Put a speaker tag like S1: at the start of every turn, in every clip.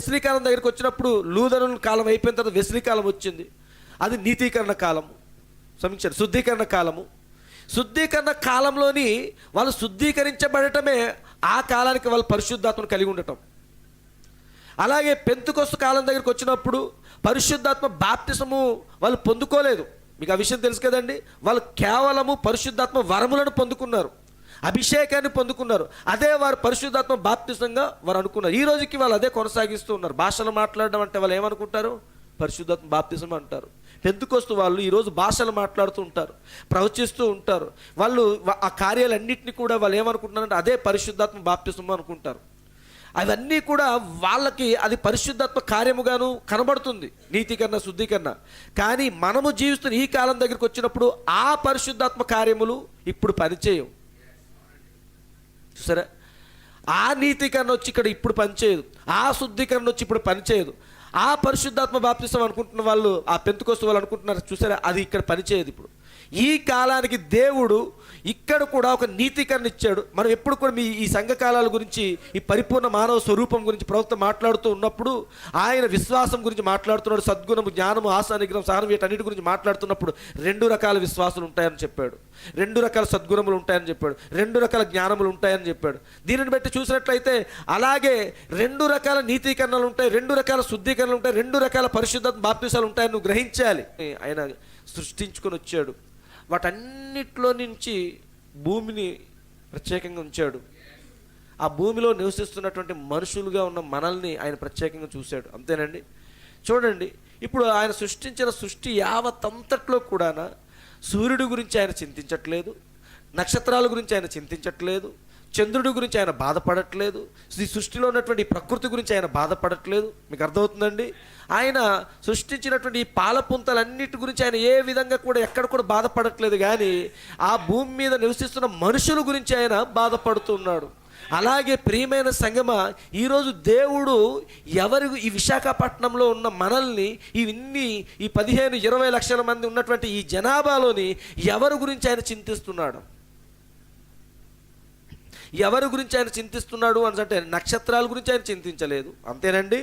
S1: Wesley కాలం దగ్గరికి వచ్చినప్పుడు Lutheran కాలం అయిపోయిన తర్వాత వెస్లీ కాలం వచ్చింది. అది నీతీకరణ కాలము, క్షమించారు, శుద్ధీకరణ కాలము. శుద్ధీకరణ కాలంలోని వాళ్ళు శుద్ధీకరించబడటమే ఆ కాలానికి వాళ్ళు పరిశుద్ధాత్మను కలిగి ఉండటం. అలాగే పెంతెకొస్తు కాలం దగ్గరికి వచ్చినప్పుడు పరిశుద్ధాత్మ బాప్తిసము వాళ్ళు పొందుకోలేదు. మీకు ఆ విషయం తెలుసు కదండి. వాళ్ళు కేవలము పరిశుద్ధాత్మ వరములను పొందుకున్నారు, అభిషేకాన్ని పొందుకున్నారు. అదే వారు పరిశుద్ధాత్మ బాప్తిసంగా వారు అనుకున్నారు. ఈ రోజుకి వాళ్ళు అదే కొనసాగిస్తూ ఉన్నారు. భాషలు మాట్లాడడం అంటే వాళ్ళు ఏమనుకుంటారు? పరిశుద్ధాత్మ బాప్తిసం అంటారు. పెంతెకొస్తు వాళ్ళు ఈరోజు భాషలు మాట్లాడుతూ ఉంటారు, ప్రవచిస్తూ ఉంటారు. వాళ్ళు ఆ కార్యాలన్నింటినీ కూడా వాళ్ళు ఏమనుకుంటున్నారంటే అదే పరిశుద్ధాత్మ బాప్తిసం అనుకుంటారు. అవన్నీ కూడా వాళ్ళకి అది పరిశుద్ధాత్మ కార్యముగాను కనబడుతుంది, నీతీకరణ, శుద్ధీకరణ. కానీ మనము జీవిస్తున్న ఈ కాలం దగ్గరికి వచ్చినప్పుడు ఆ పరిశుద్ధాత్మ కార్యములు ఇప్పుడు పనిచేయవు. చూసారా? ఆ నీతీకరణ వచ్చి ఇక్కడ ఇప్పుడు పనిచేయదు, ఆ శుద్ధీకరణ వచ్చి ఇప్పుడు పనిచేయదు. ఆ పరిశుద్ధాత్మ బాప్తిసం అనుకుంటున్న వాళ్ళు, ఆ పెంతెకొస్తు వాళ్ళు అనుకుంటున్నారు, చూసారా, అది ఇక్కడ పనిచేయదు. ఇప్పుడు ఈ కాలానికి దేవుడు ఇక్కడ కూడా ఒక నీతీకరణ ఇచ్చాడు. మనం ఎప్పుడు కూడా ఈ సంఘకాలాల గురించి, ఈ పరిపూర్ణ మానవ స్వరూపం గురించి ప్రవక్త మాట్లాడుతూ ఉన్నప్పుడు ఆయన విశ్వాసం గురించి మాట్లాడుతున్నాడు. సద్గుణము, జ్ఞానము, ఆశా నిగ్రహం, సహనం, వీటన్నిటి గురించి మాట్లాడుతున్నప్పుడు 2 రకాల విశ్వాసాలు ఉంటాయని చెప్పాడు, 2 రకాల సద్గుణములు ఉంటాయని చెప్పాడు, 2 రకాల జ్ఞానములు ఉంటాయని చెప్పాడు. దీనిని బట్టి చూసినట్లయితే అలాగే 2 రకాల నీతీకరణలు ఉంటాయి, 2 రకాల శుద్ధీకరణలు ఉంటాయి, 2 రకాల పరిశుద్ధాత్మ బాప్తిసాలు ఉంటాయని నువ్వు గ్రహించాలి. ఆయన సృష్టించుకొని వచ్చాడు, వాటన్నిటిలో నుంచి భూమిని ప్రత్యేకంగా ఉంచాడు. ఆ భూమిలో నివసిస్తున్నటువంటి మనుషులుగా ఉన్న మనల్ని ఆయన ప్రత్యేకంగా చూశాడు. అంతేనండి. చూడండి, ఇప్పుడు ఆయన సృష్టించిన సృష్టి యావతంతట్లో కూడా సూర్యుడి గురించి ఆయన చింతించట్లేదు, నక్షత్రాల గురించి ఆయన చింతించట్లేదు, చంద్రుడి గురించి ఆయన బాధపడట్లేదు, ఈ సృష్టిలో ఉన్నటువంటి ప్రకృతి గురించి ఆయన బాధపడట్లేదు. మీకు అర్థమవుతుందండి? ఆయన సృష్టించినటువంటి ఈ పాలపుంతలన్నిటి గురించి ఆయన ఏ విధంగా కూడా ఎక్కడ కూడా బాధపడట్లేదు. కానీ ఆ భూమి మీద నివసిస్తున్న మనుషుల గురించి ఆయన బాధపడుతున్నాడు. అలాగే ప్రియమైన సంగమ, ఈరోజు దేవుడు ఈ విశాఖపట్నంలో ఉన్న మనల్ని, ఈ 15-20 లక్షల మంది ఉన్నటువంటి ఈ జనాభాలోని ఎవరి గురించి ఆయన చింతిస్తున్నాడు? ఎవరి గురించి ఆయన చింతిస్తున్నాడు అని అంటే నక్షత్రాల గురించి ఆయన చింతించలేదు. అంతేనండి.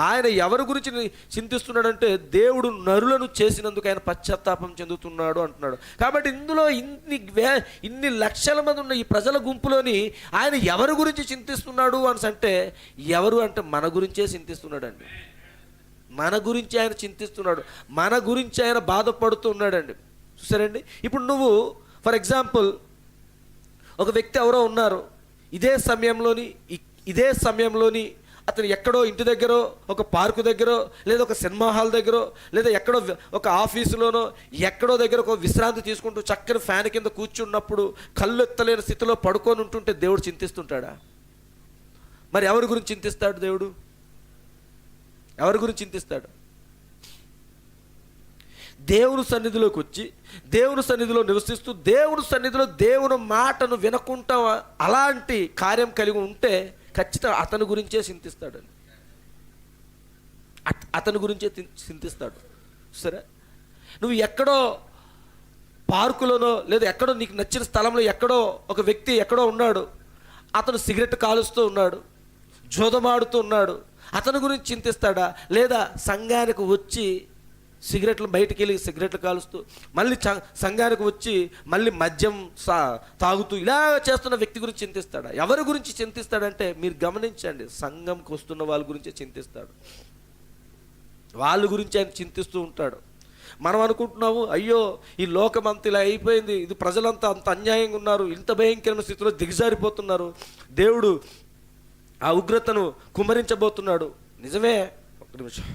S1: ఆయన ఎవరి గురించి చింతిస్తున్నాడంటే దేవుడు నరులను చేసినందుకు ఆయన పశ్చాత్తాపం చెందుతున్నాడు అంటున్నాడు. కాబట్టి ఇందులో ఇన్ని లక్షల మంది ఉన్న ఈ ప్రజల గుంపులోని ఆయన ఎవరి గురించి చింతిస్తున్నాడు అని అంటే ఎవరు అంటే మన గురించే చింతిస్తున్నాడు అండి. మన గురించి ఆయన చింతిస్తున్నాడు, మన గురించి ఆయన బాధపడుతున్నాడండి. చూసారండి? ఇప్పుడు నువ్వు ఫర్ ఎగ్జాంపుల్ ఒక వ్యక్తి ఎవరో ఉన్నారు, ఇదే సమయంలోని అతను ఎక్కడో ఇంటి దగ్గర, ఒక పార్కు దగ్గర, లేదా ఒక సినిమా హాల్ దగ్గర, లేదా ఎక్కడో ఒక ఆఫీసులోనో ఎక్కడో దగ్గర ఒక విశ్రాంతి తీసుకుంటూ చక్కని ఫ్యాన్ కింద కూర్చున్నప్పుడు కళ్ళు ఎత్తలేని స్థితిలో పడుకొని ఉంటుంటే దేవుడు చింతిస్తుంటాడా? మరి ఎవరి గురించి చింతిస్తాడు దేవుడు? ఎవరి గురించి చింతిస్తాడు? దేవుని సన్నిధిలోకి వచ్చి, దేవుని సన్నిధిలో నివసిస్తూ, దేవుని సన్నిధిలో దేవుని మాటను వినకుండా అలాంటి కార్యం కలిగి ఉంటే ఖచ్చితంగా అతని గురించే చింతిస్తాడండి. అతని గురించే చింతిస్తాడు. సరే, నువ్వు ఎక్కడో పార్కులోనో లేదా ఎక్కడో నీకు నచ్చిన స్థలంలో ఎక్కడో ఒక వ్యక్తి ఎక్కడో ఉన్నాడు, అతను సిగరెట్ కాలుస్తూ ఉన్నాడు, జోదమాడుతూ ఉన్నాడు, అతని గురించి చింతిస్తాడా? లేదా సంఘానికి వచ్చి బయటికి వెళ్ళి సిగరెట్లు కాలుస్తూ మళ్ళీ సంఘానికి వచ్చి మళ్ళీ మద్యం తాగుతూ ఇలా చేస్తున్న వ్యక్తి గురించి చింతిస్తాడా? ఎవరి గురించి చింతిస్తాడంటే మీరు గమనించండి, సంఘంకి వస్తున్న వాళ్ళ గురించే చింతిస్తాడు. వాళ్ళ గురించి ఆయన చింతిస్తూ ఉంటాడు. మనం అనుకుంటున్నాము, అయ్యో ఈ లోకం అంత ఇలా అయిపోయింది, ఇది ప్రజలంతా అంత అన్యాయంగా ఉన్నారు, ఇంత భయంకరమైన స్థితిలో దిగజారిపోతున్నారు, దేవుడు ఆ ఉగ్రతను కుమ్మరించబోతున్నాడు. నిజమే. ఒక్క నిమిషం.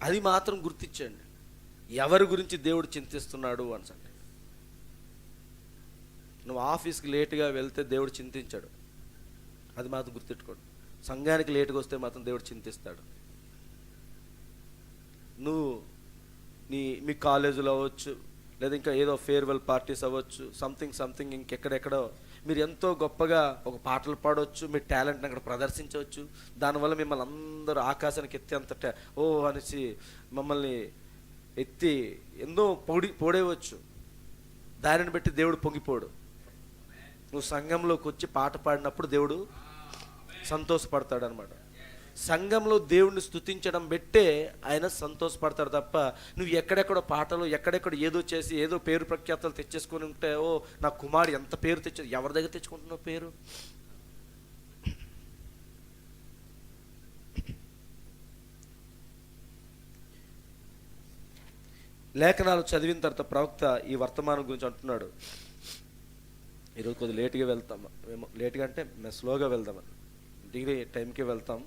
S1: అది మాత్రం గుర్తించండి, ఎవరి గురించి దేవుడు చింతిస్తున్నాడు అని. నువ్వు ఆఫీస్కి లేటుగా వెళ్తే దేవుడు చింతించాడు, అది మాత్రం గుర్తెట్టుకోండి. సంఘానికి లేటుగా వస్తే మాత్రం దేవుడు చింతిస్తాడు. నువ్వు మీ కాలేజీలో అవ్వచ్చు, లేదా ఇంకా ఏదో ఫేర్వెల్ పార్టీస్ అవ్వచ్చు, సంథింగ్ ఇంకెక్కడెక్కడో మీరు ఎంతో గొప్పగా ఒక పాటలు పాడవచ్చు, మీ టాలెంట్ని అక్కడ ప్రదర్శించవచ్చు. దానివల్ల మిమ్మల్ని అందరూ ఆకాశానికి ఎత్తి అంతట ఓ అనేసి మమ్మల్ని ఎత్తి ఎన్నో పొడేయవచ్చు. దానిని బట్టి దేవుడు పొంగిపోడు. నువ్వు సంఘంలోకి వచ్చి పాట పాడినప్పుడు దేవుడు సంతోషపడతాడు అనమాట. సంఘంలో దేవుడిని స్తుతించడం బట్టే ఆయన సంతోషపడతాడు తప్ప నువ్వు ఎక్కడెక్కడో పాటలు ఎక్కడెక్కడ ఏదో చేసి ఏదో పేరు ప్రఖ్యాతలు తెచ్చేసుకొని ఉంటే ఓ నా కుమారుడు ఎంత పేరు ఎవరి దగ్గర తెచ్చుకుంటున్నావు పేరు? లేఖనాలు చదివిన తర్వాత ప్రవక్త ఈ వర్తమానం గురించి అంటున్నాడు. ఈరోజు కొద్దిగా లేట్గా వెళ్తాం, లేట్గా అంటే స్లోగా వెళ్దామని, డిగ్రీ టైంకి వెళ్తాం,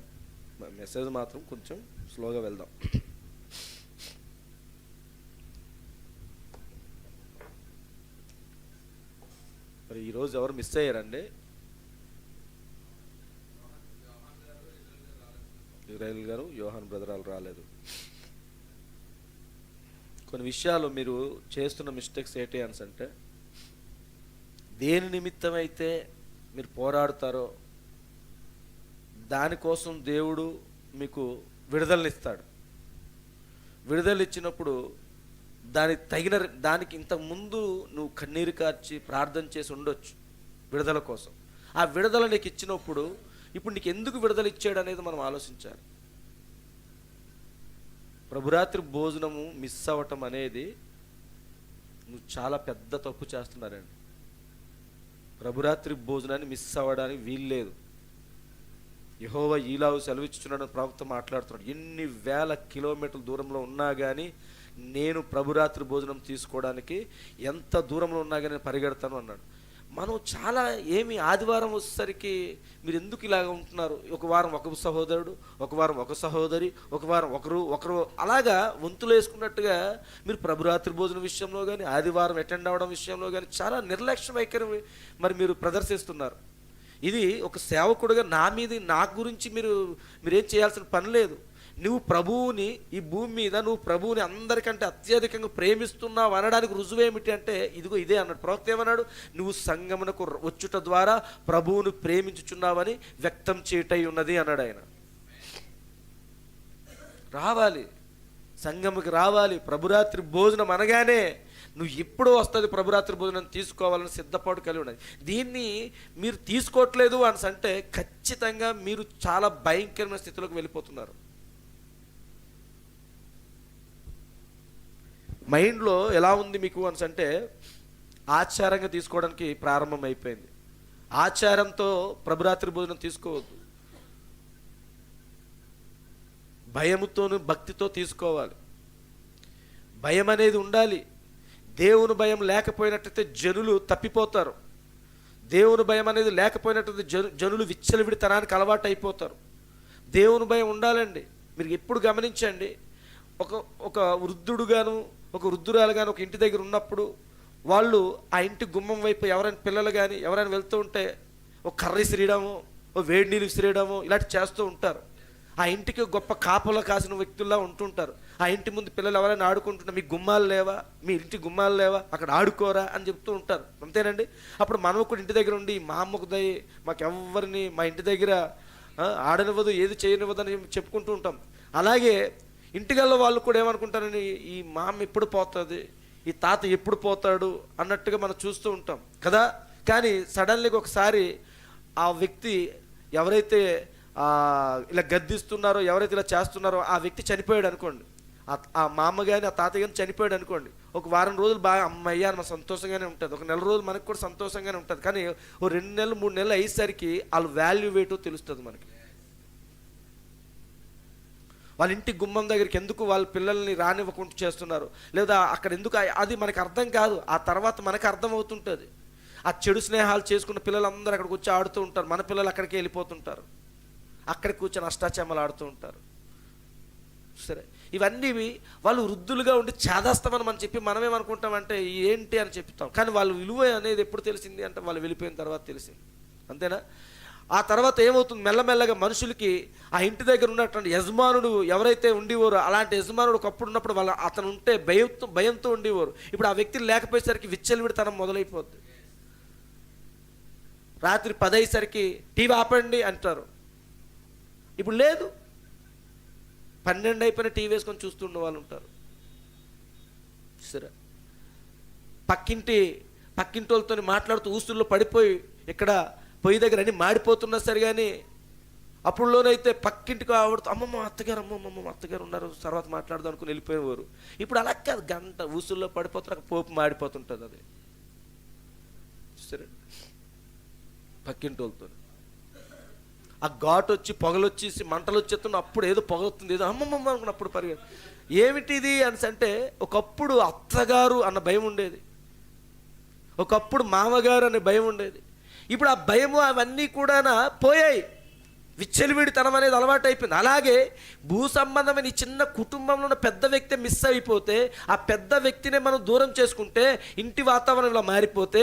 S1: మెసేజ్ మాత్రం కొంచెం స్లోగా వెళ్దాం. మరి ఈరోజు ఎవరు మిస్ అయ్యారండి? ఇజ్రాయిల్ గారు, యోహాన్ బ్రదరాలు రాలేదు. కొన్ని విషయాలు మీరు చేస్తున్న మిస్టేక్స్ ఏంటి అంటే, దేని నిమిత్తమైతే మీరు పోరాడుతారో దానికోసం దేవుడు మీకు విడుదలనిస్తాడు. విడుదల ఇచ్చినప్పుడు దానికి ఇంతకుముందు నువ్వు కన్నీరు కార్చి ప్రార్థన చేసి ఉండొచ్చు విడుదల కోసం. ఆ విడుదల నీకు ఇచ్చినప్పుడు ఇప్పుడు నీకు ఎందుకు విడుదల ఇచ్చాడు అనేది మనం ఆలోచించాలి. ప్రభురాత్రి భోజనము మిస్ అవ్వటం అనేది నువ్వు చాలా పెద్ద తప్పు చేస్తున్నారండి. ప్రభురాత్రి భోజనాన్ని మిస్ అవ్వడానికి వీల్లేదు. యెహోవా ఈలాగు సెలవిచ్చుచున్నాడని ప్రవక్త మాట్లాడుతున్నాడు. ఎన్ని వేల కిలోమీటర్ల దూరంలో ఉన్నా కానీ నేను ప్రభురాత్రి భోజనం తీసుకోవడానికి ఎంత దూరంలో ఉన్నా కానీ పరిగెడతాను అన్నాడు. మనం చాలా ఆదివారం వచ్చేసరికి మీరు ఎందుకు ఇలాగ ఉంటున్నారు? ఒక వారం ఒక సహోదరుడు, ఒక వారం ఒక సహోదరి, ఒక వారం ఒకరు అలాగా వంతులు వేసుకున్నట్టుగా మీరు ప్రభురాత్రి భోజనం విషయంలో కానీ ఆదివారం అటెండ్ అవ్వడం విషయంలో కానీ చాలా నిర్లక్ష్య వైఖరి మరి మీరు ప్రదర్శిస్తున్నారు. ఇది ఒక సేవకుడుగా నా గురించి మీరేం చేయాల్సిన పని లేదు. నువ్వు ప్రభువుని ఈ భూమి మీద నువ్వు ప్రభువుని అందరికంటే అత్యధికంగా ప్రేమిస్తున్నావు అనడానికి రుజువు ఏమిటి అంటే ఇదే అన్నాడు. ప్రవక్త ఏమన్నాడు? నువ్వు సంగమునకు వచ్చుట ద్వారా ప్రభువును ప్రేమించుచున్నావని వ్యక్తం చేయటై ఉన్నది అన్నాడు ఆయన. రావాలి, సంఘముకి రావాలి. ప్రభురాత్రి భోజనం అనగానే నువ్వు ఎప్పుడు వస్తుంది ప్రభురాత్రి భోజనం తీసుకోవాలని సిద్ధపాటు కలిగి ఉన్నది. దీన్ని మీరు తీసుకోవట్లేదు అంటే ఖచ్చితంగా మీరు చాలా భయంకరమైన స్థితిలోకి వెళ్ళిపోతున్నారు. మైండ్లో ఎలా ఉంది మీకు అంటే ఆచారంగా తీసుకోవడానికి ప్రారంభం అయిపోయింది. ఆచారంతో ప్రభురాత్రి భోజనం తీసుకోవద్దు, భయముతోను భక్తితో తీసుకోవాలి. భయం అనేది ఉండాలి. దేవుని భయం లేకపోయినట్టయితే జనులు తప్పిపోతారు. దేవుని భయం అనేది లేకపోయినట్టయితే జనులు విచ్చలవిడితనానికి అలవాటు అయిపోతారు. దేవుని భయం ఉండాలండి. మీరు ఎప్పుడు గమనించండి, ఒక వృద్ధుడుగాను ఒక వృద్ధురాలుగాను ఒక ఇంటి దగ్గర ఉన్నప్పుడు వాళ్ళు ఆ ఇంటి గుమ్మం వైపు ఎవరైనా పిల్లలు కానీ ఎవరైనా వెళ్తూ ఉంటే ఒక కర్ర విసిరేయడము, ఒక వేడి నీళ్ళు విసిరేయడము ఇలాంటి చేస్తూ ఉంటారు. ఆ ఇంటికి గొప్ప కాపలా కాసిన వ్యక్తుల్లా ఉంటుంటారు. ఆ ఇంటి ముందు పిల్లలు ఎవరైనా ఆడుకుంటుంటే మీ గుమ్మాలు లేవా, మీ ఇంటి గుమ్మాలు లేవా, అక్కడ ఆడుకోరా అని చెప్తూ ఉంటారు. అంతేనండి. అప్పుడు మనం కూడా ఇంటి దగ్గర ఉండి మా అమ్మకు దయ మాకెవ్వరిని మా ఇంటి దగ్గర ఆడనివ్వదు, ఏది చేయనివ్వదు అని చెప్పుకుంటూ ఉంటాం. అలాగే ఇంటికల్లో వాళ్ళు కూడా ఏమనుకుంటారని, ఈ మా అమ్మ ఎప్పుడు పోతుంది, ఈ తాత ఎప్పుడు పోతాడు అన్నట్టుగా మనం చూస్తూ ఉంటాం కదా. కానీ సడన్లీగా ఒకసారి ఆ వ్యక్తి ఎవరైతే ఇలా గద్దిస్తున్నారో, ఎవరైతే ఇలా చేస్తున్నారో ఆ వ్యక్తి చనిపోయాడు అనుకోండి, ఆ మా అమ్మ కానీ ఆ తాత కానీ చనిపోయాడు అనుకోండి, ఒక వారం రోజులు బాగా అమ్మయ్య మన సంతోషంగానే ఉంటుంది, ఒక నెల రోజులు మనకు కూడా సంతోషంగానే ఉంటుంది. కానీ ఓ 2 నెలలు 3 నెలలు అయ్యేసరికి వాళ్ళ వాల్యూ వేటో తెలుస్తుంది మనకి. వాళ్ళ ఇంటి గుమ్మం దగ్గరికి ఎందుకు వాళ్ళ పిల్లల్ని రానివ్వకుండా చేస్తున్నారు, లేదా అక్కడ ఎందుకు, అది మనకు అర్థం కాదు. ఆ తర్వాత మనకు అర్థం అవుతుంటుంది. ఆ చెడు స్నేహాలు చేసుకున్న పిల్లలందరూ అక్కడికి వచ్చి ఆడుతూ ఉంటారు. మన పిల్లలు అక్కడికి వెళ్ళిపోతుంటారు, అక్కడికి కూర్చొని అష్టాచమ్మలు ఆడుతూ ఉంటారు. సరే, ఇవన్నీ వాళ్ళు వృద్ధులుగా ఉండి చేదాస్తామని మనం చెప్పి మనమేమనుకుంటామంటే ఏంటి అని చెప్తాం. కానీ వాళ్ళ విలువ అనేది ఎప్పుడు తెలిసింది అంటే వాళ్ళు వెళ్ళిపోయిన తర్వాత తెలిసింది. అంతేనా? ఆ తర్వాత ఏమవుతుంది, మెల్లమెల్లగా మనుషులకి ఆ ఇంటి దగ్గర ఉన్నటువంటి యజమానుడు ఎవరైతే ఉండేవారో అలాంటి యజమానుడు ఒకప్పుడు ఉన్నప్పుడు అతను ఉంటే భయంతో ఉండేవారు. ఇప్పుడు ఆ వ్యక్తి లేకపోయేసరికి విచ్చలవిడితనం మొదలైపోద్ది. రాత్రి 10 అయ్యేసరికి టీవీ ఆపండి అంటారు. ఇప్పుడు లేదు, 12 అయిపోయిన టీవీ వేసుకొని చూస్తుండే వాళ్ళు ఉంటారు. సరే, పక్కింటి వాళ్ళతో మాట్లాడుతూ ఊసుల్లో పడిపోయి ఇక్కడ పొయ్యి దగ్గర అన్ని మాడిపోతున్నా సరే కానీ అప్పుడులోనైతే పక్కింటికి ఆవిడతో అమ్మమ్మ అత్తగారు ఉన్నారు తర్వాత మాట్లాడదాం అనుకుని వెళ్ళిపోయేవారు. ఇప్పుడు అలా కాదు, గంట ఊసుల్లో పడిపోతున్నా పోపు మాడిపోతుంటుంది. అది సరే, పక్కింటి వాళ్ళతో ఆ ఘాటు వచ్చి పొగలొచ్చేసి మంటలు వచ్చేస్తున్న అప్పుడు ఏదో పొగలుతుంది, ఏదో అమ్మమ్మ అనుకున్నప్పుడు పరిగె ఏమిటిది అంటే ఒకప్పుడు అత్తగారు అన్న భయం ఉండేది, ఒకప్పుడు మామగారు అనే భయం ఉండేది. ఇప్పుడు ఆ భయము అవన్నీ కూడా పోయాయి. విచ్చలవిడితనం అనేది అలవాటు అయిపోయింది. అలాగే భూ సంబంధమైన ఈ చిన్న కుటుంబంలో ఉన్న పెద్ద వ్యక్తి మిస్ అయిపోతే, ఆ పెద్ద వ్యక్తినే మనం దూరం చేసుకుంటే, ఇంటి వాతావరణంలో మారిపోతే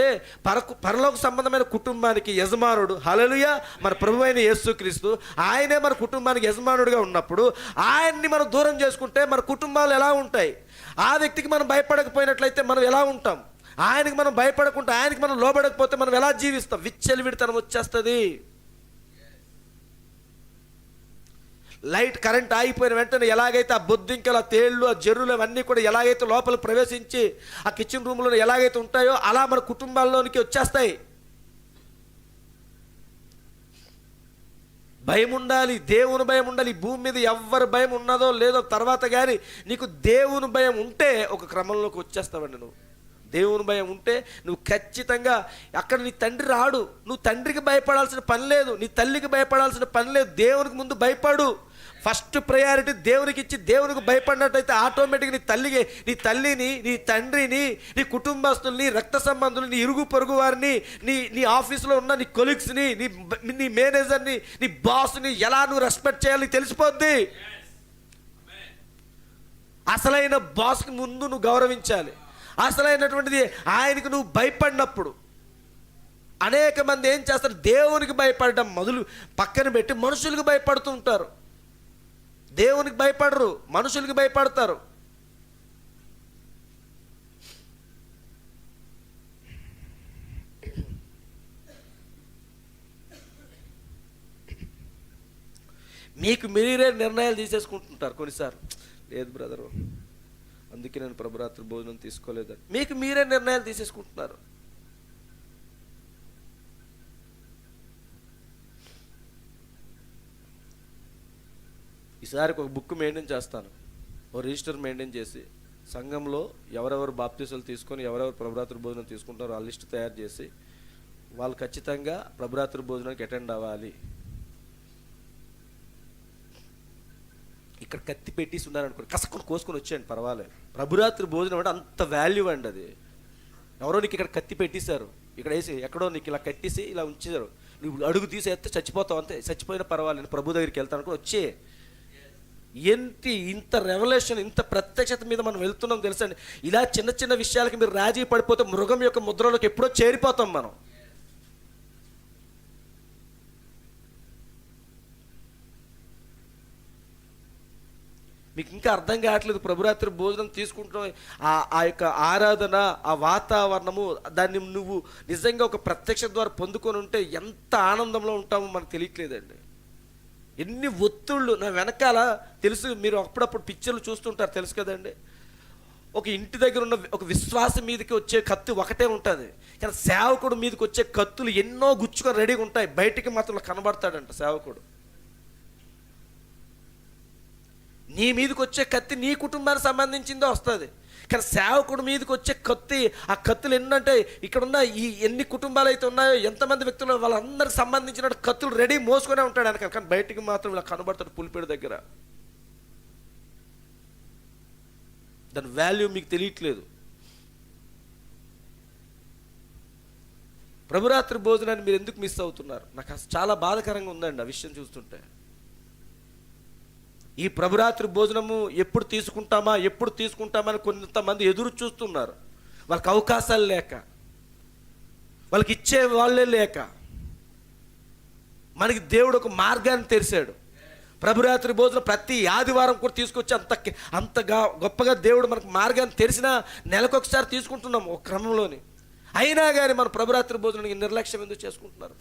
S1: పరలోక సంబంధమైన కుటుంబానికి యజమానుడు హల్లెలూయా మన ప్రభువైన యేసుక్రీస్తు, ఆయనే మన కుటుంబానికి యజమానుడిగా ఉన్నప్పుడు ఆయన్ని మనం దూరం చేసుకుంటే మన కుటుంబాలు ఎలా ఉంటాయి? ఆ వ్యక్తికి మనం భయపడకపోయినట్లయితే మనం ఎలా ఉంటాం? ఆయనకి మనం భయపడకుండా ఆయనకి మనం లోబడకపోతే మనం ఎలా జీవిస్తాం? విచ్చలవిడితనం వచ్చేస్తుంది. లైట్ కరెంట్ ఆగిపోయిన వెంటనే ఎలాగైతే ఆ బొద్దింకలు, ఆ తేళ్ళు, ఆ జర్రులు అవన్నీ కూడా ఎలాగైతే లోపల ప్రవేశించి ఆ కిచెన్ రూమ్లో ఎలాగైతే ఉంటాయో అలా మన కుటుంబాల్లోనికి వచ్చేస్తాయి. భయం ఉండాలి, దేవుని భయం ఉండాలి. ఈ భూమి మీద ఎవరి భయం ఉన్నదో లేదో తర్వాత కానీ నీకు దేవుని భయం ఉంటే ఒక క్రమంలోకి వచ్చేస్తావండి. నువ్వు దేవుని భయం ఉంటే నువ్వు ఖచ్చితంగా అక్కడ నీ తండ్రి రాడు. నువ్వు తండ్రికి భయపడాల్సిన పని లేదు, నీ తల్లికి భయపడాల్సిన పని లేదు. దేవునికి ముందు భయపడు. ఫస్ట్ ప్రయారిటీ దేవునికి ఇచ్చి దేవునికి భయపడినట్టయితే ఆటోమేటిక్గా నీ తల్లిని, నీ తండ్రిని, నీ కుటుంబస్తుల్ని, రక్త సంబంధులు, నీ ఇరుగు పొరుగు వారిని, నీ ఆఫీసులో ఉన్న నీ కొలీగ్స్ని, నీ మేనేజర్ని, నీ బాస్ని ఎలా నువ్వు రెస్పెక్ట్ చేయాలి తెలిసిపోద్ది. అసలైన బాస్కి ముందు నువ్వు గౌరవించాలి. అసలైనటువంటిది ఆయనకు నువ్వు భయపడినప్పుడు అనేక మంది ఏం చేస్తారు, దేవునికి భయపడడం మొదలు పక్కన పెట్టి మనుషులకు భయపడుతూ ఉంటారు. దేవునికి భయపడరు, మనుషులకి భయపడతారు. మీకు మీరే నిర్ణయాలు తీసేసుకుంటుంటారు కొన్నిసార్లు. లేదు బ్రదరు, అందుకే నేను ప్రభురాత్రి భోజనం తీసుకోలేదని మీకు మీరే నిర్ణయాలు తీసేసుకుంటున్నారు. ఈసారికి ఒక బుక్ మెయింటైన్ చేస్తాను, ఓ రిజిస్టర్ మెయింటైన్ చేసి సంఘంలో ఎవరెవరు బాప్తీసాలు తీసుకొని ఎవరెవరు ప్రభురాత్రి భోజనం తీసుకుంటారో ఆ లిస్ట్ తయారు చేసి వాళ్ళు ఖచ్చితంగా ప్రభురాత్రి భోజనానికి అటెండ్ అవ్వాలి. ఇక్కడ కత్తి పెట్టేసి ఉన్నారనుకోండి, కసకొని కోసుకొని వచ్చేయండి, పర్వాలేదు. ప్రభురాత్రి భోజనం అంటే అంత వాల్యూ అండి. అది ఎవరో నీకు ఇక్కడ కత్తి పెట్టేశారు, ఇక్కడ వేసి ఎక్కడో నీకు ఇలా కట్టేసి ఇలా ఉంచేశారు, నువ్వు అడుగు తీసి ఎత్తే చచ్చిపోతావు, అంతే. చచ్చిపోయినా పర్వాలేదు, నేను ప్రభు దగ్గరికి వెళ్తాను అనుకో వచ్చే. ఇంత రెవల్యూషన్, ఇంత ప్రత్యక్షత మీద మనం వెళ్తున్నాం తెలుసండి. ఇలా చిన్న చిన్న విషయాలకి మీరు రాజీ పడిపోతే మృగం యొక్క ముద్రలోకి ఎప్పుడో చేరిపోతాం మనం. మీకు ఇంకా అర్థం కావట్లేదు. ప్రభురాత్రి భోజనం తీసుకుంటున్న ఆ యొక్క ఆరాధన, ఆ వాతావరణము, దాన్ని నువ్వు నిజంగా ఒక ప్రత్యక్ష ద్వారా పొందుకొని ఉంటే ఎంత ఆనందంలో ఉంటామో మనకు తెలియట్లేదండి. ఎన్ని ఒత్తిళ్ళు నా వెనకాల తెలుసు. మీరు అప్పుడప్పుడు పిక్చర్లు చూస్తుంటారు, తెలుసు కదండి. ఒక ఇంటి దగ్గర ఉన్న ఒక విశ్వాసం మీదకి వచ్చే కత్తి ఒకటే ఉంటుంది, కానీ సేవకుడు మీదకి వచ్చే కత్తులు ఎన్నో గుచ్చుకొని రెడీగా ఉంటాయి. బయటికి మాత్రం కనబడతాడంట సేవకుడు. నీ మీదకి వచ్చే కత్తి నీ కుటుంబానికి సంబంధించిందో వస్తుంది, కానీ సేవకుడు మీదకి వచ్చే కత్తి, ఆ కత్తులు ఎన్నంటే ఇక్కడున్న ఈ ఎన్ని కుటుంబాలు అయితే ఉన్నాయో, ఎంతమంది వ్యక్తులు వాళ్ళందరికి సంబంధించిన కత్తులు రెడీ మోసుకొనే ఉంటాడు వెనక, కానీ బయటికి మాత్రం ఇలా కనబడతాడు పులిపేడు దగ్గర. దాని వాల్యూ మీకు తెలియట్లేదు. ప్రభురాత్రి భోజనాన్ని మీరు ఎందుకు మిస్ అవుతున్నారు? నాకు చాలా బాధాకరంగా ఉందండి ఆ విషయం చూస్తుంటే. ఈ ప్రభురాత్రి భోజనము ఎప్పుడు తీసుకుంటామా అని కొంతమంది ఎదురు చూస్తున్నారు. వాళ్ళకి అవకాశాలు లేక, వాళ్ళకి ఇచ్చే వాళ్ళే లేక. మనకి దేవుడు ఒక మార్గాన్ని తెరిచాడు. ప్రభురాత్రి భోజనం ప్రతి ఆదివారం కూడా తీసుకొచ్చి అంతగా గొప్పగా దేవుడు మనకు మార్గాన్ని తెరిచినా నెలకొకసారి తీసుకుంటున్నాం ఒక క్రమంలోని. అయినా కానీ మన ప్రభురాత్రి భోజనానికి నిర్లక్ష్యం ఎందుకు చేసుకుంటున్నారు?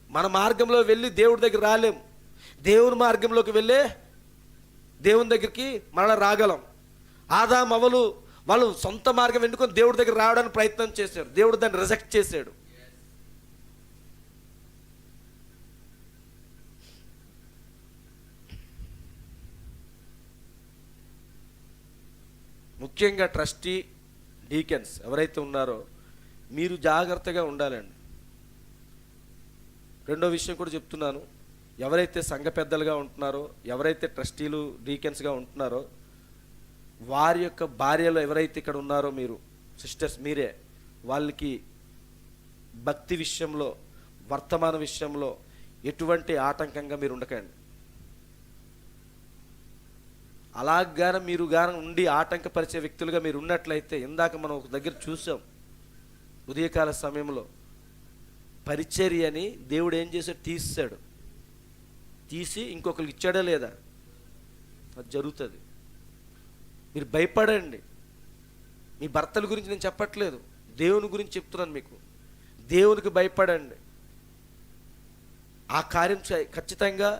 S1: మన మార్గంలో వెళ్ళి దేవుడి దగ్గర రాలేము. దేవుని మార్గంలోకి వెళ్ళే దేవుని దగ్గరికి మరలా రాగలం. ఆదాము అవ్వలు వాళ్ళు సొంత మార్గం ఎన్నుకొని దేవుడి దగ్గర రావడానికి ప్రయత్నం చేశారు. దేవుడు దాన్ని రిజెక్ట్ చేశాడు. ముఖ్యంగా ట్రస్టీ, డీకెన్స్ ఎవరైతే ఉన్నారో మీరు జాగ్రత్తగా ఉండాలండి. రెండో విషయం కూడా చెప్తున్నాను, ఎవరైతే సంఘ పెద్దలుగా ఉంటున్నారో, ఎవరైతే ట్రస్టీలు డీకెన్స్గా ఉంటున్నారో, వారి యొక్క భార్యలు ఎవరైతే ఇక్కడ ఉన్నారో మీరు సిస్టర్స్, మీరే వాళ్ళకి భక్తి విషయంలో, వర్తమాన విషయంలో ఎటువంటి ఆటంకంగా మీరు ఉండకండి. అలాగానే మీరు గాన ఉండి ఆటంకపరిచే వ్యక్తులుగా మీరు ఉన్నట్లయితే, ఇందాక మనం ఒక దగ్గర చూసాం, ఉదయకాల సమయంలో పరిచర్య అని దేవుడు ఏం చేశాడు? తీసాడు. తీసి ఇంకొకరికి ఇచ్చాడా లేదా? అది జరుగుతుంది. మీరు భయపడండి. మీ భర్తల గురించి నేను చెప్పట్లేదు, దేవుని గురించి చెప్తున్నాను మీకు. దేవునికి భయపడండి. ఆ కార్యం ఖచ్చితంగా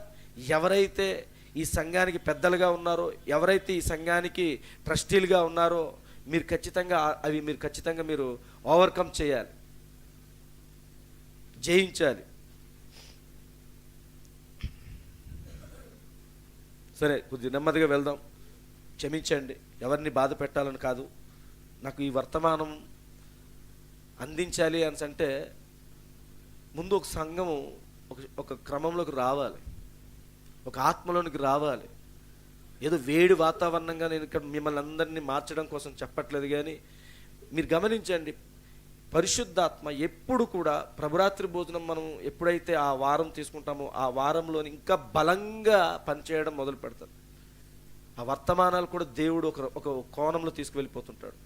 S1: ఎవరైతే ఈ సంఘానికి పెద్దలుగా ఉన్నారో, ఎవరైతే ఈ సంఘానికి ట్రస్టీలుగా ఉన్నారో, మీరు ఖచ్చితంగా మీరు ఓవర్కమ్ చేయాలి, జయించాలి. సరే, కొద్దిగా నెమ్మదిగా వెళ్దాం. క్షమించండి, ఎవరిని బాధ పెట్టాలని కాదు. నాకు ఈ వర్తమానం అందించాలి అని అంటే ముందు ఒక సంఘము ఒక క్రమంలోకి రావాలి, ఒక ఆత్మలోనికి రావాలి. ఏదో వేడి వాతావరణంగా నేను ఇక్కడ మిమ్మల్ని అందరినీ మార్చడం కోసం చెప్పట్లేదు, కానీ మీరు గమనించండి, పరిశుద్ధాత్మ ఎప్పుడు కూడా ప్రభురాత్రి భోజనం మనం ఎప్పుడైతే ఆ వారం తీసుకుంటామో ఆ వారంలోని ఇంకా బలంగా పనిచేయడం మొదలు పెడతాడు. ఆ వర్తమానాలు కూడా దేవుడు ఒక కోణంలో తీసుకువెళ్ళిపోతుంటాడు.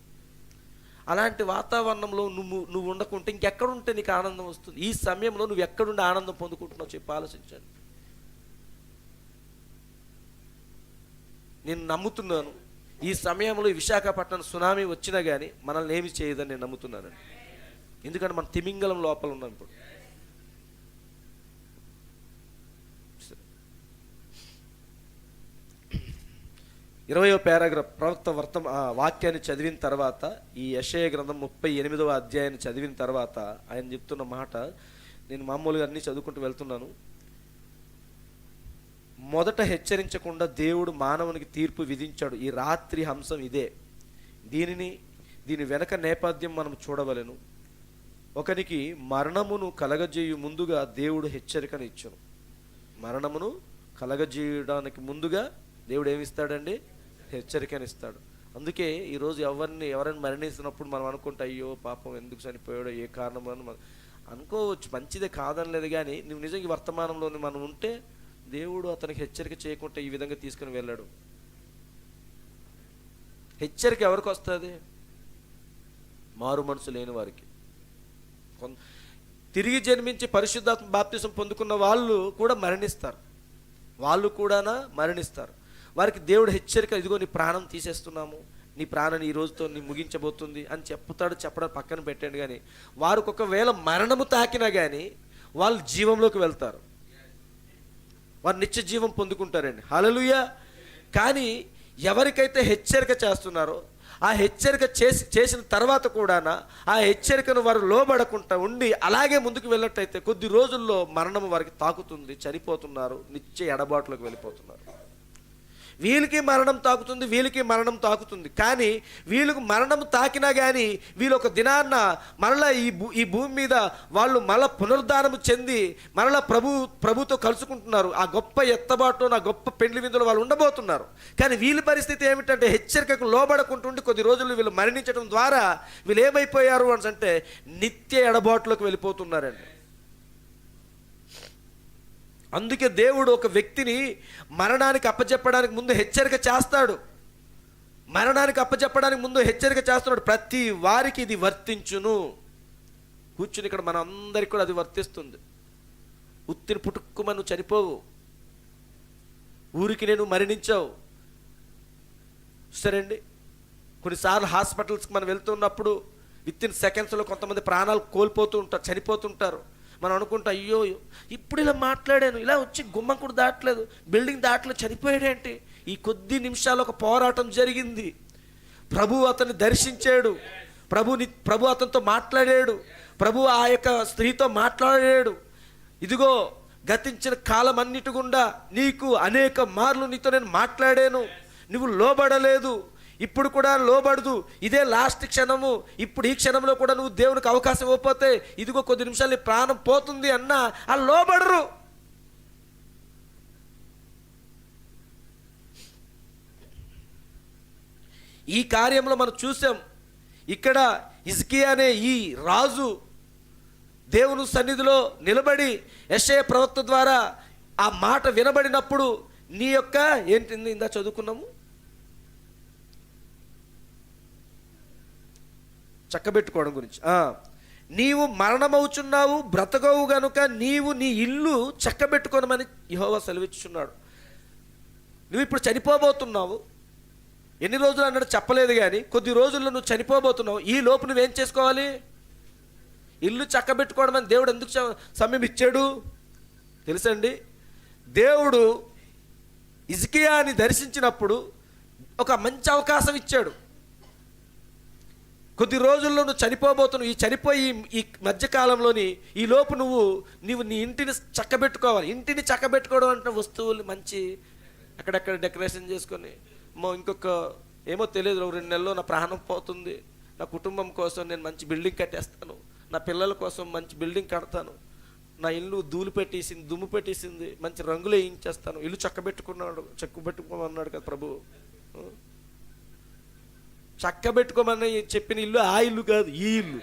S1: అలాంటి వాతావరణంలో నువ్వు ఉండకుంటే ఇంకెక్కడుంటే నీకు ఆనందం వస్తుంది? ఈ సమయంలో నువ్వు ఎక్కడుండి ఆనందం పొందుకుంటున్నావు చెప్పి ఆలోచించండి. నేను నమ్ముతున్నాను, ఈ సమయంలో ఈ విశాఖపట్నం సునామీ వచ్చినా కానీ మనల్ని ఏమి చేయదని నేను నమ్ముతున్నానండి. ఎందుకంటే మన తిమింగలం లోపల ఉన్నాం ఇప్పుడు. 20వ పారాగ్రాఫ్ ప్రవక్త వాక్యాన్ని చదివిన తర్వాత, ఈ యెషయా గ్రంథం 38వ అధ్యాయాన్ని చదివిన తర్వాత ఆయన చెప్తున్న మాట నేను మామూలుగా అన్నీ చదువుకుంటూ వెళ్తున్నాను. మొదట హెచ్చరించకుండా దేవుడు మానవునికి తీర్పు విధించాడు. ఈ రాత్రి హంసం ఇదే. దీని వెనక నేపథ్యం మనం చూడవలెను. ఒకనికి మరణమును కలగజేయు ముందుగా దేవుడు హెచ్చరికను ఇచ్చాను. మరణమును కలగజేయడానికి ముందుగా దేవుడు ఏమిస్తాడండి? హెచ్చరికను ఇస్తాడు. అందుకే ఈరోజు ఎవరైనా మరణిస్తున్నప్పుడు మనం అనుకుంటే అయ్యో పాపం ఎందుకు చనిపోయాడో, ఏ కారణం అని మనం అనుకోవచ్చు. మంచిదే, కాదనలేదు. కానీ నువ్వు నిజంగా ఈ వర్తమానంలో మనం ఉంటే దేవుడు అతనికి హెచ్చరిక చేయకుండా ఈ విధంగా తీసుకుని వెళ్ళాడు. హెచ్చరిక ఎవరికి వస్తుంది? మారు మనసు లేని వారికి. తిరిగి జన్మించి పరిశుద్ధాత్మ బాప్తిసం పొందుకున్న వాళ్ళు కూడా మరణిస్తారు. వారికి దేవుడు హెచ్చరిక, ఇదిగో నీ ప్రాణం తీసేస్తున్నాము, నీ ప్రాణాన్ని ఈ రోజుతో నీ ముగించబోతుంది అని చెప్పడం పక్కన పెట్టండి. కానీ వారికి ఒకవేళ మరణము తాకినా కానీ వాళ్ళు జీవంలోకి వెళ్తారు, వారు నిత్య జీవం పొందుకుంటారండి. హల్లెలూయా. కానీ ఎవరికైతే హెచ్చరిక చేస్తున్నారో, ఆ హెచ్చరిక చేసిన తర్వాత కూడా ఆ హెచ్చరికను వారు లోబడకుండా ఉండి అలాగే ముందుకు వెళ్ళినట్టయితే కొద్ది రోజుల్లో మరణము వారికి తాకుతుంది, చనిపోతున్నారు, నిత్య ఎడబాటులోకి వెళ్ళిపోతున్నారు. వీళ్ళకి మరణం తాకుతుంది. కానీ వీళ్ళకు మరణం తాకినా కానీ వీళ్ళు ఒక దినాన్న మరలా ఈ భూమి మీద వాళ్ళు మళ్ళా పునరుద్ధానము చెంది మరలా ప్రభుతో కలుసుకుంటున్నారు. ఆ గొప్ప ఎత్తబాటులో, ఆ గొప్ప పెండ్లి విందులో వాళ్ళు ఉండబోతున్నారు. కానీ వీళ్ళ పరిస్థితి ఏమిటంటే హెచ్చరికకు లోబడకుంటుండి కొద్ది రోజులు వీళ్ళు మరణించడం ద్వారా వీళ్ళు ఏమైపోయారు అంటే నిత్య ఎడబాటులోకి వెళ్ళిపోతున్నారండి. అందుకే దేవుడు ఒక వ్యక్తిని మరణానికి అప్పచెప్పడానికి ముందు హెచ్చరిక చేస్తాడు. ప్రతి వారికి ఇది వర్తించును. కూర్చుని ఇక్కడ మన అందరికి కూడా అది వర్తిస్తుంది. ఉత్తిని పుట్టుకుమని నువ్వు చనిపోవు, ఊరికి నేను మరణించావు. సరే అండి, కొన్నిసార్లు హాస్పిటల్స్కి మనం వెళ్తున్నప్పుడు విత్ ఇన్ సెకండ్స్లో కొంతమంది ప్రాణాలు కోల్పోతూ ఉంటారు, చనిపోతుంటారు. మనం అనుకుంటా, అయ్యో ఇప్పుడు ఇలా మాట్లాడాను, ఇలా వచ్చి గుమ్మం కూడా దాటలేదు, బిల్డింగ్ దాటలేదు, చనిపోయాడేంటి. ఈ కొద్ది నిమిషాలు ఒక పోరాటం జరిగింది. ప్రభు అతన్ని దర్శించాడు, ప్రభు అతనితో మాట్లాడాడు, ప్రభు ఆ యొక్క స్త్రీతో మాట్లాడాడు. ఇదిగో గతించిన కాలం అన్నిటి గుండా నీకు అనేక మార్లు నీతో నేను మాట్లాడాను, నువ్వు లోబడలేదు, ఇప్పుడు కూడా లోబడదు, ఇదే లాస్ట్ క్షణము, ఇప్పుడు ఈ క్షణంలో కూడా నువ్వు దేవునికి అవకాశం ఇవ్వకపోతే ఇదిగో కొద్ది నిమిషాలు నీ ప్రాణం పోతుంది అన్నా ఆ లోబడరు. ఈ కార్యంలో మనం చూసాం. ఇక్కడ హిజ్కియా అనే ఈ రాజు దేవుని సన్నిధిలో నిలబడి యెషయా ప్రవక్త ద్వారా ఆ మాట వినబడినప్పుడు నీ యొక్క ఏంటింది ఇందా చదువుకున్నాము, చక్కబెట్టుకోవడం గురించి. నీవు మరణమవుచున్నావు, బ్రతకవు గనుక నీవు నీ ఇల్లు చక్కబెట్టుకోనమని యెహోవా సెలవిచ్చుచున్నాడు. నువ్వు ఇప్పుడు చనిపోబోతున్నావు, ఎన్ని రోజులు అన్నాడు చెప్పలేదు, కానీ కొద్ది రోజుల్లో నువ్వు చనిపోబోతున్నావు. ఈ లోపు నువ్వేం చేసుకోవాలి? ఇల్లు చక్కబెట్టుకోవడం అని దేవుడు ఎందుకు సమయం ఇచ్చాడు తెలుసండి? దేవుడు హిజ్కియాని దర్శించినప్పుడు ఒక మంచి అవకాశం ఇచ్చాడు. కొద్ది రోజుల్లో నువ్వు చనిపోబోతున్నావు, ఈ చనిపోయి ఈ మధ్యకాలంలోని ఈ లోపు నువ్వు నీ ఇంటిని చక్కబెట్టుకోవాలి. ఇంటిని చక్కబెట్టుకోవడం అంటే వస్తువులు మంచి అక్కడక్కడ డెకరేషన్ చేసుకొని, ఇంకొక ఏమో తెలియదు 2 నెలల్లో నా ప్రాణం పోతుంది, నా కుటుంబం కోసం నేను మంచి బిల్డింగ్ కట్టేస్తాను, నా పిల్లల కోసం మంచి బిల్డింగ్ కడతాను, నా ఇల్లు ధూళి పెట్టేసింది, దుమ్ము పెట్టేసింది, మంచి రంగులు వేయించేస్తాను, ఇల్లు చక్కబెట్టుకోమన్నాడు కదా ప్రభు. చక్కబెట్టుకోమని చెప్పిన ఇల్లు ఆ ఇల్లు కాదు, ఈ ఇల్లు,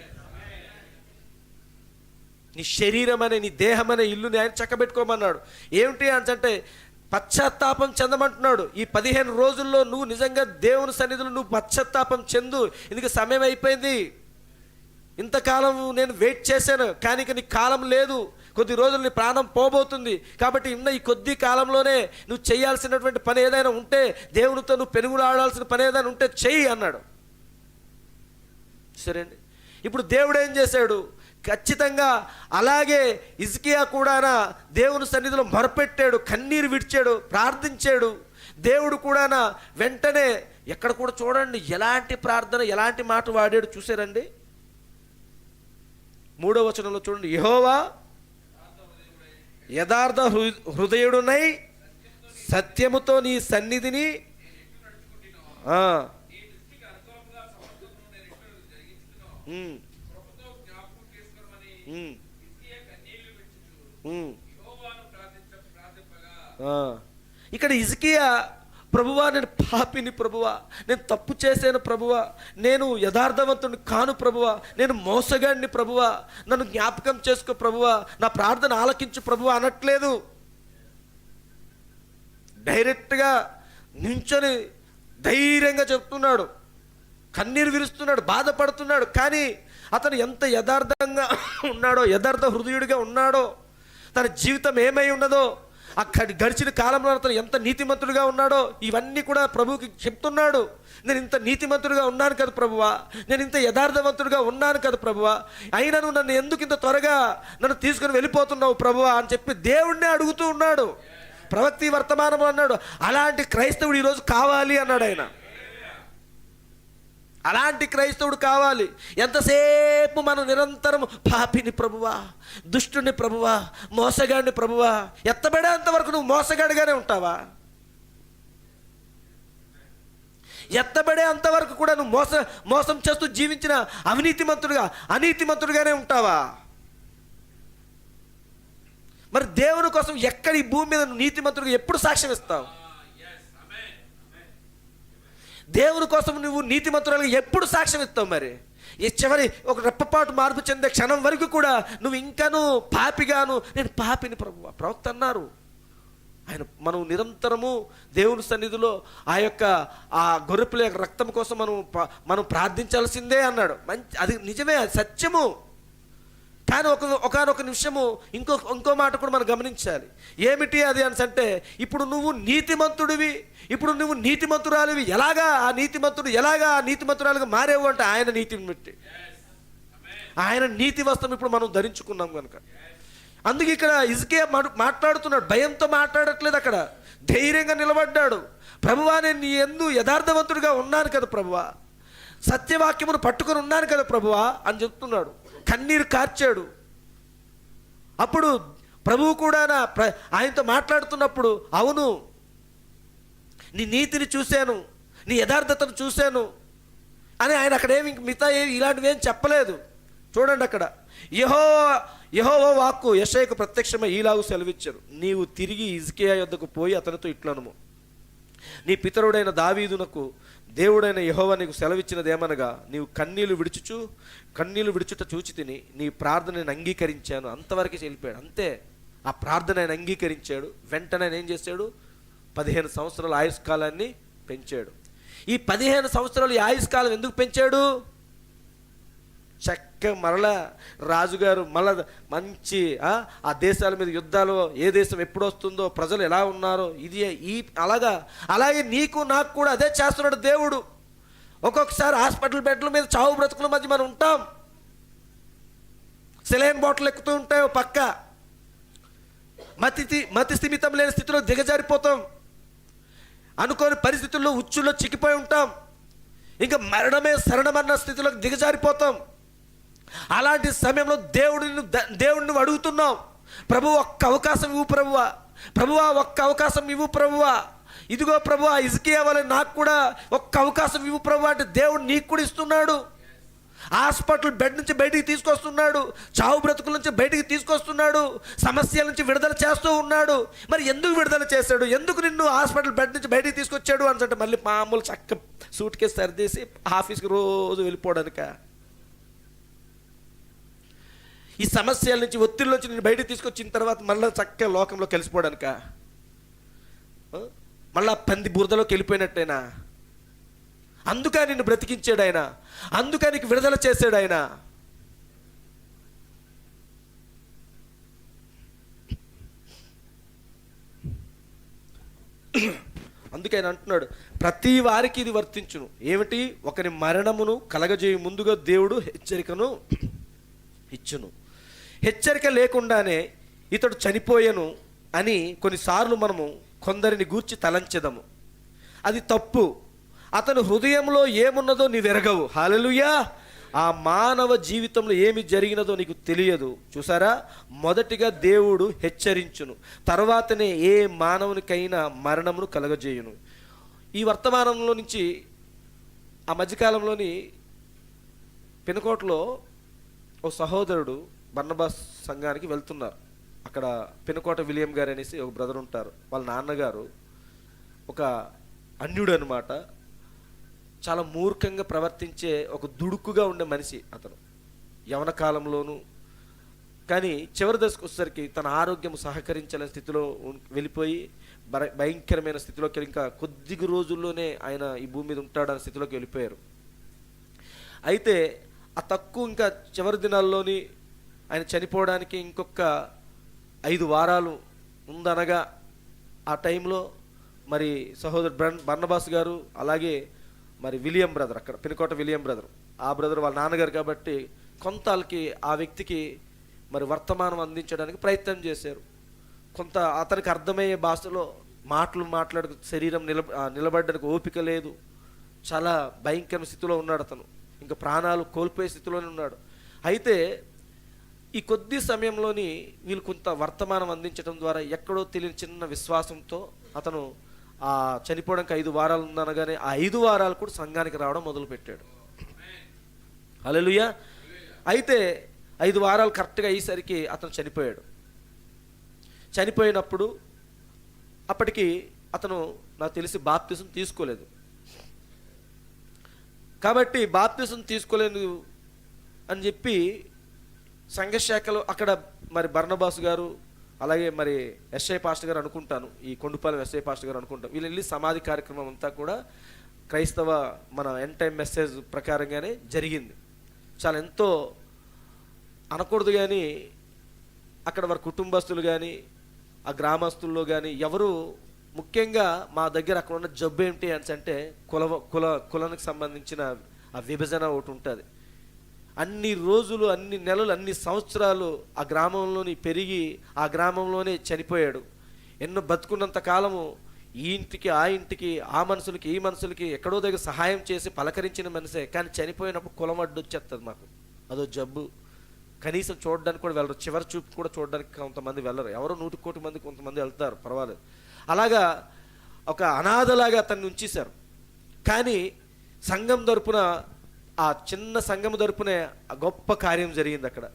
S1: నీ శరీరం అనే నీ దేహం అనే ఇల్లుని ఆయన చక్కబెట్టుకోమన్నాడు. ఏమిటి అంటే పశ్చాత్తాపం చెందమంటున్నాడు. ఈ 15 రోజుల్లో నువ్వు నిజంగా దేవుని సన్నిధిలో నువ్వు పశ్చాత్తాపం చెందు. ఇందుకు సమయం అయిపోయింది, ఇంతకాలం నేను వెయిట్ చేశాను, కానీ ఇక నీ కాలం లేదు, కొద్ది రోజులు నీ ప్రాణం పోబోతుంది. కాబట్టి ఈ కొద్ది కాలంలోనే నువ్వు చేయాల్సినటువంటి పని ఏదైనా ఉంటే, దేవునితో నువ్వు పెనుగులాడాల్సిన పని ఏదైనా ఉంటే చెయ్యి అన్నాడు. సరే అండి, ఇప్పుడు దేవుడు ఏం చేశాడు? ఖచ్చితంగా అలాగే హిజ్కియా కూడా దేవుని సన్నిధిలో మొరపెట్టాడు, కన్నీరు విడిచాడు, ప్రార్థించాడు. దేవుడు కూడా వెంటనే ఎక్కడ కూడా చూడండి ఎలాంటి ప్రార్థన, ఎలాంటి మాట వాడాడు చూసారండి. 3వ వచనంలో చూడండి, యెహోవా యథార్థ హృదయుడునై సత్యముతో నీ సన్నిధిని ఇక్కడ హిజ్కియా, ప్రభువా నేను పాపిని ప్రభువా, నేను తప్పు చేశాను ప్రభువా, నేను యథార్థవంతుని కాను ప్రభువా, నేను మోసగాడిని ప్రభువా, నన్ను జ్ఞాపకం చేసుకో ప్రభువా, నా ప్రార్థన ఆలకించు ప్రభువా అనట్లేదు. డైరెక్ట్గా నించొని ధైర్యంగా చెప్తున్నాడు, కన్నీరు విరుస్తున్నాడు, బాధపడుతున్నాడు. కానీ అతను ఎంత యథార్థంగా ఉన్నాడో, యథార్థ హృదయుడిగా ఉన్నాడో, తన జీవితం ఏమై ఉన్నదో, అక్కడ గడిచిన కాలంలో అతను ఎంత నీతిమంతుడిగా ఉన్నాడో ఇవన్నీ కూడా ప్రభువుకి చెప్తున్నాడు. నేను ఇంత నీతిమంతుడిగా ఉన్నాను కదా ప్రభువా, నేను ఇంత యథార్థవంతుడిగా ఉన్నాను కదా ప్రభువా, అయినా నువ్వు నన్ను ఎందుకు ఇంత త్వరగా నన్ను తీసుకుని వెళ్ళిపోతున్నావు ప్రభువా అని చెప్పి దేవుణ్ణి అడుగుతూ ఉన్నాడు. ప్రవక్తి వర్తమానం అన్నాడు, అలాంటి క్రైస్తవుడు ఈరోజు కావాలి అన్నాడు ఆయన. అలాంటి క్రైస్తవుడు కావాలి. ఎంతసేపు మనం నిరంతరం పాపిని ప్రభువా, దుష్టుని ప్రభువా, మోసగాడిని ప్రభువా, ఎత్తబడేంత వరకు నువ్వు మోసగాడిగానే ఉంటావా? ఎత్తబడే అంతవరకు కూడా నువ్వు మోసం చేస్తూ జీవించిన అనీతిమంతుడిగానే ఉంటావా? మరి దేవుని కోసం ఎక్కడ ఈ భూమి మీద నీతిమంతుడిగా ఎప్పుడు సాక్ష్యం ఇస్తావు? దేవుని కోసం నువ్వు నీతిమంతురాలుగా ఎప్పుడు సాక్ష్యం ఇస్తావు? మరి ఈ చివరి ఒక రెప్పపాటు మార్పు చెందే క్షణం వరకు కూడా నువ్వు ఇంకాను పాపిగాను, నేను పాపిని ప్రభువా. ప్రవక్త అన్నారు ఆయన, మనం నిరంతరము దేవుని సన్నిధిలో ఆ గొర్రెపిల్ల యొక్క రక్తం కోసం మనం ప్రార్థించాల్సిందే అన్నాడు. అది నిజమే, అది సత్యము. కానీ ఒకానొక నిమిషము ఇంకో మాట కూడా మనం గమనించాలి. ఏమిటి అది అని అంటే, ఇప్పుడు నువ్వు నీతిమంతుడివి, ఇప్పుడు నువ్వు నీతిమంతురాలివి, ఎలాగా ఆ నీతిమంతురాలుగా మారేవు అంటే ఆయన నీతిని బట్టి, ఆయన నీతి వస్త్రం ఇప్పుడు మనం ధరించుకున్నాం కనుక. అందుకే ఇక్కడ హిజ్కియా మాట్లాడుతున్నాడు, భయంతో మాట్లాడట్లేదు, అక్కడ ధైర్యంగా నిలబడ్డాడు. ప్రభువా, నేను నీ యందు యథార్థవంతుడిగా ఉన్నాను కదా ప్రభువా, సత్యవాక్యమును పట్టుకొని ఉన్నాను కదా ప్రభువా అని చెప్తున్నాడు. కన్నీరు కార్చాడు. అప్పుడు ప్రభువు కూడా ఆయనతో మాట్లాడుతున్నప్పుడు, అవును నీ నీతిని చూశాను, నీ యథార్థతను చూశాను అని ఆయన అక్కడ మిగతా ఇలాంటివి ఏం చెప్పలేదు. చూడండి, అక్కడ యెహోవా వాక్కు యెషయాకు ప్రత్యక్షమై ఈలాగు సెలవిచ్చారు, నీవు తిరిగి హిజ్కియా యొద్దకు పోయి అతనితో ఇట్లనుము, నీ పితరుడైన దావీదునకు దేవుడైన యెహోవా నీకు సెలవిచ్చినదేమనగా, నీవు కన్నీళ్లు విడుచుట చూచి తిని నీ ప్రార్థనను అంగీకరించాను. అంతవరకు వెళ్ళిపోయాడు. అంతే, ఆ ప్రార్థన ఆయన అంగీకరించాడు. వెంటనే ఆయన ఏం చేశాడు, 15 సంవత్సరాల ఆయుష్కాలాన్ని పెంచాడు. ఈ 15 సంవత్సరాలు ఈ ఆయుష్కాలం ఎందుకు పెంచాడు? మరలా రాజుగారు మళ్ళా మంచి ఆ దేశాల మీద యుద్ధాలు, ఏ దేశం ఎప్పుడు వస్తుందో, ప్రజలు ఎలా ఉన్నారో, అలాగే నీకు నాకు కూడా అదే చేస్తున్నాడు దేవుడు. ఒక్కొక్కసారి హాస్పిటల్ బెడ్ల మీద చావు బ్రతుకుల మధ్య మనం ఉంటాం. సెలైన్ బాటిల్ ఎక్కుతూ ఉంటాయి ఓ పక్క, మతి స్థిమితం లేని స్థితిలో దిగజారిపోతాం, అనుకోని పరిస్థితుల్లో ఉచ్చుల్లో చిక్కిపోయి ఉంటాం, ఇంకా మరణమే శరణమన్న స్థితిలోకి దిగజారిపోతాం. అలాంటి సమయంలో దేవుడిని అడుగుతున్నాం, ప్రభు ఒక్క అవకాశం ఇవ్వు ప్రభువా, ఒక్క అవకాశం ఇవ్వు ప్రభువా, ఇదిగో ప్రభువా హిజ్కియా వలె నాకు కూడా ఒక్క అవకాశం ఇవ్వు ప్రభువా అంటే దేవుడు నీకు కూడా ఇస్తున్నాడు. హాస్పిటల్ బెడ్ నుంచి బయటికి తీసుకొస్తున్నాడు, చావు బ్రతుకుల నుంచి బయటికి తీసుకొస్తున్నాడు, సమస్యల నుంచి విడుదల చేస్తూ ఉన్నాడు. మరి ఎందుకు విడుదల చేశాడు, ఎందుకు నిన్ను హాస్పిటల్ బెడ్ నుంచి బయటికి తీసుకొచ్చాడు అని అంటే, మళ్ళీ మామూలు చక్క సూట్ కేసు సరిదేసి ఆఫీస్కి రోజు వెళ్ళిపోవడానిక? ఈ సమస్యల నుంచి, ఒత్తిడి నుంచి నేను బయటకు తీసుకొచ్చిన తర్వాత మళ్ళీ చక్కగా లోకంలో కలిసిపోవడానిక? మళ్ళా పంది బురదలోకి వెళ్ళిపోయినట్టేనా? అందుకే నిన్ను బ్రతికించాడు ఆయన, అందుకే నీకు విడుదల చేశాడు ఆయన. అందుకే ఆయన అంటున్నాడు, ప్రతి వారికి ఇది వర్తించును. ఏమిటి? ఒకరి మరణమును కలగజేయు ముందుగా దేవుడు హెచ్చరికను ఇచ్చును. హెచ్చరిక లేకుండానే ఇతడు చనిపోయెను అని కొన్నిసార్లు మనము కొందరిని గూర్చి తలంచెదము. అది తప్పు. అతను హృదయంలో ఏమున్నదో నీవెరగవు. హల్లెలూయా. ఆ మానవ జీవితంలో ఏమి జరిగినదో నీకు తెలియదు. చూసారా, మొదటిగా దేవుడు హెచ్చరించును, తర్వాతనే ఏ మానవునికైనా మరణమును కలగజేయును. ఈ వర్తమానంలో నుంచి ఆ మధ్యకాలంలోని పెనుకోటలో ఓ సహోదరుడు బర్నబాస్ సంఘానికి వెళ్తున్నారు. అక్కడ పెనుకోట విలియం గారు అనేసి ఒక బ్రదర్ ఉంటారు. వాళ్ళ నాన్నగారు ఒక అన్యుడు అనమాట. చాలా మూర్ఖంగా ప్రవర్తించే ఒక దుడుకుగా ఉండే మనిషి అతను, యవన కాలంలోనూ. కానీ చివరి దశకు వచ్చేసరికి తన ఆరోగ్యం సహకరించలేని స్థితిలో వెళ్ళిపోయి భయంకరమైన స్థితిలోకి, ఇంకా కొద్ది రోజుల్లోనే ఆయన ఈ భూమి మీద ఉంటాడనే స్థితిలోకి వెళ్ళిపోయారు. అయితే ఆ తక్కువ ఇంకా చివరి దినాల్లోని ఆయన చనిపోవడానికి ఇంకొక 5 వారాలు ఉందనగా ఆ టైంలో మరి సహోదరు బర్నబాస్ గారు, అలాగే మరి విలియం బ్రదర్, అక్కడ పెనుకోట విలియం బ్రదర్, ఆ బ్రదర్ వాళ్ళ నాన్నగారు కాబట్టి కొంతకి ఆ వ్యక్తికి మరి వర్తమానం అందించడానికి ప్రయత్నం చేశారు. కొంత అతనికి అర్థమయ్యే భాషలో మాట్లాడు, శరీరం నిలబడడానికి ఓపిక లేదు, చాలా భయంకర స్థితిలో ఉన్నాడు అతను, ఇంకా ప్రాణాలు కోల్పోయే స్థితిలోనే ఉన్నాడు. అయితే ఈ కొద్ది సమయంలోని వీళ్ళు కొంత వర్తమానం అందించడం ద్వారా ఎక్కడో తెలియని చిన్న విశ్వాసంతో అతను ఆ చనిపోవడానికి 5 వారాలు ఉందనగానే ఆ 5 వారాలు కూడా సంఘానికి రావడం మొదలుపెట్టాడు. హల్లెలూయా. అయితే 5 వారాలు కరెక్ట్గా అయ్యేసరికి అతను చనిపోయాడు. చనిపోయినప్పుడు అప్పటికి అతను నాకు తెలిసి బాప్తిసం తీసుకోలేదు. కాబట్టి బాప్తిసం తీసుకోలేదు అని చెప్పి సంఘశాఖలో అక్కడ మరి బర్నబాస్ గారు, అలాగే మరి ఎస్ఐ పాస్టర్ గారు అనుకుంటాను, ఈ కొండుపాలెం ఎస్ఐ పాస్టర్ గారు అనుకుంటాను, వీళ్ళు వెళ్ళి సమాధి కార్యక్రమం అంతా కూడా క్రైస్తవ మన ఎండ్ టైం మెసేజ్ ప్రకారంగానే జరిగింది. చాలా ఎంతో అనకూడదు, కానీ అక్కడ వారి కుటుంబస్తులు కానీ ఆ గ్రామస్తుల్లో కానీ ఎవరు, ముఖ్యంగా మా దగ్గర అక్కడ ఉన్న జబ్బు ఏంటి అంటే కులానికి సంబంధించిన ఆ విభజన ఒకటి ఉంటుంది. అన్ని రోజులు, అన్ని నెలలు, అన్ని సంవత్సరాలు ఆ గ్రామంలోని పెరిగి ఆ గ్రామంలోనే చనిపోయాడు. ఎన్నో బతుకున్నంత కాలము ఈ ఇంటికి ఆ ఇంటికి, ఆ మనుషులకి ఈ మనుషులకి ఎక్కడో దగ్గర సహాయం చేసి పలకరించిన మనిషే, కానీ చనిపోయినప్పుడు కులం అడ్డు వచ్చేస్తుంది మాకు. అదో జబ్బు. కనీసం చూడడానికి కూడా వెళ్ళరు, చివరి చూపు కూడా చూడడానికి కొంతమంది వెళ్ళరు. ఎవరో 100 కోటి మంది కొంతమంది వెళ్తారు, పర్వాలేదు. అలాగా ఒక అనాథలాగా అతన్ని ఉంచేశారు. కానీ సంఘం తరపున, ఆ చిన్న సంఘం తరపునే గొప్ప కార్యం జరిగింది అక్కడ.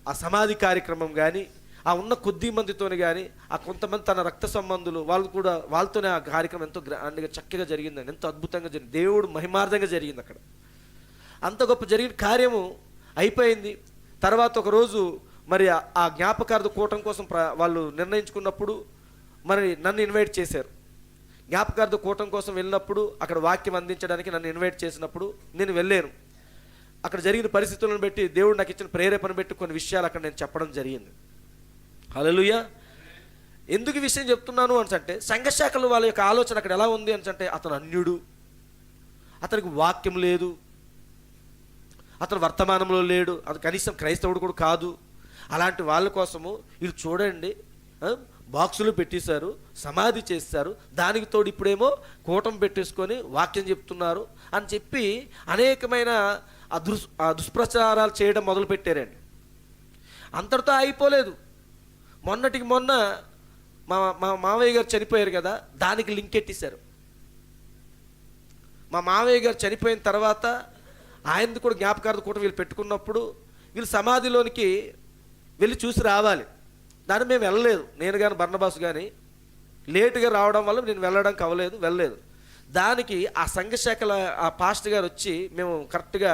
S1: ఆ సమాధి కార్యక్రమం కానీ, ఆ ఉన్న కొద్ది మందితోనే కానీ, ఆ కొంతమంది తన రక్త సంబంధులు వాళ్ళు కూడా, వాళ్ళతోనే ఆ కార్యక్రమం ఎంతో గ్రాండ్గా చక్కగా జరిగిందండి. ఎంతో అద్భుతంగా జరిగింది. దేవుడు మహిమార్థంగా జరిగింది అక్కడ. అంత గొప్ప జరిగిన కార్యము అయిపోయింది. తర్వాత ఒకరోజు మరి ఆ జ్ఞాపకార్థ కూటం కోసం వాళ్ళు నిర్ణయించుకున్నప్పుడు మరి నన్ను ఇన్వైట్ చేశారు. జ్ఞాపకార్థ కూటం కోసం వెళ్ళినప్పుడు అక్కడ వాక్యం అందించడానికి నన్ను ఇన్వైట్ చేసినప్పుడు నేను వెళ్ళాను. అక్కడ జరిగిన పరిస్థితులను బట్టి, దేవుడు నాకు ఇచ్చిన ప్రేరేపణ బట్టి కొన్ని విషయాలు అక్కడ నేను చెప్పడం జరిగింది. హల్లెలూయా. ఎందుకు ఈ విషయం చెప్తున్నాను అంటే, సంఘశాఖలు వాళ్ళ యొక్క ఆలోచన అక్కడ ఎలా ఉంది అంటే, అతను అన్యుడు, అతనికి వాక్యం లేదు, అతను వర్తమానంలో లేడు, అతను కనీసం క్రైస్తవుడు కూడా కాదు. అలాంటి వాళ్ళ కోసము వీళ్ళు చూడండి బాక్సులు పెట్టేశారు, సమాధి చేస్తారు, దానికి తోడు ఇప్పుడేమో కూటం పెట్టేసుకొని వాక్యం చెప్తున్నారు అని చెప్పి అనేకమైన దుష్ప్రచారాలు చేయడం మొదలుపెట్టారండి. అంతటితో అయిపోలేదు. మొన్నటికి మొన్న మా మావయ్య గారు చనిపోయారు కదా, దానికి లింక్ ఎట్టేశారు. మా మావయ్య గారు చనిపోయిన తర్వాత ఆయనది కూడా జ్ఞాపకార్థ కూటం వీళ్ళు పెట్టుకున్నప్పుడు వీళ్ళు సమాధిలోనికి వెళ్ళి చూసి రావాలి. దాన్ని మేము వెళ్ళలేదు, నేను కానీ బర్నబాస్ కానీ లేటుగా రావడం వల్ల నేను వెళ్ళలేదు. దానికి ఆ సంఘశాఖల ఆ పాస్టర్ గారు వచ్చి, మేము కరెక్ట్గా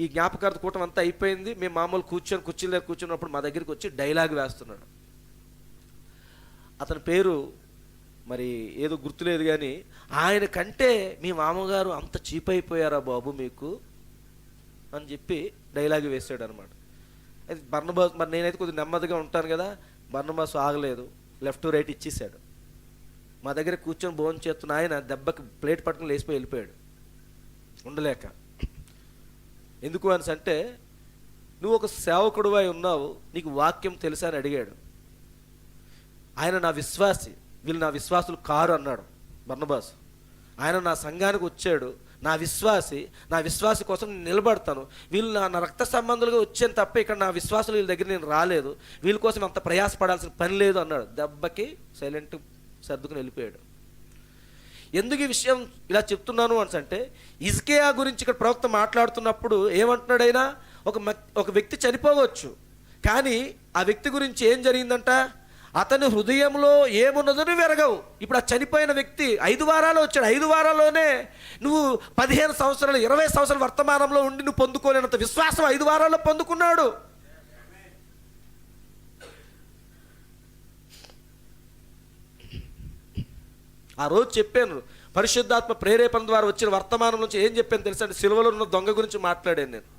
S1: ఈ జ్ఞాపకార్థ కూటం అంతా అయిపోయింది, మేము మామూలు కుర్చీల దగ్గర కూర్చున్నప్పుడు మా దగ్గరికి వచ్చి డైలాగ్ వేస్తున్నాడు. అతని పేరు మరి ఏదో గుర్తులేదు, కానీ ఆయన కంటే మీ మామగారు అంత చీప్ అయిపోయారా బాబు మీకు అని చెప్పి డైలాగ్ వేసాడు అనమాట. అయితే బర్నబాస్, మరి నేనైతే కొద్దిగా నెమ్మదిగా ఉంటాను కదా, బర్నబాస్ ఆగలేదు, లెఫ్ట్ రైట్ ఇచ్చేసాడు. మా దగ్గర కూర్చొని భోజనం చేస్తున్న ఆయన దెబ్బకి ప్లేట్ పట్టుకుని లేచిపోయి వెళ్ళిపోయాడు ఉండలేక. ఎందుకు అంటే, నువ్వు ఒక సేవకుడువై ఉన్నావు, నీకు వాక్యం తెలుసా అని అడిగాడు. ఆయన నా విశ్వాసి, వీళ్ళు నా విశ్వాసులు కారు అన్నాడు బర్నబాస్. ఆయన నా సంఘానికి వచ్చాడు, నా విశ్వాసి కోసం నేను నిలబడతాను, వీళ్ళు నా రక్త సంబంధులుగా వచ్చాను తప్ప ఇక్కడ నా విశ్వాసులు వీళ్ళ దగ్గర నేను రాలేదు, వీళ్ళ కోసం అంత ప్రయాసపడాల్సిన పని లేదు అన్నాడు. దెబ్బకి సైలెంట్ సర్దుకుని వెళ్ళిపోయాడు. ఎందుకు ఈ విషయం ఇలా చెప్తున్నాను అంటే, హిజ్కియా గురించి ఇక్కడ ప్రవక్త మాట్లాడుతున్నప్పుడు ఏమంటున్నాడైనా, ఒక వ్యక్తి చనిపోవచ్చు, కానీ ఆ వ్యక్తి గురించి ఏం జరిగిందంట, అతని హృదయంలో ఏమున్నదని వెరగవు. ఇప్పుడు ఆ చనిపోయిన వ్యక్తి 5 వారాలు వచ్చాడు, 5 వారాల్లోనే నువ్వు 15 సంవత్సరాలు 20 సంవత్సరాలు వర్తమానంలో ఉండి నువ్వు పొందుకోలేనంత విశ్వాసం 5 వారాల్లో పొందుకున్నాడు. ఆ రోజు చెప్పాను, పరిశుద్ధాత్మ ప్రేరేపణ ద్వారా వచ్చిన వర్తమానం నుంచి ఏం చెప్పాను తెలుసా అంటే, సిలువలో ఉన్న దొంగ గురించి మాట్లాడాను. నేను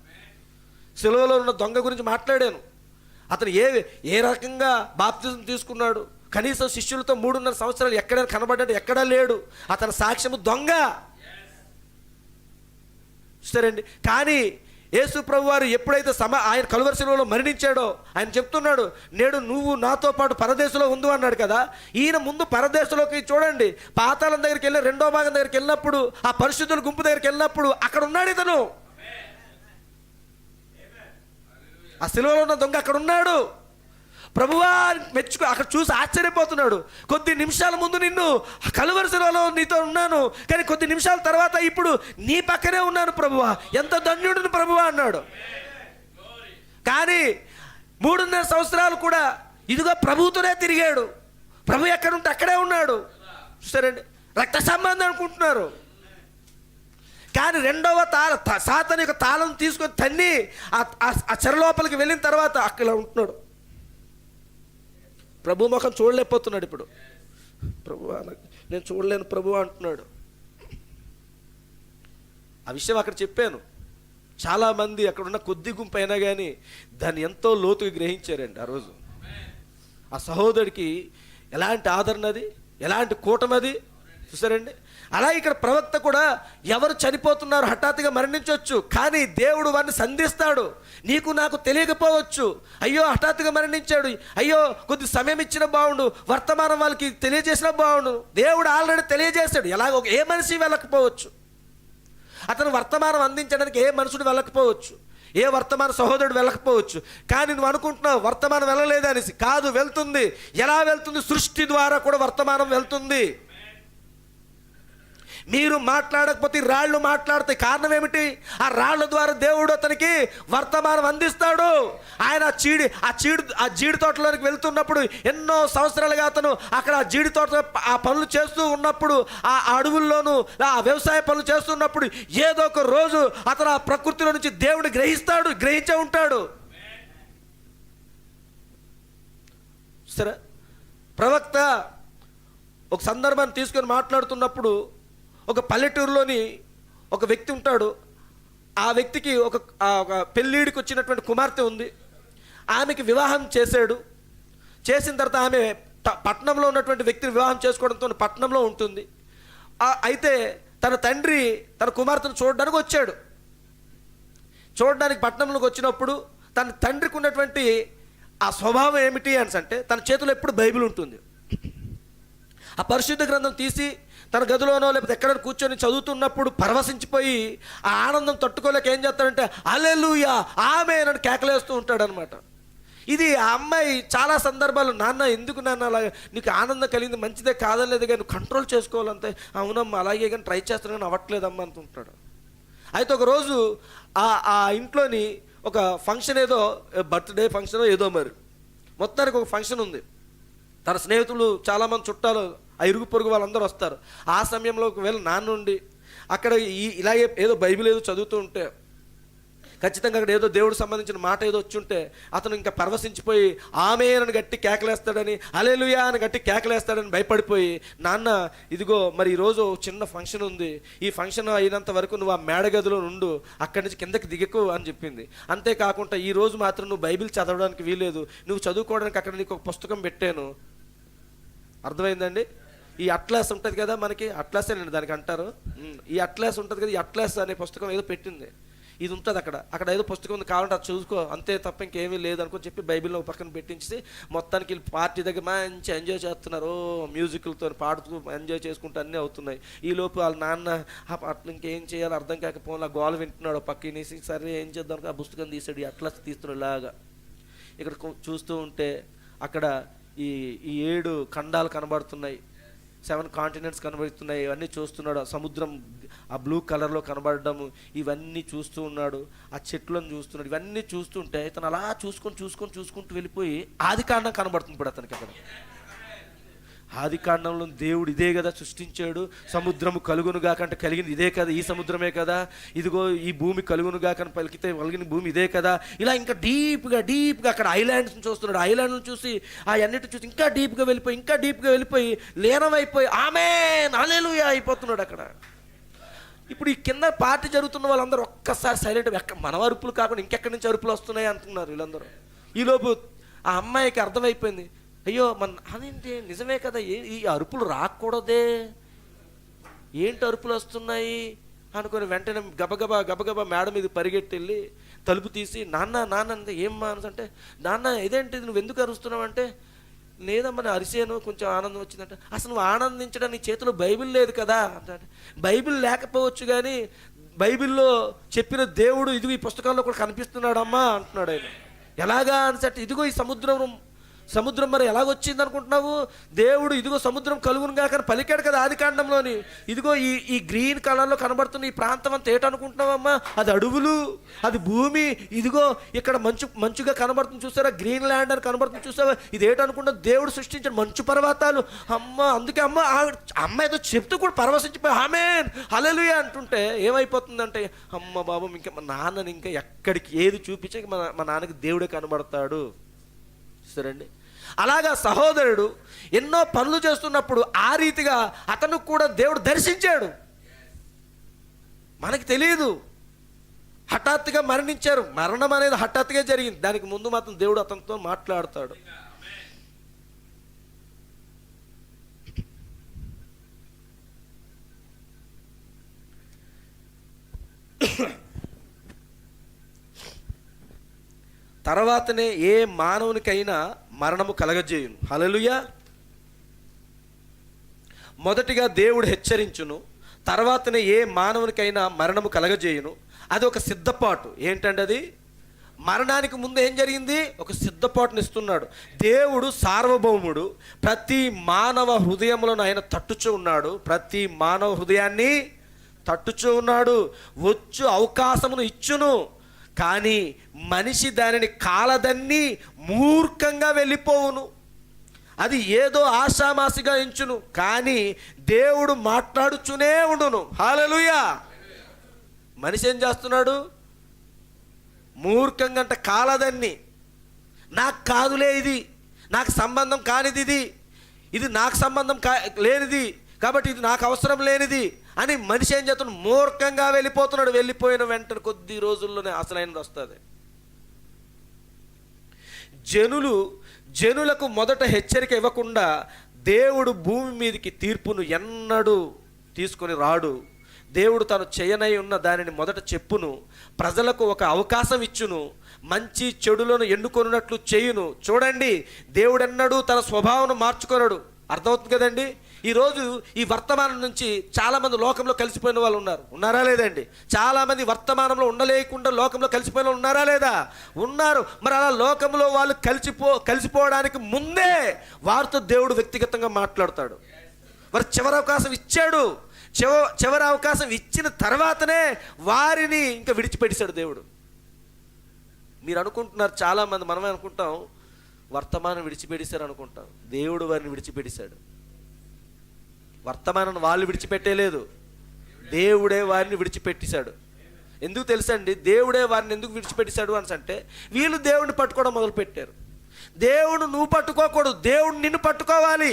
S1: సిలువలో ఉన్న దొంగ గురించి మాట్లాడాను. అతను ఏ రకంగా బాప్తిజం తీసుకున్నాడు, కనీసం శిష్యులతో 3.5 సంవత్సరాలు ఎక్కడైనా కనబడ్డాడు, ఎక్కడా లేడు. అతని సాక్ష్యము దొంగ. సరేండి. కానీ యేసు ప్రభు వారు ఎప్పుడైతే ఆయన కలువరి శిలువలో మరణించాడో, ఆయన చెప్తున్నాడు, నేడు నువ్వు నాతో పాటు పరదేశంలో ఉండు అన్నాడు కదా. ఈయన ముందు పరదేశంలోకి చూడండి, పాతాళం దగ్గరికి వెళ్ళి 2వ భాగం దగ్గరికి వెళ్ళినప్పుడు, ఆ పరిశుద్ధుల గుంపు దగ్గరికి వెళ్ళినప్పుడు అక్కడ ఉన్నాడు ఇతను. ఆ శిలువలో ఉన్న దొంగ అక్కడ ఉన్నాడు. ప్రభువా మెచ్చుకో, అక్కడ చూసి ఆశ్చర్యపోతున్నాడు. కొద్ది నిమిషాల ముందు నిన్ను కలువరి శిలువలో నీతో ఉన్నాను, కానీ కొద్ది నిమిషాల తర్వాత ఇప్పుడు నీ పక్కనే ఉన్నాను ప్రభువా, ఎంత ధన్యుడిని ప్రభువా అన్నాడు. కానీ 3.5 సంవత్సరాలు కూడా ఇదిగో ప్రభువుతోనే తిరిగాడు. ప్రభు ఎక్కడుంటే అక్కడే ఉన్నాడు. చూస్తారండి, రక్త సంబంధం అనుకుంటున్నారు. కానీ 2వ సాతాను యొక్క తాళం తీసుకొని తన్ని ఆ చెర లోపలికి వెళ్ళిన తర్వాత అక్కడ ఉంటున్నాడు. ప్రభు ముఖం చూడలేకపోతున్నాడు. ఇప్పుడు ప్రభువా నేను చూడలేను ప్రభువా అంటున్నాడు. ఆ విషయం అక్కడ చెప్పాను. చాలామంది అక్కడ ఉన్న కొద్ది గుంపు అయినా కానీ దాన్ని ఎంతో లోతుగా గ్రహించారండి. ఆ రోజు ఆ సహోదరుడికి ఎలాంటి ఆదరణ అది, ఎలాంటి కూటమది చూసారండి. అలా ఇక్కడ ప్రవక్త కూడా ఎవరు చనిపోతున్నారు, హఠాత్తుగా మరణించవచ్చు, కానీ దేవుడు వారిని సంధిస్తాడు. నీకు నాకు తెలియకపోవచ్చు, అయ్యో హఠాత్తుగా మరణించాడు, అయ్యో కొద్ది సమయం ఇచ్చిన బాగుండు, వర్తమానం వాళ్ళకి తెలియజేసిన బాగుండు. దేవుడు ఆల్రెడీ తెలియజేశాడు. ఎలాగో ఏ మనిషి వెళ్ళకపోవచ్చు, అతను వర్తమానం అందించడానికి ఏ మనుషుడు వెళ్ళకపోవచ్చు, ఏ వర్తమాన సహోదరుడు వెళ్ళకపోవచ్చు, కానీ నువ్వు అనుకుంటున్నావు వర్తమానం వెళ్ళలేదనేసి. కాదు, వెళ్తుంది. ఎలా వెళ్తుంది? సృష్టి ద్వారా కూడా వర్తమానం వెళ్తుంది. మీరు మాట్లాడకపోతే రాళ్ళు మాట్లాడతాయి. కారణం ఏమిటి? ఆ రాళ్ళ ద్వారా దేవుడు అతనికి వర్తమానం అందిస్తాడు. ఆయన ఆ జీడి తోటలోనికి వెళ్తున్నప్పుడు ఎన్నో సంవత్సరాలుగా అతను అక్కడ ఆ జీడి తోట ఆ పనులు చేస్తూ ఉన్నప్పుడు, ఆ అడవుల్లోనూ ఆ వ్యవసాయ పనులు చేస్తున్నప్పుడు ఏదో ఒక రోజు అతను ఆ ప్రకృతిలో నుంచి దేవుడు గ్రహించే ఉంటాడు. సరే, ప్రవక్త ఒక సందర్భాన్ని తీసుకొని మాట్లాడుతున్నప్పుడు ఒక పల్లెటూరులోని ఒక వ్యక్తి ఉంటాడు. ఆ వ్యక్తికి ఒక పెళ్ళిడికి వచ్చినటువంటి కుమార్తె ఉంది. ఆమెకి వివాహం చేశాడు. చేసిన తర్వాత ఆమె పట్టణంలో ఉన్నటువంటి వ్యక్తిని వివాహం చేసుకోవడంతో పట్టణంలో ఉంటుంది. అయితే తన తండ్రి తన కుమార్తెను చూడడానికి వచ్చాడు. చూడడానికి పట్టణంలోకి వచ్చినప్పుడు తన తండ్రికి ఉన్నటువంటి ఆ స్వభావం ఏమిటి అని అంటే, తన చేతిలో ఎప్పుడు బైబిల్ ఉంటుంది. ఆ పరిశుద్ధ గ్రంథం తీసి తన గదిలోనో లేకపోతే ఎక్కడ కూర్చొని చదువుతున్నప్పుడు పరవశించిపోయి ఆ ఆనందం తట్టుకోలేక ఏం చేస్తాడంటే హల్లెలూయా ఆమేన్ అని కేకలేస్తూ ఉంటాడనమాట. ఇది ఆ అమ్మాయి చాలా సందర్భాలు, నాన్న ఎందుకు నాన్న అలాగే, నీకు ఆనందం కలిగింది మంచిదే కాదలేదు, కానీ నువ్వు కంట్రోల్ చేసుకోవాలంతే. అవునమ్మా అలాగే కానీ ట్రై చేస్తున్నాను కానీ అవ్వట్లేదమ్మా అంటుంటాడు. అయితే ఒకరోజు ఆ ఇంట్లోని ఒక ఫంక్షన్, ఏదో బర్త్డే ఫంక్షన్ ఏదో, మరి మొత్తానికి ఒక ఫంక్షన్ ఉంది. తన స్నేహితులు చాలామంది చుట్టాలు, ఆ ఇరుగు పొరుగు వాళ్ళందరూ వస్తారు. ఆ సమయంలో ఒకవేళ నాన్నుండి అక్కడ ఇలాగే ఏదో బైబిల్ ఏదో చదువుతూ ఉంటే, ఖచ్చితంగా అక్కడ ఏదో దేవుడికి సంబంధించిన మాట ఏదో వచ్చి ఉంటే అతను ఇంకా పరవశించిపోయి ఆమేన్ అని గట్టి కేకలేస్తాడని, హల్లెలూయా అని గట్టి కేకలేస్తాడని భయపడిపోయి, నాన్న ఇదిగో మరి ఈరోజు చిన్న ఫంక్షన్ ఉంది, ఈ ఫంక్షన్ అయినంత వరకు నువ్వు ఆ మేడగదిలో నుండు, అక్కడి నుంచి కిందకి దిగకు అని చెప్పింది. అంతేకాకుండా ఈరోజు మాత్రం నువ్వు బైబిల్ చదవడానికి వీలేదు, నువ్వు చదువుకోవడానికి అక్కడ నీకు ఒక పుస్తకం పెట్టాను. అర్థమైందండి? ఈ అట్లాస్ ఉంటుంది కదా మనకి, అట్లాసేనండి దానికి అంటారు. ఈ అట్లాస్ ఉంటుంది కదా, ఈ అట్లాస్ అనే పుస్తకం ఏదో పెట్టింది. ఇది ఉంటుంది అక్కడ ఏదో పుస్తకం ఉంది, కావాలంటే అది చూసుకో, అంతే తప్ప ఇంకేమీ లేదు అనుకుని చెప్పి బైబిల్లో ఒక పక్కన పెట్టించి మొత్తానికి వీళ్ళు పార్టీ దగ్గర మంచి ఎంజాయ్ చేస్తున్నారు. మ్యూజిక్లతో పాడుతూ ఎంజాయ్ చేసుకుంటూ అన్నీ అవుతున్నాయి. ఈలోపు వాళ్ళ నాన్న అట్లా ఇంకేం చేయాలో అర్థం కాకపోయినా గోల వింటున్నాడు పక్కనేసి. సరే ఏం చేద్దాం, ఆ పుస్తకం తీసాడు, ఈ అట్లాస్ తీస్తున్నాడు. ఇలాగా ఇక్కడ చూస్తూ ఉంటే అక్కడ ఈ 7 ఖండాలు కనబడుతున్నాయి, 7 కాంటినెంట్స్ కనబడుతున్నాయి. ఇవన్నీ చూస్తున్నాడు. సముద్రం ఆ బ్లూ కలర్లో కనబడడము ఇవన్నీ చూస్తూ ఉన్నాడు. ఆ చెట్లను చూస్తున్నాడు. ఇవన్నీ చూస్తుంటే ఇతను అలా చూసుకుంటూ వెళ్ళిపోయి ఆదికాండం కనబడుతుంది. ఇప్పుడు అతనికి అక్కడ ఆదికాండంలో దేవుడు ఇదే కదా సృష్టించాడు, సముద్రము కలుగునుగా కంటే కలిగింది ఇదే కదా, ఈ సముద్రమే కదా, ఇదిగో ఈ భూమి కలుగునుగా కానీ పలికితే కలిగిన భూమి ఇదే కదా. ఇలా ఇంకా డీప్గా అక్కడ ఐలాండ్స్ని చూస్తున్నాడు. ఐలాండ్ను చూసి ఆ అన్నిటి చూసి ఇంకా డీప్గా వెళ్ళిపోయి లీనమైపోయి ఆమేన్ హల్లెలూయా అయిపోతున్నాడు అక్కడ. ఇప్పుడు ఈ కింద పార్టీ జరుగుతున్న వాళ్ళందరూ ఒక్కసారి సైలెంట్, మన అరుపులు కాకుండా ఇంకెక్కడి నుంచి అరుపులు వస్తున్నాయి అంటున్నారు వీళ్ళందరూ. ఈలోపు ఆ అమ్మాయికి అర్థమైపోయింది, అయ్యో అదేంటి నిజమే కదా, ఈ అరుపులు రాకూడదే, ఏంటి అరుపులు వస్తున్నాయి అనుకుని వెంటనే గబగబా మేడ మీద పరిగెట్టి వెళ్ళి తలుపు తీసి నాన్న ఏమ్మా అంటే, నాన్న ఇదేంటి నువ్వు ఎందుకు అరుస్తున్నావు అంటే, లేదమ్మా అరిసేను కొంచెం ఆనందం వచ్చిందంటే, అసలు నువ్వు ఆనందించడానికి నీ చేతిలో బైబిల్ లేదు కదా అంటే, బైబిల్ లేకపోవచ్చు కానీ బైబిల్లో చెప్పిన దేవుడు ఇదిగో ఈ పుస్తకాల్లో కూడా కనిపిస్తున్నాడమ్మా అంటున్నాడు ఆయన. ఎలాగా అని ఇదిగో ఈ సముద్రం మరి ఎలాగొచ్చింది అనుకుంటున్నావు? దేవుడు ఇదిగో సముద్రం కలుగునుగా కానీ పలికాడు కదా ఆదికాండంలోని. ఇదిగో ఈ గ్రీన్ కలర్లో కనబడుతున్న ఈ ప్రాంతం అంతా ఏటనుకుంటున్నావమ్మా? అది అడవులు, అది భూమి. ఇదిగో ఇక్కడ మంచుగా కనబడుతుంది చూసారా, గ్రీన్ ల్యాండ్ అని కనబడుతుంది చూసావా, ఇది ఏటనుకుంటా దేవుడు సృష్టించిన మంచు పర్వతాలు. అందుకే అమ్మ ఏదో చెప్తూ కూడా పరవశించిపోయి ఆమేన్ హల్లెలూయా అంటుంటే ఏమైపోతుందంటే, అమ్మ బాబు ఇంకా మా నాన్నని ఇంకా ఎక్కడికి ఏది చూపించక మా నాన్నకి దేవుడే కనబడతాడు. సరేండి, అలాగా సహోదరుడు ఎన్నో పనులు చేస్తున్నప్పుడు ఆ రీతిగా అతను కూడా దేవుడు దర్శించాడు. మనకి తెలియదు, హఠాత్తుగా మరణించారు. మరణం అనేది హఠాత్తుగా జరిగింది. దానికి ముందు మాత్రం దేవుడు అతనితో మాట్లాడతాడు. తర్వాతనే ఏ మానవునికైనా మరణము కలగజేయును. హల్లెలూయా. మొదటిగా దేవుడు హెచ్చరించును, తర్వాతనే ఏ మానవునికైనా మరణము కలగజేయును. అది ఒక సిద్ధపాటు. ఏంటంటే అది మరణానికి ముందు ఏం జరిగింది? ఒక సిద్ధపాటుని ఇస్తున్నాడు. దేవుడు సార్వభౌముడు. ప్రతి మానవ హృదయములను ఆయన తట్టుచూ ఉన్నాడు. ప్రతి మానవ హృదయాన్ని తట్టుచూ ఉన్నాడు. వచ్చు అవకాశమును ఇచ్చును, కానీ మనిషి దానిని కాలదన్ని మూర్ఖంగా వెళ్ళిపోవును. అది ఏదో ఆషామాసిగా ఎంచును, కానీ దేవుడు మాట్లాడుచూనే ఉండును. హల్లెలూయా. మనిషి ఏం చేస్తున్నాడు? మూర్ఖంగా అంట కాలదన్ని, నాకు కాదులే, ఇది నాకు సంబంధం కానిది, ఇది నాకు సంబంధం లేనిది, కాబట్టి ఇది నాకు అవసరం లేనిది అని మనిషి ఏం చేస్తున్నాడు? మూర్ఖంగా వెళ్ళిపోతున్నాడు. వెళ్ళిపోయిన వెంటనే కొద్ది రోజుల్లోనే అసలైనది వస్తుంది. జనులకు మొదట హెచ్చరిక ఇవ్వకుండా దేవుడు భూమి మీదకి తీర్పును ఎన్నడూ తీసుకొని రాడు. దేవుడు తను చేయనై ఉన్న దానిని మొదట చెప్పును, ప్రజలకు ఒక అవకాశం ఇచ్చును, మంచి చెడులను ఎన్నుకొనున్నట్లు చేయును. చూడండి, దేవుడెన్నడూ తన స్వభావం మార్చుకొనడు. అర్థమవుతుంది కదండి? ఈరోజు ఈ వర్తమానం నుంచి చాలామంది లోకంలో కలిసిపోయిన వాళ్ళు ఉన్నారా లేదండి? చాలామంది వర్తమానంలో ఉండలేకుండా లోకంలో కలిసిపోయిన వాళ్ళు ఉన్నారా లేదా? ఉన్నారు. మరి అలా లోకంలో వాళ్ళు కలిసిపోవడానికి ముందే వారితో దేవుడు వ్యక్తిగతంగా మాట్లాడతాడు. మరి చివరి అవకాశం ఇచ్చాడు. చివరి అవకాశం ఇచ్చిన తర్వాతనే వారిని ఇంకా విడిచిపెట్టేశాడు దేవుడు. మీరు అనుకుంటున్నారు, చాలామంది మనమే అనుకుంటాం, వర్తమానం విడిచిపెట్టేశారు అనుకుంటాం. దేవుడు వారిని విడిచిపెట్టేశాడు. వర్తమానం వాళ్ళు విడిచిపెట్టేలేదు, దేవుడే వారిని విడిచిపెట్టేశాడు. ఎందుకు తెలుసండి? దేవుడే వారిని ఎందుకు విడిచిపెట్టేశాడు అని అంటే, వీళ్ళు దేవుడిని పట్టుకోవడం మొదలుపెట్టారు. దేవుడు నువ్వు పట్టుకోకూడదు, దేవుడు నిన్ను పట్టుకోవాలి.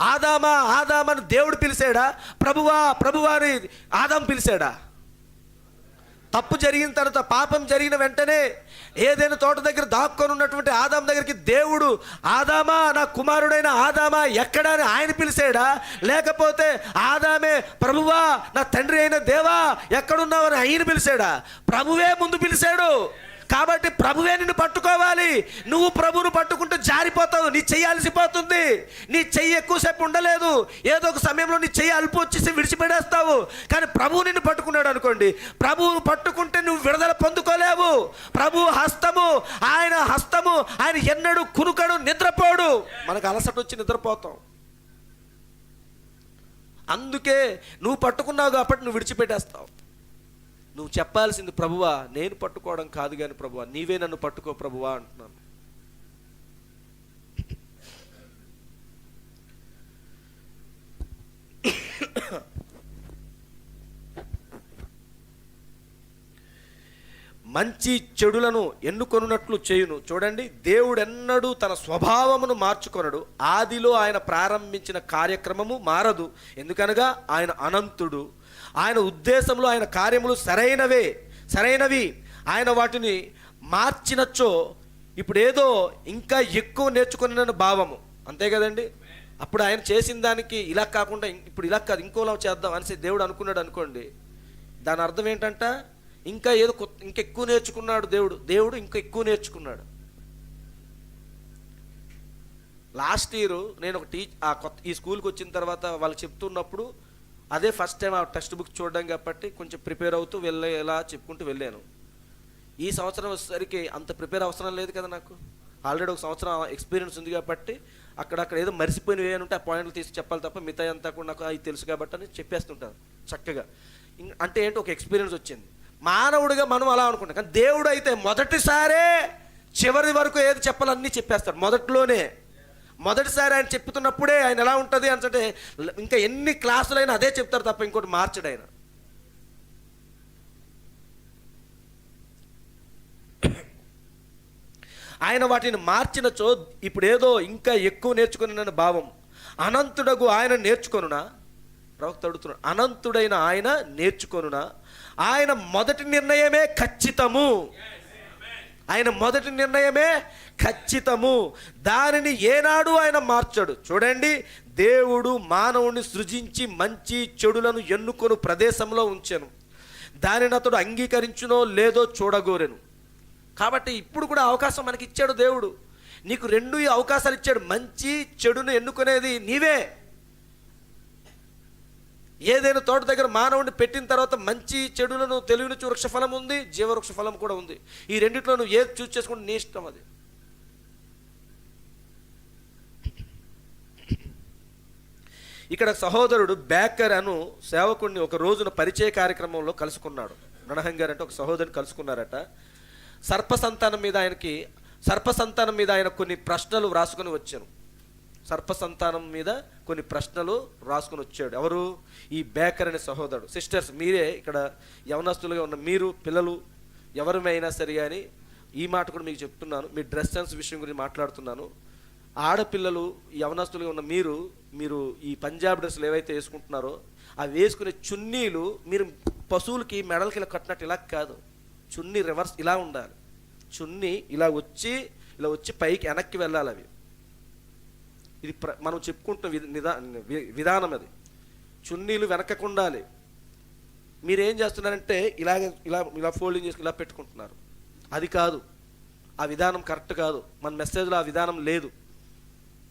S1: ఆదామని దేవుడు పిలిచాడా? ప్రభువా అని ఆదాం పిలిచాడా? తప్పు జరిగిన తర్వాత, పాపం జరిగిన వెంటనే ఏదైనా తోట దగ్గర దాక్కొని ఉన్నటువంటి ఆదాం దగ్గరికి దేవుడు, ఆదామా, నా కుమారుడైన ఆదామా ఎక్కడా అని ఆయన పిలిచాడా? లేకపోతే ఆదామే, ప్రభువా, నా తండ్రి అయిన దేవా ఎక్కడున్నావు అని ఆయన పిలిచాడా? ప్రభువే ముందు పిలిచాడు. కాబట్టి ప్రభువే నిన్ను పట్టుకోవాలి. నువ్వు ప్రభువును పట్టుకుంటూ జారిపోతావు. నీ చెయ్యి అలసిపోతుంది. నీ చెయ్యి ఎక్కువసేపు ఉండలేదు. ఏదో ఒక సమయంలో నీ చెయ్యి అల్పు వచ్చేసి విడిచిపెడేస్తావు. కానీ ప్రభువు నిన్ను పట్టుకున్నాడు అనుకోండి, ప్రభువును పట్టుకుంటే నువ్వు విడుదల పొందుకోలేవు. ప్రభు హస్తము, ఆయన ఎన్నడూ కునుకడు, నిద్రపోడు. మనకు అలసట వచ్చి నిద్రపోతాం. అందుకే నువ్వు పట్టుకున్నావు కాబట్టి నువ్వు విడిచిపెట్టేస్తావు. నువ్వు చెప్పాల్సింది, ప్రభువా నేను పట్టుకోవడం కాదు కానీ ప్రభువా నీవే నన్ను పట్టుకో ప్రభువా అంటున్నాను. మంచి చెడులను ఎన్నుకొనున్నట్లు చేయును. చూడండి, దేవుడు ఎన్నడూ తన స్వభావమును మార్చుకొనడు. ఆదిలో ఆయన ప్రారంభించిన కార్యక్రమము మారదు. ఎందుకనగా ఆయన అనంతుడు. ఆయన ఉద్దేశంలో ఆయన కార్యములు సరైనవి. ఆయన వాటిని మార్చినచ్చో ఇప్పుడు ఏదో ఇంకా ఎక్కువ నేర్చుకున్న భావము, అంతే కదండి? అప్పుడు ఆయన చేసిన దానికి ఇలా కాకుండా ఇప్పుడు ఇలా కాదు, ఇంకోలా చేద్దాం అనేసి దేవుడు అనుకున్నాడు అనుకోండి. దాని అర్థం ఏంటంట? ఇంకా ఏదో ఇంకెక్కువ నేర్చుకున్నాడు దేవుడు ఇంకా ఎక్కువ నేర్చుకున్నాడు. లాస్ట్ ఇయర్ నేను ఈ స్కూల్కి వచ్చిన తర్వాత వాళ్ళు చెప్తున్నప్పుడు అదే ఫస్ట్ టైం ఆ టెక్స్ట్ బుక్ చూడడం కాబట్టి కొంచెం ప్రిపేర్ అవుతూ వెళ్ళేలా చెప్పుకుంటూ వెళ్ళాను. ఈ సంవత్సరం వచ్చేసరికి అంత ప్రిపేర్ అవసరం లేదు కదా, నాకు ఆల్రెడీ ఒక సంవత్సరం ఎక్స్పీరియన్స్ ఉంది కాబట్టి అక్కడక్కడ ఏదో మర్చిపోయినవి ఏమంటే ఆ పాయింట్లు తీసి చెప్పాలి తప్ప మిగతా అంతా కూడా నాకు అది తెలుసు కాబట్టి అని చెప్పేస్తుంటాను చక్కగా. అంటే ఏంటి, ఒక ఎక్స్పీరియన్స్ వచ్చింది. మానవుడిగా మనం అలా అనుకుంటాం, కానీ దేవుడు అయితే మొదటిసారే చివరి వరకు ఏది చెప్పాలన్నీ చెప్పేస్తాడు. మొదటిసారి ఆయన చెప్తున్నప్పుడే ఆయన ఎలా ఉంటుంది అంటే ఇంకా ఎన్ని క్లాసులైనా అదే చెప్తారు తప్ప ఇంకోటి మార్చడు ఆయన. ఆయన వాటిని మార్చినచో ఇప్పుడు ఏదో ఇంకా ఎక్కువ నేర్చుకున్న భావం. అనంతుడగు ఆయన నేర్చుకొనునా? ప్రవక్త అడుగుతున్నాడు, అనంతుడైన ఆయన నేర్చుకొనునా? ఆయన మొదటి నిర్ణయమే ఖచ్చితము. ఆయన మొదటి నిర్ణయమే ఖచ్చితము, దానిని ఏనాడు ఆయన మార్చాడు. చూడండి, దేవుడు మానవుని సృజించి మంచి చెడులను ఎన్నుకొని ప్రదేశంలో ఉంచెను, దానిని అతడు అంగీకరించునో లేదో చూడగోరెను. కాబట్టి ఇప్పుడు కూడా అవకాశం మనకి ఇచ్చాడు దేవుడు. నీకు రెండు అవకాశాలు ఇచ్చాడు. మంచి చెడును ఎన్నుకునేది నీవే. ఏదైనా తోట దగ్గర మానవుడిని పెట్టిన తర్వాత మంచి చెడులను తెలివిని వృక్ష ఫలం ఉంది, జీవవృక్ష ఫలం కూడా ఉంది. ఈ రెండిట్లో నువ్వు ఏది చూస్ చేసుకుంటే నీ ఇష్టం. అది ఇక్కడ సహోదరుడు బేకర్ అను సేవకుడిని ఒక రోజున పరిచయ కార్యక్రమంలో కలుసుకున్నాడు. బ్రనహం గారు అంటే ఒక సహోదరుని కలుసుకున్నారట. సర్పసంతానం మీద ఆయన కొన్ని ప్రశ్నలు వ్రాసుకొని వచ్చాను. సర్పసంతానం మీద కొన్ని ప్రశ్నలు రాసుకొని వచ్చాడు. ఎవరు? ఈ బేకర్ అనే సహోదరుడు. సిస్టర్స్, మీరే ఇక్కడ యవనస్తులుగా ఉన్న మీరు, పిల్లలు ఎవరిమైనా సరే కానీ ఈ మాట కూడా మీకు చెప్తున్నాను. మీ డ్రెస్ సెన్స్ విషయం గురించి మాట్లాడుతున్నాను. ఆడపిల్లలు యవనస్తులుగా ఉన్న మీరు ఈ పంజాబ్ డ్రెస్సులు ఏవైతే వేసుకుంటున్నారో అవి వేసుకునే చున్నీలు మీరు పశువులకి మెడలకి ఇలా కట్టినట్టు ఇలా కాదు. చున్నీ రివర్స్ ఇలా ఉండాలి. చున్నీ ఇలా వచ్చి పైకి వెనక్కి వెళ్ళాలి. అవి ఇది మనం చెప్పుకుంటున్న విధానం. అది చున్నీలు వెనకకు ఉండాలి. మీరేం చేస్తున్నారంటే ఇలా ఫోల్డింగ్ చేసుకుని ఇలా పెట్టుకుంటున్నారు. అది కాదు, ఆ విధానం కరెక్ట్ కాదు. మన మెసేజ్లో ఆ విధానం లేదు.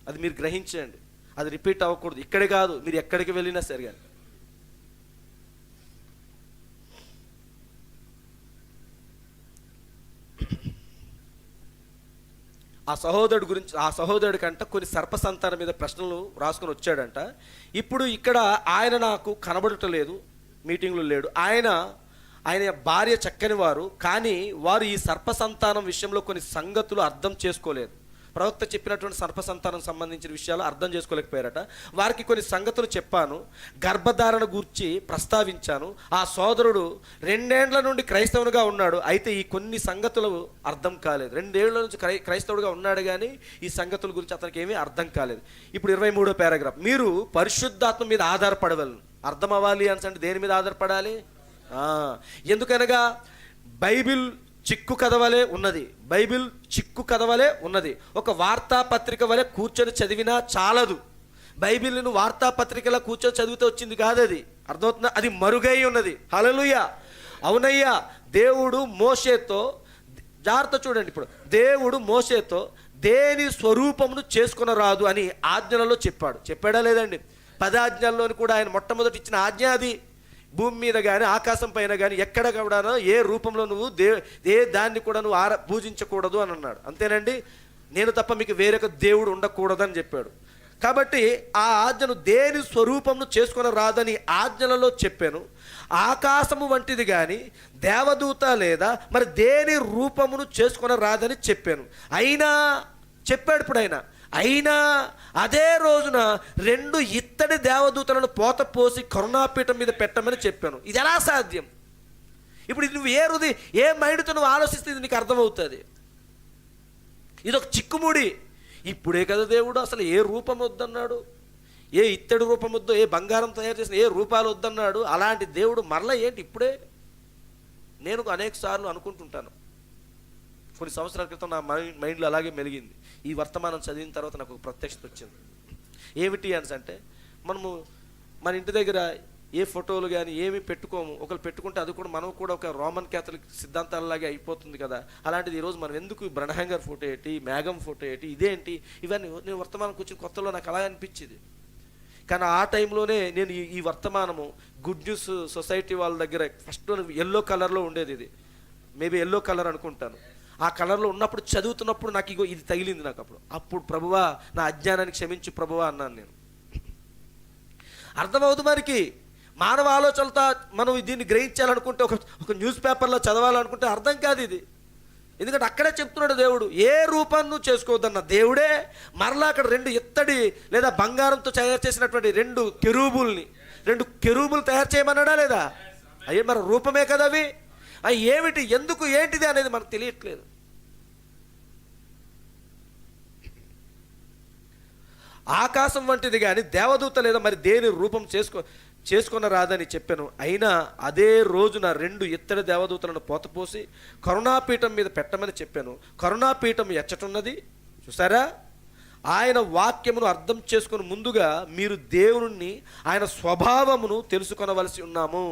S1: అది మీరు గ్రహించండి. అది రిపీట్ అవ్వకూడదు. ఇక్కడే కాదు, మీరు ఎక్కడికి వెళ్ళినా సరే. కానీ ఆ సహోదరుడి కంట కొన్ని సర్పసంతానం మీద ప్రశ్నలు రాసుకొని వచ్చాడంట. ఇప్పుడు ఇక్కడ ఆయన నాకు కనబడటలేదు, మీటింగ్లో లేడు. ఆయన భార్య చక్కని వారు, కానీ వారు ఈ సర్పసంతానం విషయంలో కొన్ని సంగతులు అర్థం చేసుకోలేదు. ప్రవక్త చెప్పినటువంటి సర్పసంతానం సంబంధించిన విషయాలు అర్థం చేసుకోలేకపోయారట. వారికి కొన్ని సంగతులు చెప్పాను, గర్భధారణ గూర్చి ప్రస్తావించాను. ఆ సోదరుడు 2 ఏళ్ల నుండి క్రైస్తవునిగా ఉన్నాడు, అయితే ఈ కొన్ని సంగతులు అర్థం కాలేదు. 2 ఏళ్ల నుంచి క్రైస్తవుడిగా ఉన్నాడు, కానీ ఈ సంగతుల గురించి అతనికి ఏమీ అర్థం కాలేదు. ఇప్పుడు 23వ పారాగ్రాఫ్, మీరు పరిశుద్ధాత్మ మీద ఆధారపడవలను. అర్థం అవ్వాలి అంటే దేని మీద ఆధారపడాలి? ఎందుకనగా బైబిల్ చిక్కు కథ వలె ఉన్నది. ఒక వార్తాపత్రిక వలె కూర్చొని చదివినా చాలదు. బైబిల్ను వార్తాపత్రికలా కూర్చొని చదివితే వచ్చింది కాదు. అది అర్థమవుతుందా? అది మరుగై ఉన్నది. హల్లెలూయా, అవునయ్యా. దేవుడు మోషేతో, జాగ్రత్త చూడండి, ఇప్పుడు దేవుడు మోషేతో దేని స్వరూపమును చేసుకొనరాదు అని ఆజ్ఞలలో చెప్పాడా లేదండి? 10 ఆజ్ఞల్లోని కూడా ఆయన మొట్టమొదటి ఇచ్చిన ఆజ్ఞ అది. భూమి మీద కానీ ఆకాశం పైన కానీ ఎక్కడ కూడానో ఏ రూపంలో నువ్వు ఏ దాన్ని కూడా నువ్వు పూజించకూడదు అని అన్నాడు. అంతేనండి, నేను తప్ప మీకు వేరొక దేవుడు ఉండకూడదని చెప్పాడు. కాబట్టి ఆ ఆజ్ఞను దేని స్వరూపమును చేసుకొని రాదని ఆజ్ఞలలో చెప్పాను. ఆకాశము వంటిది కానీ దేవదూత లేదా మరి దేని రూపమును చేసుకొని రాదని చెప్పాను. చెప్పాడు ఇప్పుడు అయినా అదే రోజున 2 ఇత్తడి దేవదూతలను పోత పోసి కరుణాపీఠం మీద పెట్టమని చెప్పాను. ఇది ఎలా సాధ్యం? ఇప్పుడు నువ్వు ఏ మైండ్తో నువ్వు ఆలోచిస్తే ఇది నీకు అర్థమవుతుంది. ఇది ఒక చిక్కుముడి. ఇప్పుడే కదా దేవుడు అసలు ఏ రూపం వద్దన్నాడు, ఏ ఇత్తడి రూపం వద్దో, ఏ బంగారం తయారు చేసిన ఏ రూపాలు వద్దన్నాడు. అలాంటి దేవుడు మరలా ఏంటి ఇప్పుడే? నేను అనేక సార్లు అనుకుంటుంటాను. కొన్ని సంవత్సరాల క్రితం నా మైండ్లో అలాగే మెలిగింది. ఈ వర్తమానం చదివిన తర్వాత నాకు ఒక ప్రత్యక్షత వచ్చింది. ఏమిటి అంటే, మనము మన ఇంటి దగ్గర ఏ ఫోటోలు కానీ ఏమి పెట్టుకోము. ఒకరు పెట్టుకుంటే అది కూడా మనం కూడా ఒక రోమన్ క్యాథలిక్ సిద్ధాంతాలలాగే అయిపోతుంది కదా. అలాంటిది ఈరోజు మనం ఎందుకు బ్రనహం గారి ఫోటో ఏంటి, మేఘం ఫోటో ఏంటి, ఇదేంటి, ఇవన్నీ నేను వర్తమానం కూర్చుని కొత్తలో నాకు అలా అనిపించింది. కానీ ఆ టైంలోనే నేను ఈ వర్తమానము గుడ్ న్యూస్ సొసైటీ వాళ్ళ దగ్గర ఫస్ట్ ఎల్లో కలర్లో ఉండేది. ఇది మేబీ ఎల్లో కలర్ అనుకుంటాను. ఆ కలర్లో ఉన్నప్పుడు చదువుతున్నప్పుడు నాకు ఇది తగిలింది. నాకు అప్పుడు ప్రభువా నా అజ్ఞానానికి క్షమించు ప్రభువా అన్నాను నేను. అర్థమవుతుంది మనకి. మానవ ఆలోచనలతో మనం దీన్ని గ్రహించాలనుకుంటే ఒక న్యూస్ పేపర్లో చదవాలనుకుంటే అర్థం కాదు ఇది. ఎందుకంటే అక్కడే చెప్తున్నాడు దేవుడు, ఏ రూపాన్ని చేసుకోవద్దన్న దేవుడే మరలా అక్కడ 2 ఇత్తడి లేదా బంగారంతో తయారు చేసినటువంటి 2 కెరూబులు తయారు చేయమన్నాడా లేదా? అయ్యే మరి రూపమే కదా అవి. ఏమిటి, ఎందుకు, ఏంటిది అనేది మనకు తెలియట్లేదు. ఆకాశం వంటిది కానీ దేవదూత లేదా మరి దేని రూపం చేసుకున్న రాదని చెప్పాను. అయినా అదే రోజున 2 ఇత్తడి దేవదూతలను పోతపోసి కరుణాపీఠం మీద పెట్టమని చెప్పాను. కరుణాపీఠం ఎచ్చటున్నది చూసారా? ఆయన వాక్యమును అర్థం చేసుకుని ముందుగా మీరు దేవుణ్ణి, ఆయన స్వభావమును తెలుసుకొనవలసి ఉన్నాము.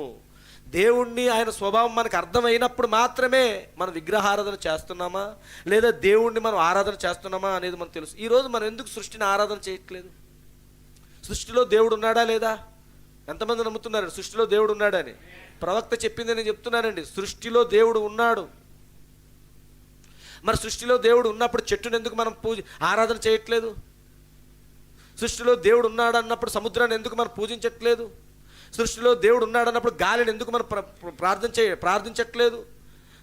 S1: దేవుణ్ణి, ఆయన స్వభావం మనకు అర్థమైనప్పుడు మాత్రమే మనం విగ్రహారాధన చేస్తున్నామా లేదా దేవుణ్ణి మనం ఆరాధన చేస్తున్నామా అనేది మనకు తెలుసు. ఈరోజు మనం ఎందుకు సృష్టిని ఆరాధన చేయట్లేదు? సృష్టిలో దేవుడు ఉన్నాడా లేదా? ఎంతమంది నమ్ముతున్నారు సృష్టిలో దేవుడు ఉన్నాడని? ప్రవక్త చెప్పింది నేను చెప్తున్నానండి, సృష్టిలో దేవుడు ఉన్నాడు. మరి సృష్టిలో దేవుడు ఉన్నప్పుడు చెట్టును ఎందుకు మనం ఆరాధన చేయట్లేదు? సృష్టిలో దేవుడు ఉన్నాడు అన్నప్పుడు సముద్రాన్ని ఎందుకు మనం పూజించట్లేదు? సృష్టిలో దేవుడు ఉన్నాడన్నప్పుడు గాలిని ఎందుకు మనం ప్రార్థించట్లేదు?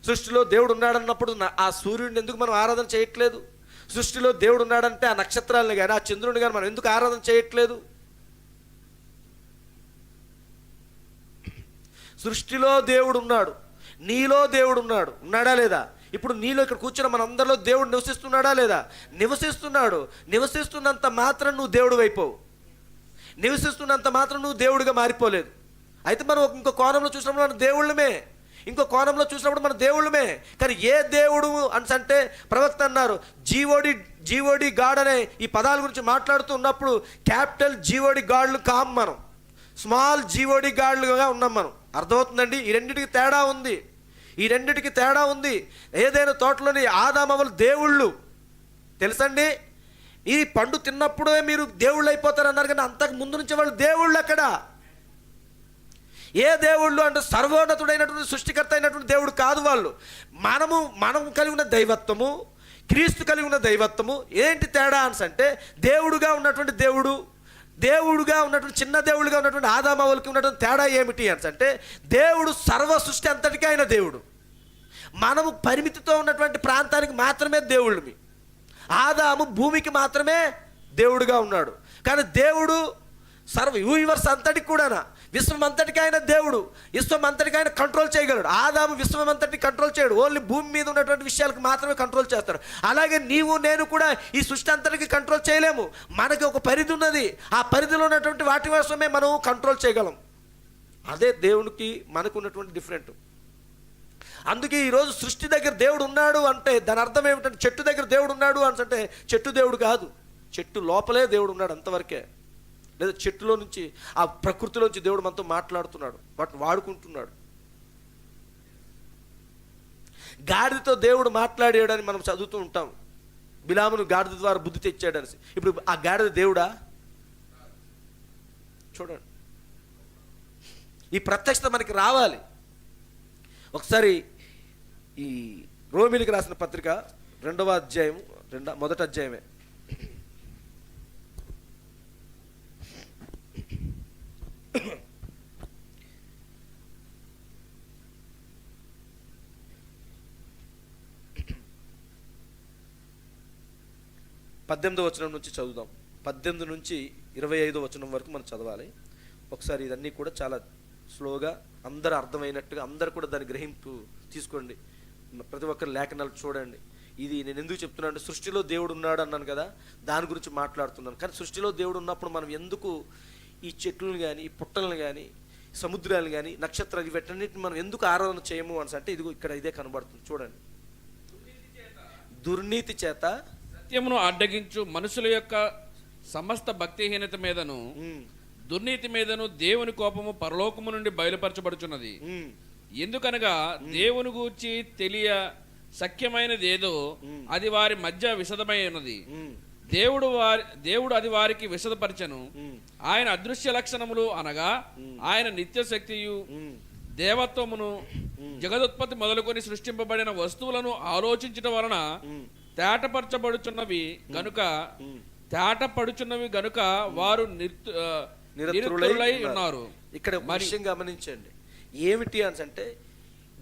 S1: సృష్టిలో దేవుడు ఉన్నాడన్నప్పుడు ఆ సూర్యుడిని ఎందుకు మనం ఆరాధన చేయట్లేదు? సృష్టిలో దేవుడు ఉన్నాడంటే ఆ నక్షత్రాలను కానీ ఆ చంద్రుని కానీ మనం ఎందుకు ఆరాధన చేయట్లేదు? సృష్టిలో దేవుడు ఉన్నాడు, నీలో దేవుడు ఉన్నాడు. ఉన్నాడా లేదా? ఇప్పుడు నీలో ఇక్కడ కూర్చున్న మన అందరిలో దేవుడు నివసిస్తున్నాడా లేదా? నివసిస్తున్నాడు. నివసిస్తున్నంత మాత్రం నువ్వు దేవుడు అయిపోవు. నివసిస్తున్నంత మాత్రం నువ్వు దేవుడిగా మారిపోలేదు. అయితే మనం ఇంకో కోణంలో చూసినప్పుడు మన దేవుళ్ళమే, ఇంకో కోణంలో చూసినప్పుడు మన దేవుళ్ళమే. కానీ ఏ దేవుడు అంటే ప్రవక్త అన్నారు, జీవోడి గాడ్ అనే ఈ పదాల గురించి మాట్లాడుతూ ఉన్నప్పుడు క్యాపిటల్ జీవోడి గాడ్లు కాం, మనం స్మాల్ జీవోడి గాడ్లుగా ఉన్నాం. మనం అర్థమవుతుందండి? ఈ రెండింటికి తేడా ఉంది. ఏదైనా తోటలోని ఆదామవలు దేవుళ్ళు తెలుసండి. ఈ పండు తిన్నప్పుడే మీరు దేవుళ్ళు అయిపోతారు అన్నారు, కానీ అంతకు ముందు నుంచి వాళ్ళు దేవుళ్ళు. అక్కడ ఏ దేవుళ్ళు అంటే సర్వోన్నతుడైనటువంటి సృష్టికర్త అయినటువంటి దేవుడు కాదు వాళ్ళు. మనం కలిగి ఉన్న దైవత్వము, క్రీస్తు కలిగి ఉన్న దైవత్వము ఏంటి తేడా అంటే, దేవుడుగా ఉన్నటువంటి దేవుడుగా ఉన్నటువంటి చిన్న దేవుడుగా ఉన్నటువంటి ఆదామవలకి ఉన్నటువంటి తేడా ఏమిటి అంటే, దేవుడు సర్వ సృష్టి అంతటికీ ఆయన దేవుడు. మనము పరిమితితో ఉన్నటువంటి ప్రాంతానికి మాత్రమే దేవుళ్ళమి. ఆదాము భూమికి మాత్రమే దేవుడుగా ఉన్నాడు. కానీ దేవుడు యూనివర్స్ అంతటికి కూడా, విశ్వం అంతటికి ఆయన దేవుడు. విశ్వం అంతటికి ఆయన కంట్రోల్ చేయగలడు. ఆదాము విశ్వం అంతటిని కంట్రోల్ చేయడు, ఓన్లీ భూమి మీద ఉన్నటువంటి విషయాలకు మాత్రమే కంట్రోల్ చేస్తాడు. అలాగే నీవు నేను కూడా ఈ సృష్టి అంతటికి కంట్రోల్ చేయలేము. మనకి ఒక పరిధి ఉన్నది, ఆ పరిధిలో ఉన్నటువంటి వాటి కోసమే మనం కంట్రోల్ చేయగలం. అదే దేవునికి మనకు ఉన్నటువంటి డిఫరెంట్. అందుకే ఈరోజు సృష్టి దగ్గర దేవుడు ఉన్నాడు అంటే దాని అర్థం ఏమిటంటే, చెట్టు దగ్గర దేవుడు ఉన్నాడు అంటే చెట్టు దేవుడు కాదు, చెట్టు లోపలే దేవుడు ఉన్నాడు అంతవరకే. లేదా చెట్టులో నుంచి, ఆ ప్రకృతిలోంచి దేవుడు మనతో మాట్లాడుతున్నాడు, వాటిని వాడుకుంటున్నాడు. గాడిదతో దేవుడు మాట్లాడాడని మనం చదువుతూ ఉంటాం. బిలామును గాడిద ద్వారా బుద్ధి తెచ్చాడని. ఇప్పుడు ఆ గాడిద దేవుడా? చూడండి, ఈ ప్రత్యక్షత మనకి రావాలి. ఒకసారి ఈ రోమిలికి రాసిన పత్రిక 2వ అధ్యాయం, మొదటి అధ్యాయమే, పద్దెనిమిదో వచనం నుంచి చదువుదాం. 18 నుంచి 25వ వచనం వరకు మనం చదవాలి. ఒకసారి ఇదన్నీ కూడా చాలా స్లోగా అందరూ అర్థమైనట్టుగా, అందరు కూడా దాని గ్రహింపు తీసుకోండి. ప్రతి ఒక్కరి లేఖనాలు చూడండి. ఇది నేను ఎందుకు చెప్తున్నాను అంటే, సృష్టిలో దేవుడు ఉన్నాడు అన్నాను కదా, దాని గురించి మాట్లాడుతున్నాను. కానీ సృష్టిలో దేవుడు ఉన్నప్పుడు మనం ఎందుకు ఈ చెట్లను కానీ, ఈ పుట్టలను కానీ, సముద్రాలు కానీ, నక్షత్రాలు వీటన్నిటిని మనం ఎందుకు ఆరాధన చేయము అని అంటే, ఇదిగో ఇక్కడ ఇదే కనబడుతుంది చూడండి. దుర్నీతి చేత
S2: సత్యమును అడ్డగించు మనుషుల యొక్క సమస్త భక్తిహీనత మీదను దుర్నీతి మీదను దేవుని కోపము పరలోకము నుండి బయలుపరచబడుచున్నది. ఎందుకనగా దేవుని గూర్చి తెలియ సఖ్యమైనది ఏదో అది వారి మధ్య విశదమై ఉన్నది. దేవుడు అది వారికి విశదపరచను. ఆయన అదృశ్య లక్షణములు అనగా ఆయన నిత్య శక్తియు దేవత్వమును జగదుత్పత్తి మొదలుకొని సృష్టింపబడిన వస్తువులను ఆలోచించడం వలన తేటపరచబడుచున్నవి గనుక వారు నిరుత్తులై ఉన్నారు.
S1: ఇక్కడ విషయం గమనించండి, ఏమిటి అంటే,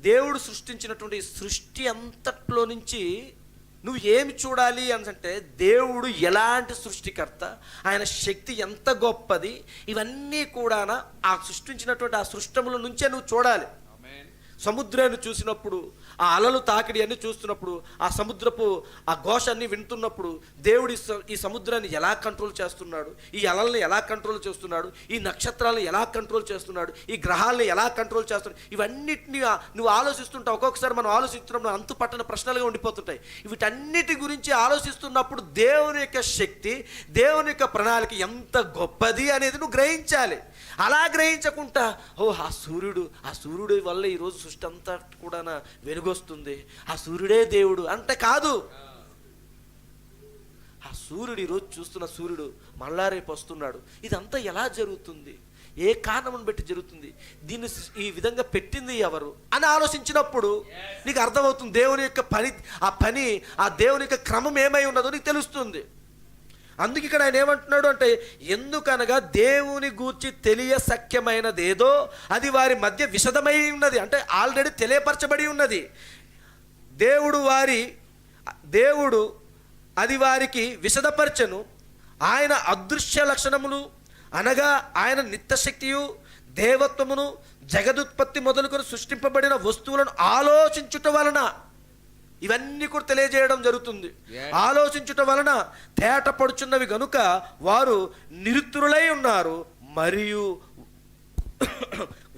S1: దేవుడు సృష్టించినటువంటి సృష్టి అంతట్లో నుంచి నువ్వు ఏమి చూడాలి అంటే, దేవుడు ఎలాంటి సృష్టికర్త, ఆయన శక్తి ఎంత గొప్పది, ఇవన్నీ కూడా ఆ సృష్టించినటువంటి ఆ సృష్టముల నుంచే నువ్వు చూడాలి. సముద్రాన్ని చూసినప్పుడు, ఆ అలలు తాకిడి అన్ని చూస్తున్నప్పుడు, ఆ సముద్రపు ఆ ఘోష అన్ని వింటున్నప్పుడు దేవుడు ఈ సముద్రాన్ని ఎలా కంట్రోల్ చేస్తున్నాడు, ఈ అలల్ని ఎలా కంట్రోల్ చేస్తున్నాడు, ఈ నక్షత్రాలను ఎలా కంట్రోల్ చేస్తున్నాడు, ఈ గ్రహాలను ఎలా కంట్రోల్ చేస్తున్నాడు, ఇవన్నిటిని నువ్వు ఆలోచిస్తుంటావు. ఒక్కొక్కసారి మనం ఆలోచిస్తున్నప్పుడు అంతు పట్టణ ప్రశ్నలుగా ఉండిపోతుంటాయి. వీటన్నిటి గురించి ఆలోచిస్తున్నప్పుడు దేవుని యొక్క శక్తి, దేవుని యొక్క ప్రణాళిక ఎంత గొప్పది అనేది నువ్వు గ్రహించాలి. అలా గ్రహించకుండా ఆ సూర్యుడు వల్ల ఈరోజు సృష్టి అంతా కూడా వెలుగొస్తుంది, ఆ సూర్యుడే దేవుడు అంటే కాదు. ఆ సూర్యుడు ఈరోజు చూస్తున్న సూర్యుడు మళ్ళా రేపు వస్తున్నాడు. ఇదంతా ఎలా జరుగుతుంది, ఏ కారణం బట్టి జరుగుతుంది, దీన్ని ఈ విధంగా పెట్టింది ఎవరు అని ఆలోచించినప్పుడు నీకు అర్థమవుతుంది దేవుని యొక్క పని, ఆ దేవుని యొక్క క్రమం ఏమై ఉన్నదో నీకు తెలుస్తుంది. అందుకు ఇక్కడ ఆయన ఏమంటున్నాడు అంటే, ఎందుకనగా దేవుని గూర్చి తెలియశక్యమైనదేదో అది వారి మధ్య విశదమై ఉన్నది, అంటే ఆల్రెడీ తెలియపరచబడి ఉన్నది. దేవుడు అది వారికి విశదపరచను. ఆయన అదృశ్య లక్షణములు అనగా ఆయన నిత్యశక్తియు దేవత్వమును జగదుత్పత్తి మొదలుకొని సృష్టింపబడిన వస్తువులను ఆలోచించుట వలన ఇవన్నీ కూడా తెలియజేయడం జరుగుతుంది. ఆలోచించుట వలన తేటపడుచున్నవి గనుక వారు నిరుత్తురులై ఉన్నారు. మరియు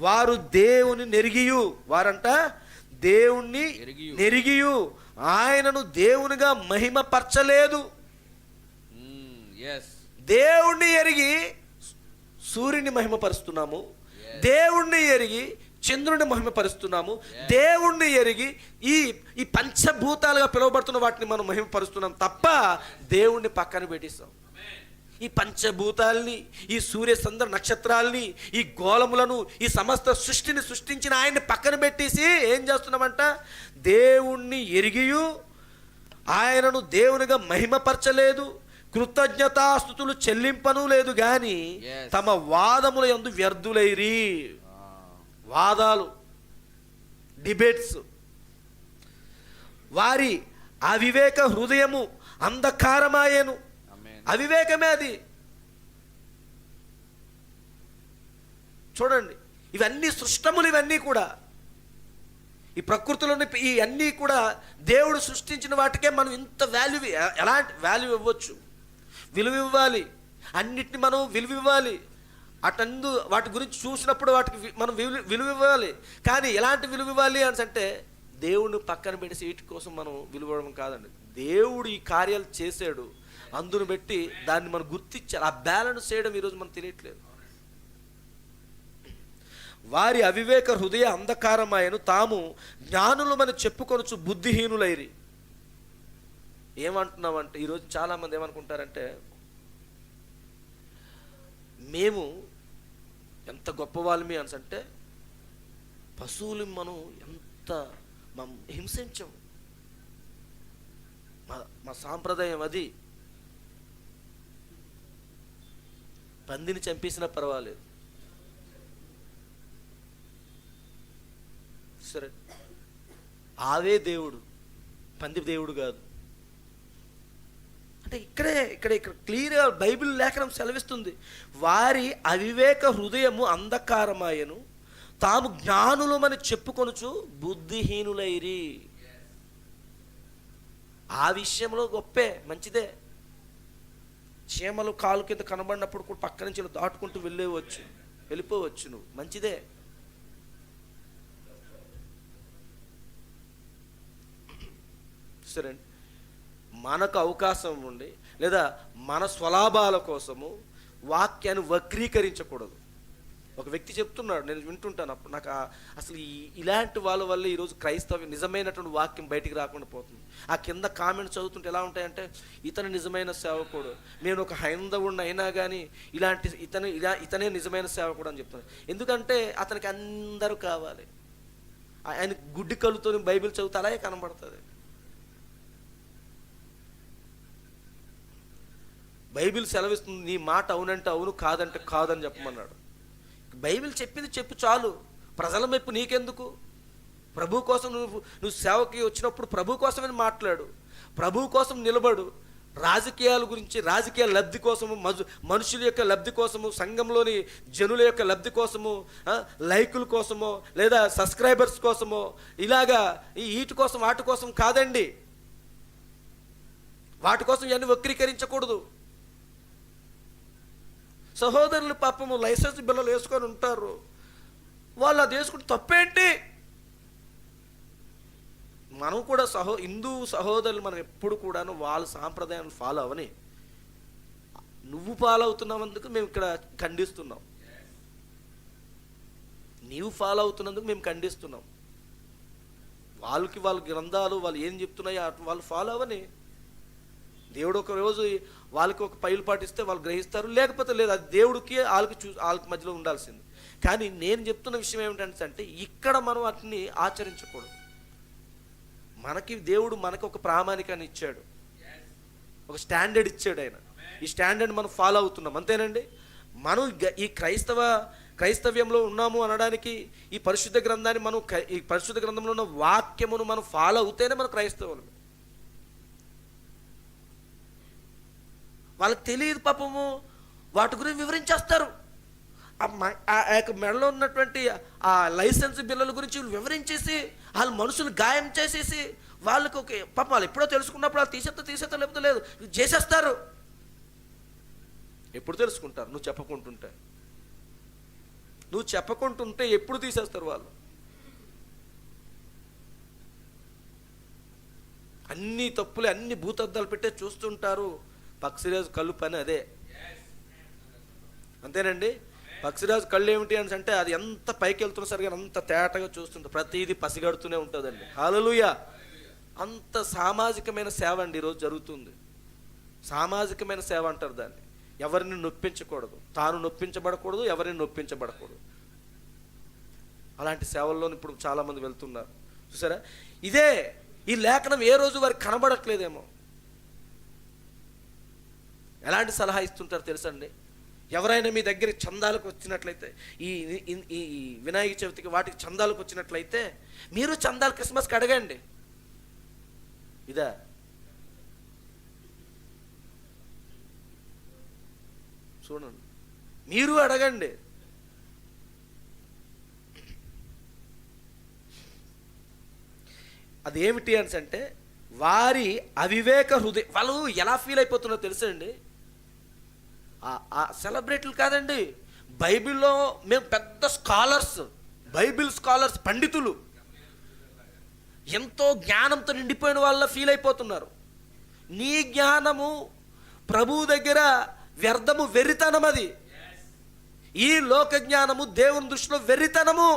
S1: వారు దేవుని నెరిగియు, వారంట దేవుణ్ణి నెరిగియు ఆయనను దేవునిగా మహిమపరచలేదు. దేవుణ్ణి ఎరిగి సూర్యుని మహిమపరుస్తున్నాము, దేవుణ్ణి ఎరిగి చంద్రుని మహిమపరుస్తున్నాము, దేవుణ్ణి ఎరిగి ఈ పంచభూతాలుగా పిలువబడుతున్న వాటిని మనం మహిమపరుస్తున్నాం తప్ప దేవుణ్ణి పక్కన పెట్టిస్తాం. ఈ పంచభూతాల్ని, ఈ సూర్య చంద్ర నక్షత్రాల్ని, ఈ గోళములను, ఈ సమస్త సృష్టిని సృష్టించిన ఆయన్ని పక్కన పెట్టేసి ఏం చేస్తున్నామంట, దేవుణ్ణి ఎరిగియు ఆయనను దేవునిగా మహిమపరచలేదు, కృతజ్ఞతాస్తుతులు చెల్లింపను లేదు గాని తమ వాదముల యందు వ్యర్థులైరి. వాదాలు, డిబేట్స్, వారి అవివేక హృదయము అంధకారమాయేను. అవివేకమే అది. చూడండి, ఇవన్నీ సృష్టములు, ఇవన్నీ కూడా ఈ ప్రకృతిలోని ఈ అన్నీ కూడా దేవుడు సృష్టించిన వాటికే మనం ఇంత ఎలాంటి వాల్యూ ఇవ్వచ్చు, విలువ ఇవ్వాలి, అన్నిటిని మనం విలువ ఇవ్వాలి. వాటి గురించి చూసినప్పుడు వాటికి మనం విలువ ఇవ్వాలి. కానీ ఎలాంటి విలువ ఇవ్వాలి అని అంటే దేవుడిని పక్కన పెట్టేసి వీటి కోసం మనం విలువ ఇవ్వడం కాదండి. దేవుడు ఈ కార్యాలు చేశాడు, అందును బట్టి దాన్ని మనం గుర్తించాలి. ఆ బ్యాలెన్స్ చేయడం ఈరోజు మనం తెలియట్లేదు. వారి అవివేక హృదయ అంధకారమాయను, తాము జ్ఞానులమని చెప్పుకొనొచ్చు బుద్ధిహీనులైరి. ఏమంటున్నామంటే ఈరోజు చాలామంది ఏమనుకుంటారంటే, మేము ఎంత గొప్పవాళ్ళమి అని అంటే పశువులు మనం ఎంత హింసించాం, మా సాంప్రదాయం అది. పందిని చంపేసినా పర్వాలేదు, సరే, ఆవే దేవుడు, పంది దేవుడు కాదు అంటే ఇక్కడ క్లియర్గా బైబిల్ లేఖనం సెలవిస్తుంది. వారి అవివేక హృదయము అంధకారమాయను, తాము జ్ఞానులమని చెప్పుకొనుచు బుద్ధిహీనులైరి. ఆ విషయంలో గొప్పే, మంచిదే. చీమలు కాలు కింద కనబడినప్పుడు కూడా పక్క నుంచి దాటుకుంటూ వెళ్ళిపోవచ్చు నువ్వు, మంచిదే. సరే, మనకు అవకాశం ఉండి లేదా మన స్వలాభాల కోసము వాక్యాన్ని వక్రీకరించకూడదు. ఒక వ్యక్తి చెప్తున్నాడు, నేను వింటుంటాను, అప్పుడు నాకు అసలు ఇలాంటి వాళ్ళ వల్ల ఈరోజు క్రైస్తవ్యం నిజమైనటువంటి వాక్యం బయటికి రాకుండా పోతుంది. ఆ కింద కామెంట్స్ చదువుతుంటే ఎలా ఉంటాయంటే, ఇతను నిజమైన సేవకుడు, నేను ఒక హైందవుడిని అయినా కానీ ఇతనే నిజమైన సేవకుడు అని చెప్తాను. ఎందుకంటే అతనికి అందరూ కావాలి. ఆయన గుడ్డి కళ్ళుతో బైబిల్ చదివితే అలాగే కనబడుతుంది. బైబిల్ సెలవిస్తుంది, నీ మాట అవునంటే అవును, కాదంటే కాదని చెప్పమన్నాడు. బైబిల్ చెప్పింది చెప్పు చాలు, ప్రజల మెప్పు నీకెందుకు? ప్రభు కోసం నువ్వు సేవకి వచ్చినప్పుడు ప్రభు కోసమే మాట్లాడు, ప్రభు కోసం నిలబడు, రాజకీయాల గురించి, రాజకీయ లబ్ధి కోసము, మనుషుల యొక్క లబ్ధి కోసము, సంఘంలోని జనుల యొక్క లబ్ధి కోసము, లైకుల కోసమో లేదా సబ్స్క్రైబర్స్ కోసమో, ఇలాగా వీటి కోసం వాటి కోసం కాదండి. వాటి కోసం ఇవన్నీ వక్రీకరించకూడదు. సహోదరులు పాపము లైసెన్స్ బిల్లలు వేసుకొని ఉంటారు, వాళ్ళు అది వేసుకుంటే తప్పేంటి? మనం కూడా హిందూ సహోదరులు మనం ఎప్పుడు కూడాను వాళ్ళ సాంప్రదాయాన్ని ఫాలో అవని. నువ్వు ఫాలో అవుతున్నందుకు మేము ఇక్కడ ఖండిస్తున్నాం, నీవు ఫాలో అవుతున్నందుకు మేము ఖండిస్తున్నాం. వాళ్ళ గ్రంథాలు వాళ్ళు ఏం చెప్తున్నాయో వాళ్ళు ఫాలో అవని. దేవుడు ఒక రోజు వాళ్ళకి ఒక పైలు పాటిస్తే వాళ్ళు గ్రహిస్తారు, లేకపోతే లేదు. అది దేవుడికి వాళ్ళకి మధ్యలో ఉండాల్సింది. కానీ నేను చెప్తున్న విషయం ఏమిటంటే ఇక్కడ మనం వాటిని ఆచరించకూడదు. దేవుడు మనకు ఒక ప్రామాణికాన్ని ఇచ్చాడు, ఒక స్టాండర్డ్ ఇచ్చాడు ఆయన. ఈ స్టాండర్డ్ మనం ఫాలో అవుతున్నాం, అంతేనండి. మనం ఈ క్రైస్తవ్యంలో ఉన్నాము అనడానికి ఈ పరిశుద్ధ గ్రంథాన్ని మనం, ఈ పరిశుద్ధ గ్రంథంలో ఉన్న వాక్యమును మనం ఫాలో అవుతేనే మనం క్రైస్తవులు. వాళ్ళకి తెలియదు పాపము, వాటి గురించి వివరించేస్తారు. ఆ యొక్క మెడలో ఉన్నటువంటి ఆ లైసెన్స్ బిల్లల గురించి వివరించేసి వాళ్ళు మనుషులు గాయం చేసేసి వాళ్ళకి ఒక పాపం వాళ్ళు ఎప్పుడో తెలుసుకున్నప్పుడు వాళ్ళు తీసేస్తా లేకపోతే లేదు చేసేస్తారు. ఎప్పుడు తెలుసుకుంటారు? నువ్వు చెప్పకుంటుంటే ఎప్పుడు తీసేస్తారు వాళ్ళు? అన్ని తప్పులే, అన్ని భూతద్దాలు పెట్టే చూస్తుంటారు. పక్షిరాజు కళ్ళు పని అదే, అంతేనండి. పక్షిరాజు కళ్ళు ఏమిటి అని అంటే అది ఎంత పైకి వెళ్తున్నా సరిగా అంత తేటగా చూస్తుంటుంది, ప్రతిదీ పసిగడుతూనే ఉంటుందండి. హల్లెలూయా. అంత సామాజికమైన సేవ అండి ఈరోజు జరుగుతుంది. సామాజికమైన సేవ అంటారు దాన్ని. ఎవరిని నొప్పించకూడదు, తాను నొప్పించబడకూడదు, ఎవరిని నొప్పించబడకూడదు. అలాంటి సేవల్లో ఇప్పుడు చాలామంది వెళ్తున్నారు. చూసారా? ఈ లేఖనం ఏ రోజు వారికి కనబడట్లేదేమో. ఎలాంటి సలహా ఇస్తుంటారు తెలుసండి? ఎవరైనా మీ దగ్గర చందాలకు వచ్చినట్లయితే, ఈ వినాయక చవితికి వాటికి చందాలకు వచ్చినట్లయితే మీరు చందాలు క్రిస్మస్కి అడగండి. ఇదా? చూడండి, మీరు అడగండి. అదేమిటి అని అంటే వారి అవివేక హృదయం. వాళ్ళు ఎలా ఫీల్ అయిపోతున్నారో తెలుసండి? ఆ సెలబ్రిటీలు కాదండి, బైబిల్లో మేము పెద్ద స్కాలర్స్, బైబిల్ స్కాలర్స్, పండితులు, ఎంతో జ్ఞానంతో నిండిపోయిన వాళ్ళ ఫీల్ అయిపోతున్నారు. నీ జ్ఞానము ప్రభువు దగ్గర వ్యర్థము, వెర్రితనం. అది ఈ లోక జ్ఞానము దేవుని దృష్టిలో వెర్రితనము.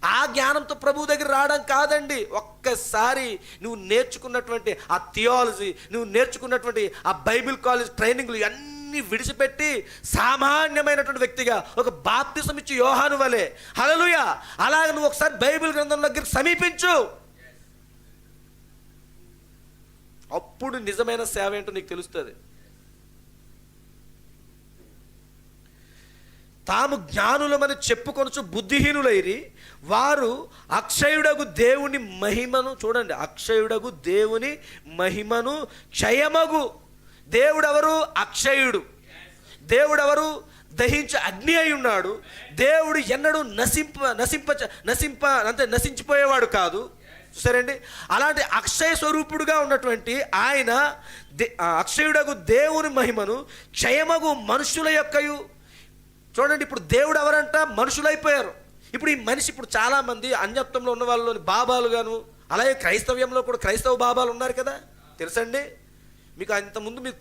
S1: ఆ జ్ఞానంతో ప్రభు దగ్గర రావడం కాదండి. ఒక్కసారి నువ్వు నేర్చుకున్నటువంటి ఆ థియాలజీ, నువ్వు నేర్చుకున్నటువంటి ఆ బైబిల్ కాలేజ్ ట్రైనింగ్లు అన్నీ విడిచిపెట్టి సామాన్యమైనటువంటి వ్యక్తిగా ఒక బాప్తిసం ఇచ్చి యోహాను వలె, హల్లెలూయా, అలాగే నువ్వు ఒకసారి బైబిల్ గ్రంథం దగ్గరికి సమీపించు. అప్పుడు నిజమైన సేవ ఏంటో నీకు తెలుస్తుంది. తాము జ్ఞానులమని చెప్పుకొనుచు బుద్ధిహీనులైరి వారు అక్షయుడగు దేవుని మహిమను, చూడండి, అక్షయుడగు దేవుని మహిమను క్షయమగు. దేవుడెవరు? అక్షయుడు. దేవుడెవరు? దహించ అగ్ని అయి ఉన్నాడు. దేవుడు ఎన్నడూ నశించిపోయేవాడు కాదు. సరేండి, అలాంటి అక్షయ స్వరూపుడుగా ఉన్నటువంటి ఆయన అక్షయుడగు దేవుని మహిమను క్షయమగు మనుషుల యొక్కయు. చూడండి, ఇప్పుడు దేవుడు ఎవరంట? మనుషులైపోయారు. ఇప్పుడు ఈ మనిషి, ఇప్పుడు చాలామంది అన్యత్వంలో ఉన్న వాళ్ళని బాబాలు గాను, అలాగే క్రైస్తవ్యంలో కూడా క్రైస్తవ బాబాలు ఉన్నారు కదా, తెలుసండి మీకు? అంతకుముందు మీకు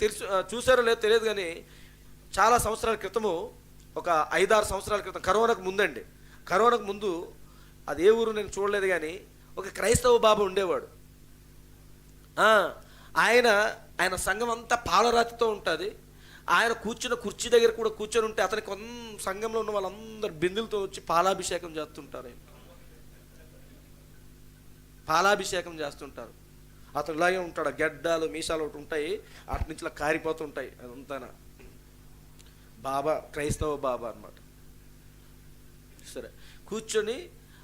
S1: చూసారో లేదో తెలియదు కానీ చాలా సంవత్సరాల క్రితము, ఒక 5-6 సంవత్సరాల క్రితం, కరోనాకు ముందండి, కరోనాకు ముందు, అది ఏ ఊరు నేను చూడలేదు కానీ ఒక క్రైస్తవ బాబా ఉండేవాడు. ఆయన సంఘం అంతా పాలరాతితో ఉంటుంది. ఆయన కూర్చున్న కుర్చీ దగ్గర కూడా కూర్చొని ఉంటే అతనికి సంఘంలో ఉన్న వాళ్ళందరూ బిందులతో వచ్చి పాలాభిషేకం చేస్తుంటారు. పాలాభిషేకం చేస్తుంటారు. అతను ఇలాగే ఉంటాడు, గడ్డాలు మీసాలు ఒకటి ఉంటాయి, అటు నుంచి ఇలా కారిపోతుంటాయి. అదంతా బాబా, క్రైస్తవ బాబా అన్నమాట. సరే, కూర్చొని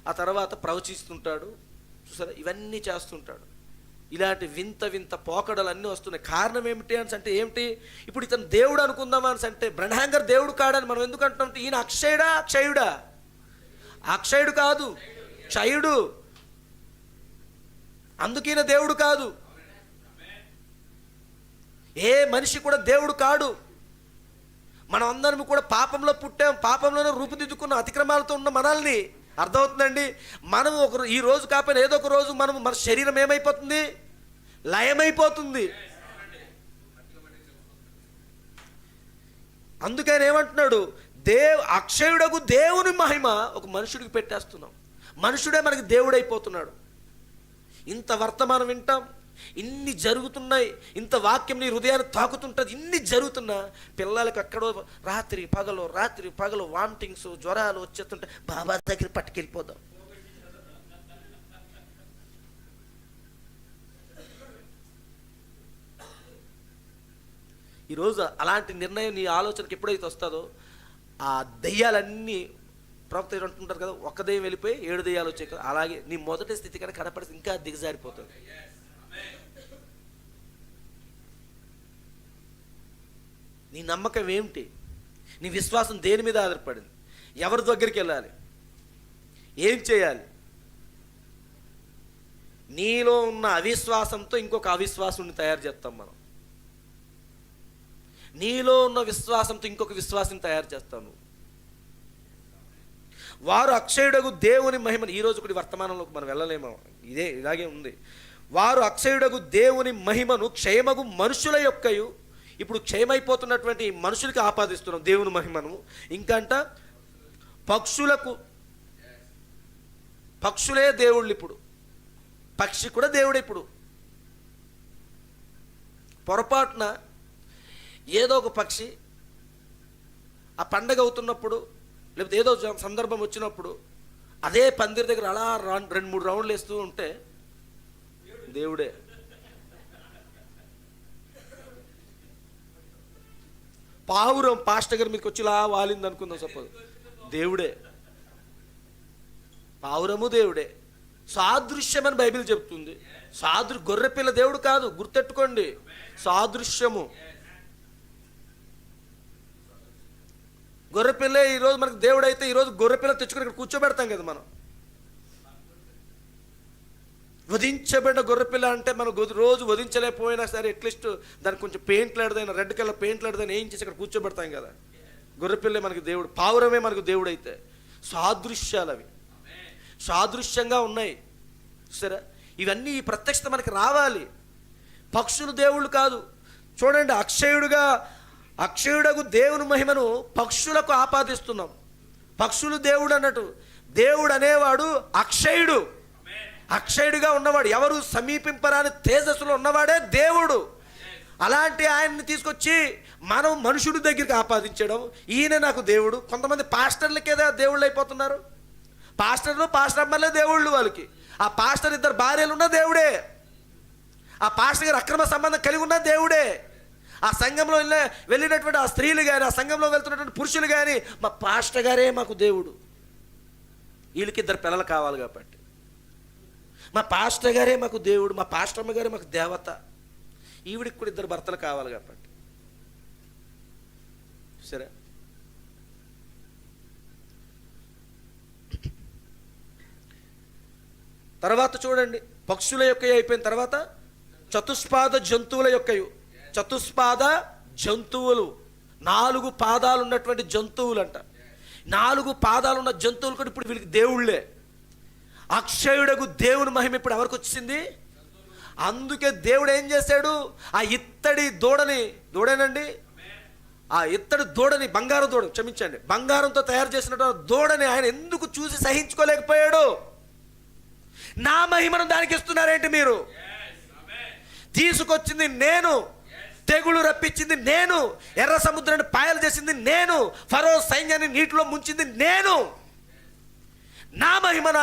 S1: ఆ తర్వాత ప్రవచిస్తుంటాడు. చూసారా, ఇవన్నీ చేస్తుంటాడు. ఇలాంటి వింత వింత పోకడలు అన్నీ వస్తున్నాయి. కారణం ఏమిటి అని అంటే ఏమిటి? ఇప్పుడు ఇతను దేవుడు అనుకుందామా అని అంటే బ్రన్హామ్ గారు దేవుడు కాడని మనం ఎందుకు అంటున్నాం? ఈయన అక్షయుడా క్షయుడా? అక్షయుడు కాదు, క్షయుడు. అందుకీయన దేవుడు కాదు. ఏ మనిషి కూడా దేవుడు కాడు. మనం అందరం కూడా పాపంలో పుట్టాం, పాపంలోనే రూపుదిద్దుకున్న అతిక్రమాలతో ఉన్న మనల్ని. అర్థమవుతుందండి? మనం ఈ రోజు కాకపోయినా ఏదో ఒక రోజు మన శరీరం ఏమైపోతుంది? లయమైపోతుంది. అందుకని ఏమంటున్నాడు? అక్షయుడకు దేవుని మహిమ ఒక మనుషుడికి పెట్టేస్తున్నాం. మనుషుడే మనకి దేవుడైపోతున్నాడు. ఇంత వర్తమానం వింటాం, ఇన్ని జరుగుతున్నాయి, ఇంత వాక్యం నీ హృదయాన్ని తాకుతుంటుంది, ఇన్ని జరుగుతున్నా పిల్లలకి అక్కడో రాత్రి పగలు వామిటింగ్స్, జ్వరాలు వచ్చేస్తుంటే బాబా దగ్గర పట్టుకెళ్ళిపోదాం. ఈరోజు అలాంటి నిర్ణయం నీ ఆలోచనకి ఎప్పుడైతే వస్తుందో ఆ దెయ్యాలన్నీ ప్రవక్త అంటుంటారు కదా, ఒక్క దెయ్యం వెళ్ళిపోయి 7 దెయ్యాలు వచ్చాయి కదా, అలాగే నీ మొదటి స్థితి కనుక కనపడితే ఇంకా దిగజారిపోతుంది. నీ నమ్మకం ఏమిటి? నీ విశ్వాసం దేని మీద ఆధారపడింది? ఎవరి దగ్గరికి వెళ్ళాలి? ఏం చేయాలి? నీలో ఉన్న అవిశ్వాసంతో ఇంకొక అవిశ్వాసుని తయారు చేస్తాం మనం. నీలో ఉన్న విశ్వాసంతో ఇంకొక విశ్వాసం తయారు చేస్తాను. వారు అక్షయుడగు దేవుని మహిమను, ఈరోజు కూడా వర్తమానంలోకి మనం వెళ్ళలేమో, ఇలాగే ఉంది. వారు అక్షయుడగు దేవుని మహిమను క్షయమగు మనుషుల యొక్కయు, ఇప్పుడు క్షయమైపోతున్నటువంటి మనుషులకి ఆపాదిస్తున్నాం దేవుని మహిమను. ఇంకంట పక్షులే దేవుళ్ళు. ఇప్పుడు పక్షి కూడా దేవుడే. ఇప్పుడు పొరపాటున ఏదో ఒక పక్షి ఆ పండగ అవుతున్నప్పుడు లేకపోతే ఏదో సందర్భం వచ్చినప్పుడు అదే పందిరి దగ్గర అలా 2-3 రౌండ్లు వేస్తూ ఉంటే దేవుడే. పావురం పాస్టర్ గారి మీదకి వచ్చి ఇలా వాలింది అనుకుందాం సపోజ్, దేవుడే. పావురము దేవుడే. సాదృశ్యమని బైబిల్ చెప్తుంది. గొర్రెపిల్ల దేవుడు కాదు, గుర్తెట్టుకోండి. సాదృశ్యము. గొర్రెపిల్లే ఈరోజు మనకు దేవుడు అయితే ఈరోజు గొర్రెపిల్ల తెచ్చుకొని ఇక్కడ కూర్చోబెడతాం కదా మనం. వధించబడిన గొర్రెపిల్ల అంటే మనం రోజు వధించలేకపోయినా సరే అట్లీస్ట్ దానికి కొంచెం పెయింట్లాడదైనా, రెడ్ కలర్ పెయింట్లాడదైనా ఏం చేసి ఇక్కడ కూర్చోబెడతాం కదా. గొర్రెపిల్లే మనకు దేవుడు, పావురమే మనకు దేవుడు. అయితే సాదృశ్యాలు, అవి సాదృశ్యంగా ఉన్నాయి. సరే, ఇవన్నీ ఈ ప్రత్యక్షత మనకి రావాలి. పక్షులు దేవుళ్ళు కాదు. చూడండి, అక్షయుడకు దేవుని మహిమను పక్షులకు ఆపాదిస్తున్నాం. పక్షులు దేవుడు అన్నట్టు. దేవుడు అనేవాడు అక్షయుడు. అక్షయుడిగా ఉన్నవాడు, ఎవరు సమీపింపరాని తేజస్సులో ఉన్నవాడే దేవుడు. అలాంటి ఆయన్ని తీసుకొచ్చి మనం మనుషుడి దగ్గరికి ఆపాదించడం, ఈయన నాకు దేవుడు. కొంతమంది పాస్టర్లకేదా దేవుళ్ళు అయిపోతున్నారు. పాస్టర్ అమ్మలే దేవుళ్ళు వాళ్ళకి. ఆ పాస్టర్ 2 భార్యలు ఉన్న దేవుడే. ఆ పాస్టర్ గారు అక్రమ సంబంధం కలిగి ఉన్న దేవుడే. ఆ సంఘంలో వెళ్ళినటువంటి ఆ స్త్రీలు కానీ, ఆ సంఘంలో వెళ్తున్నటువంటి పురుషులు కానీ, మా పాస్టర్ గారే మాకు దేవుడు. వీళ్ళకి 2 పిల్లలు కావాలి కాబట్టి మా పాస్టర్ గారే మాకు దేవుడు, మా పాస్టర్ అమ్మ గారే మాకు దేవత. ఈవిడికి కూడా 2 భర్తలు కావాలి కాబట్టి. సరే, తర్వాత చూడండి, పక్షుల యొక్క అయిపోయిన తర్వాత చతుష్పాద జంతువుల యొక్కయు. చతుష్పాద జంతువులు, 4 పాదాలు ఉన్నటువంటి జంతువులు అంట. 4 పాదాలు ఉన్న జంతువులు కూడా ఇప్పుడు వీళ్ళకి దేవుళ్ళే. అక్షయుడకు దేవుని మహిమ ఇప్పుడు ఎవరికి వచ్చింది? అందుకే దేవుడు ఏం చేశాడు? ఆ ఇత్తడి దూడేనండి, ఆ ఇత్తడి దూడని, బంగారు దూడ, క్షమించండి, బంగారంతో తయారు చేసినటువంటి దూడని ఆయన ఎందుకు చూసి సహించుకోలేకపోయాడు? నా మహిమను దానికి ఇస్తున్నారేంటి మీరు? తీసుకొచ్చింది నేను, తెగులు రప్పించింది నేను, ఎర్ర సముద్రాన్ని పాయలు చేసింది నేను, ఫరో సైన్యాన్ని నీటిలో ముంచింది నేను. నా మహిమన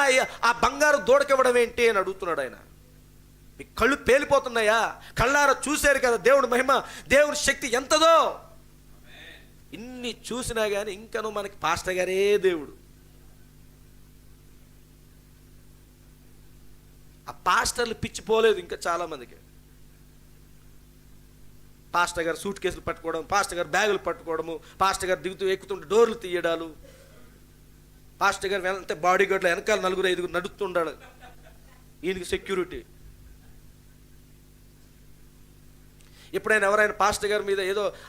S1: ఆ బంగారు దూడకివ్వడం ఏంటి అని అడుగుతున్నాడు ఆయన. మీ కళ్ళు పేలిపోతున్నాయా? కళ్ళారా చూశారు కదా దేవుడి మహిమ, దేవుడి శక్తి ఎంతదో. ఇన్ని చూసినా కానీ ఇంకనూ మనకి పాస్టర్ గారే దేవుడు. ఆ పాస్టర్లు పిచ్చిపోలేదు ఇంకా చాలామందికి. పాస్టర్ గారు సూట్ కేసులు పట్టుకోవడం, పాస్టర్ గారు బ్యాగులు పట్టుకోవడము, పాస్టర్ గారు దిగుతూ ఎక్కుతుంటే డోర్లు తీయడాలు, పాస్టర్ గారు వెళ్తే బాడీ గార్డ్లో వెనకాల 4-5 నడుస్తుండాలి, ఈయనకి సెక్యూరిటీ. ఎప్పుడైనా ఎవరైనా పాస్టర్ గారి మీద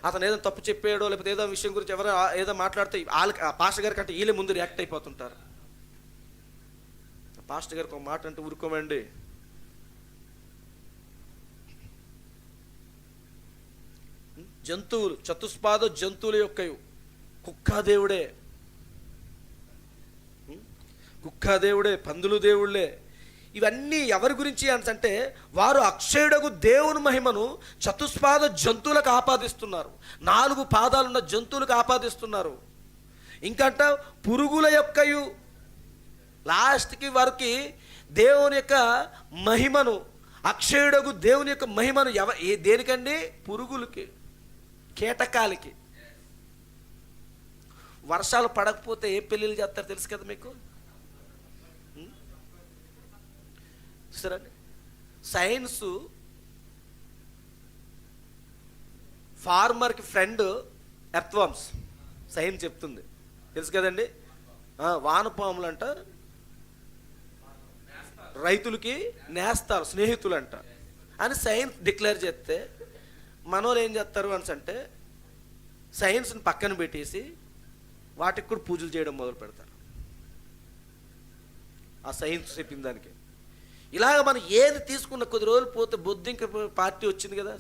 S1: అతను ఏదో తప్పు చెప్పాడో లేకపోతే ఏదో విషయం గురించి ఎవరైనా ఏదో మాట్లాడితే వాళ్ళకి ఆ పాస్టర్ గారి కంటే వీళ్ళే ముందు రియాక్ట్ అయిపోతుంటారు. పాస్టర్ గారికి ఒక మాట అంటే ఊరుకోమండి. జంతువులు, చతుష్పాద జంతువుల యొక్క కుక్కాదేవుడే, పందులు దేవుళ్ళే. ఇవన్నీ ఎవరి గురించి అంటే వారు అక్షయుడగు దేవుని మహిమను చతుష్పాద జంతువులకు ఆపాదిస్తున్నారు, 4 పాదాలున్న జంతువులకు ఆపాదిస్తున్నారు. ఇంకంట పురుగుల యొక్కయు, లాస్ట్కి వారికి దేవుని యొక్క మహిమను, అక్షయుడగు దేవుని యొక్క మహిమను దేనికండి? పురుగులకి, కీటకాలకి. వర్షాలు పడకపోతే ఏ పెళ్ళిళ్ళు చేస్తారు తెలుసు కదా మీకు. సరే, సైన్స్ ఫార్మర్కి ఫ్రెండ్ ఎర్త్వామ్స్, సైన్స్ చెప్తుంది తెలుసు కదండి. వానపాములు అంట రైతులకి నేస్తారు, స్నేహితులు అంట అని సైన్స్ డిక్లేర్ చేస్తే మనోళ్ళు ఏం చేస్తారు అంటే సైన్స్ని పక్కన పెట్టేసి వాటికి కూడా పూజలు చేయడం మొదలు పెడతారు, ఆ సైన్స్ చెప్పిన దానికి. ఇలాగ మనం ఏది తీసుకున్న కొద్ది రోజులు పోతే బొద్దింక పార్టీ వచ్చింది కదా,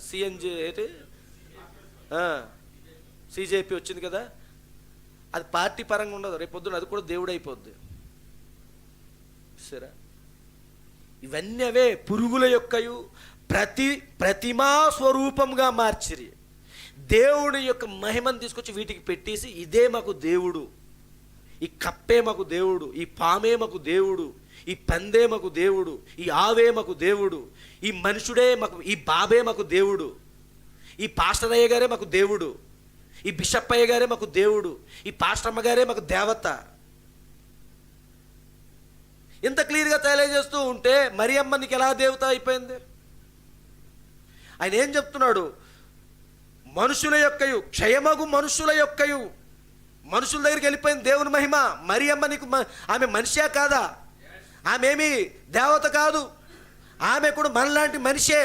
S1: సిజేపీ వచ్చింది కదా, అది పార్టీ పరంగా ఉండదు, రేపు పొద్దున అది కూడా దేవుడు అయిపోద్ది. సరే, ఇవన్నీ అవే పురుగుల యొక్కయు ప్రతిమా స్వరూపంగా మార్చిరి. దేవుడి యొక్క మహిమను తీసుకొచ్చి వీటికి పెట్టేసి ఇదే మాకు దేవుడు, ఈ కప్పే మాకు దేవుడు, ఈ పామే మాకు దేవుడు, ఈ పందే మాకు దేవుడు, ఈ ఆవే మాకు దేవుడు, ఈ మనుషుడే మాకు, ఈ బాబే మాకు దేవుడు, ఈ పాస్టర్ అయ్య గారే మాకు దేవుడు, ఈ బిషప్ అయ్య గారే మాకు దేవుడు, ఈ పాస్టర్మ్మ గారే మాకు దేవత. ఇంత క్లియర్గా తెలియజేస్తూ ఉంటే మరియమ్మ నీకు ఎలా దేవత అయిపోయింది? ఆయన ఏం చెప్తున్నాడు? మనుషుల యొక్కయు, క్షయమగు మనుషుల యొక్కయు, మనుషుల దగ్గరికి వెళ్ళిపోయింది దేవుని మహిమ. మరియమ్మ నీకు ఆమె మనిషే కాదా? ఆమె ఏమి దేవత కాదు, ఆమె కూడా మనలాంటి మనిషే,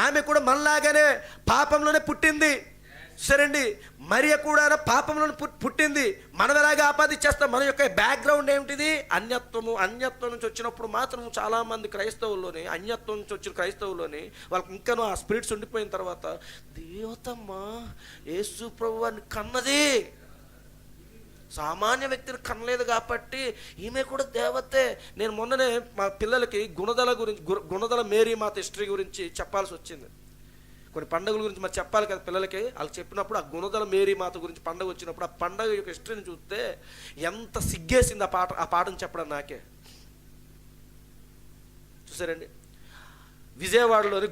S1: ఆమె కూడా మనలాగానే పాపంలోనే పుట్టింది. సరేండి, మరియ కూడా పాపంలోనే పుట్టింది. మనం ఎలాగే ఆపాదించేస్తాం? మన యొక్క బ్యాక్గ్రౌండ్ ఏమిటిది? అన్యత్వము. అన్యత్వం నుంచి వచ్చినప్పుడు మాత్రం చాలామంది క్రైస్తవుల్లోని, అన్యత్వం నుంచి వచ్చిన క్రైస్తవుల్లోని వాళ్ళకి ఇంకనూ ఆ స్పిరిట్స్ ఉండిపోయిన తర్వాత దేవతమ్మా యేసు ప్రభువాన్ని కన్నది, సామాన్య వ్యక్తిని కనలేదు కాబట్టి ఈమె కూడా దేవతే. నేను మొన్ననే మా పిల్లలకి గుణదల మేరీ మాత హిస్టరీ గురించి చెప్పాల్సి వచ్చింది. కొన్ని పండుగల గురించి మరి చెప్పాలి కదా పిల్లలకి. వాళ్ళకి చెప్పినప్పుడు ఆ గుణదల మేరీ మాత గురించి పండుగ వచ్చినప్పుడు ఆ పండుగ యొక్క హిస్టరీని చూస్తే ఎంత సిగ్గేసింది ఆ పాటను చెప్పడం నాకే. చూసారండి, విజయవాడలోని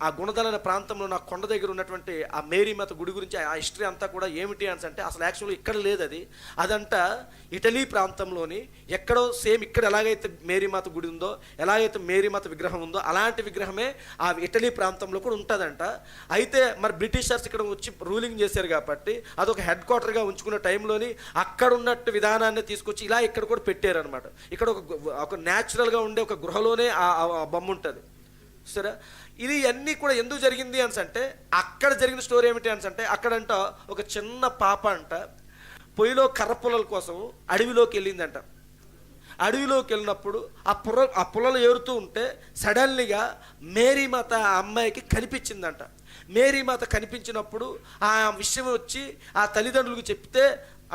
S1: ఆ గుణదల అనే ప్రాంతంలో నా కొండ దగ్గర ఉన్నటువంటి ఆ మేరీమాత గుడి గురించి ఆ హిస్టరీ అంతా కూడా ఏమిటి అంటే అసలు యాక్చువల్గా ఇక్కడ లేదు అది, అదంట ఇటలీ ప్రాంతంలోని ఎక్కడో సేమ్ ఇక్కడ ఎలాగైతే మేరీమాత గుడి ఉందో, ఎలాగైతే మేరీమాత విగ్రహం ఉందో అలాంటి విగ్రహమే ఆ ఇటలీ ప్రాంతంలో కూడా ఉంటుందంట. అయితే మరి బ్రిటిషర్స్ ఇక్కడ వచ్చి రూలింగ్ చేశారు కాబట్టి అదొక హెడ్ క్వార్టర్గా ఉంచుకున్న టైంలోని అక్కడ ఉన్నట్టు విధానాన్ని తీసుకొచ్చి ఇలా ఇక్కడ కూడా పెట్టారనమాట. ఇక్కడ ఒక న్యాచురల్గా ఉండే ఒక గృహలోనే ఆ బొమ్మ ఉంటుంది. సరే, ఇది అన్నీ కూడా ఎందుకు జరిగింది అంటే అక్కడ జరిగిన స్టోరీ ఏమిటి అంటే అక్కడంట ఒక చిన్న పాప అంట పొయ్యిలో కర్రపుల్లల కోసం అడవిలోకి వెళ్ళిందంట. అడవిలోకి వెళ్ళినప్పుడు ఆ పుల్లలు ఏరుతూ ఉంటే సడన్లీగా మేరీమాత ఆ అమ్మాయికి కనిపించిందంట. మేరీమాత కనిపించినప్పుడు ఆ విషయం వచ్చి ఆ తల్లిదండ్రులకు చెప్తే,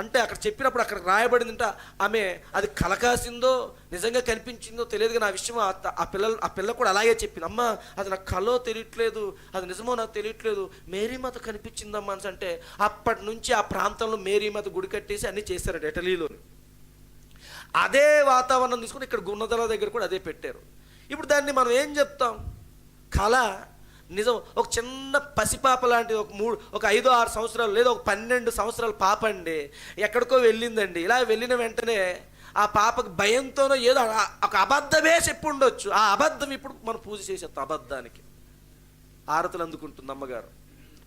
S1: అంటే అక్కడ చెప్పినప్పుడు అక్కడ రాయబడిందంట ఆమె అది కలకాసిందో నిజంగా కనిపించిందో తెలియదు కానీ ఆ విషయం ఆ పిల్ల కూడా అలాగే చెప్పింది. అమ్మ అది నాకు కలో తెలియట్లేదు, అది నిజమో నాకు తెలియట్లేదు, మేరీమాత కనిపించిందమ్మా అంటే అప్పటి నుంచి ఆ ప్రాంతంలో మేరీమాత గుడి కట్టేసి అన్నీ చేశారట ఇటలీలోని. అదే వాతావరణం తీసుకుని ఇక్కడ గుణదల దగ్గర కూడా అదే పెట్టారు. ఇప్పుడు దాన్ని మనం ఏం చెప్తాం? కళ నిజం. ఒక చిన్న పసిపాప లాంటి ఒక 5-6 సంవత్సరాలు లేదా ఒక 12 సంవత్సరాల పాప అండి ఎక్కడికో వెళ్ళిందండి. ఇలా వెళ్ళిన వెంటనే ఆ పాపకు భయంతోనో ఏదో ఒక అబద్ధమే చెప్పి ఉండొచ్చు. ఆ అబద్ధం ఇప్పుడు మనం పూజ చేసేస్తాం. అబద్ధానికి ఆరతులు అందుకుంటుంది అమ్మగారు,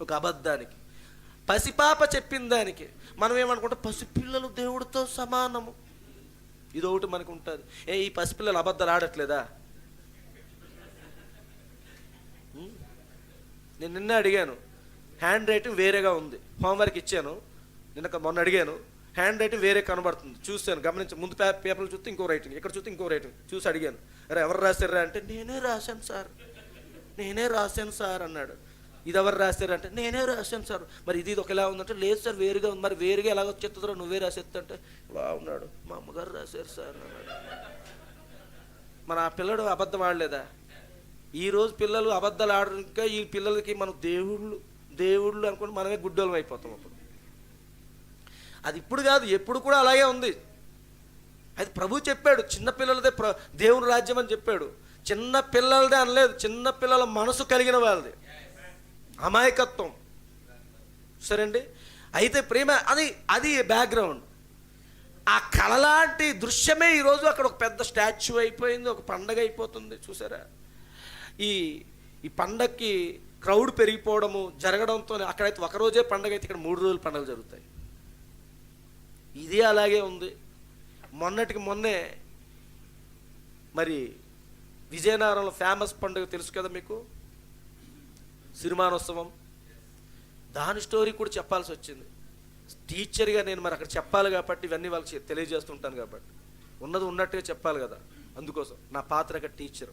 S1: ఒక అబద్ధానికి. పసిపాప చెప్పిన దానికి మనం ఏమనుకుంటాం, పసిపిల్లలు దేవుడితో సమానము. ఇదొకటి మనకు ఉంటుంది. ఈ పసిపిల్లలు అబద్ధాలు ఆడట్లేదా? నేను నిన్న అడిగాను, హ్యాండ్ రైటింగ్ వేరేగా ఉంది, హోంవర్క్ ఇచ్చాను. మొన్న అడిగాను, హ్యాండ్ రైటింగ్ వేరే కనబడుతుంది. చూశాను, గమనించి ముందు పేపర్లు చూస్తే ఇంకో రైటింగ్, ఇక్కడ చూస్తే ఇంకో రైటింగ్. చూసి అడిగాను, అరే ఎవరు రాశారా అంటే నేనే రాశాను సార్ అన్నాడు. ఇది ఎవరు రాశారు అంటే నేనే రాశాను సార్. మరి ఇది ఒకలా ఉందంటే లేదు సార్ వేరుగా ఉంది. మరి వేరుగా ఎలాగ వచ్చేస్తుందో నువ్వే రాసేస్తుంటే ఇలా ఉన్నాడు, మా అమ్మగారు రాశారు సార్ అన్నాడు. మన ఆ పిల్లడు అబద్ధం ఆడలేదా? ఈరోజు పిల్లలు అబద్ధాలు ఆడరు. ఇంకా ఈ పిల్లలకి మనం దేవుళ్ళు అనుకుని మనమే గుడ్డోళం అయిపోతాం. అప్పుడు అది ఇప్పుడు కాదు, ఎప్పుడు కూడా అలాగే ఉంది. అది ప్రభు చెప్పాడు, చిన్నపిల్లలదే దేవుని రాజ్యం అని చెప్పాడు. చిన్న పిల్లలదే అనలేదు, చిన్న పిల్లల మనసు కలిగిన వాళ్ళది. అమాయకత్వం. సరేండి. అయితే ప్రేమ అది బ్యాక్గ్రౌండ్. ఆ కళలాంటి దృశ్యమే ఈరోజు అక్కడ ఒక పెద్ద స్టాచ్యూ అయిపోయింది, ఒక పండగ అయిపోతుంది. చూసారా? ఈ పండగకి క్రౌడ్ పెరిగిపోవడము జరగడంతో అక్కడైతే ఒకరోజే పండగ అయితే ఇక్కడ 3 రోజులు పండుగలు జరుగుతాయి. ఇది అలాగే ఉంది. మొన్నటికి మొన్నే మరి విజయనగరంలో ఫేమస్ పండుగ తెలుసు కదా మీకు, సిరిమానోత్సవం. దాని స్టోరీ కూడా చెప్పాల్సి వచ్చింది. టీచర్గా నేను మరి అక్కడ చెప్పాలి కాబట్టి ఇవన్నీ వాళ్ళకి తెలియజేస్తుంటాను కాబట్టి ఉన్నది ఉన్నట్టుగా చెప్పాలి కదా. అందుకోసం నా పాత్ర అక్కడ టీచర్,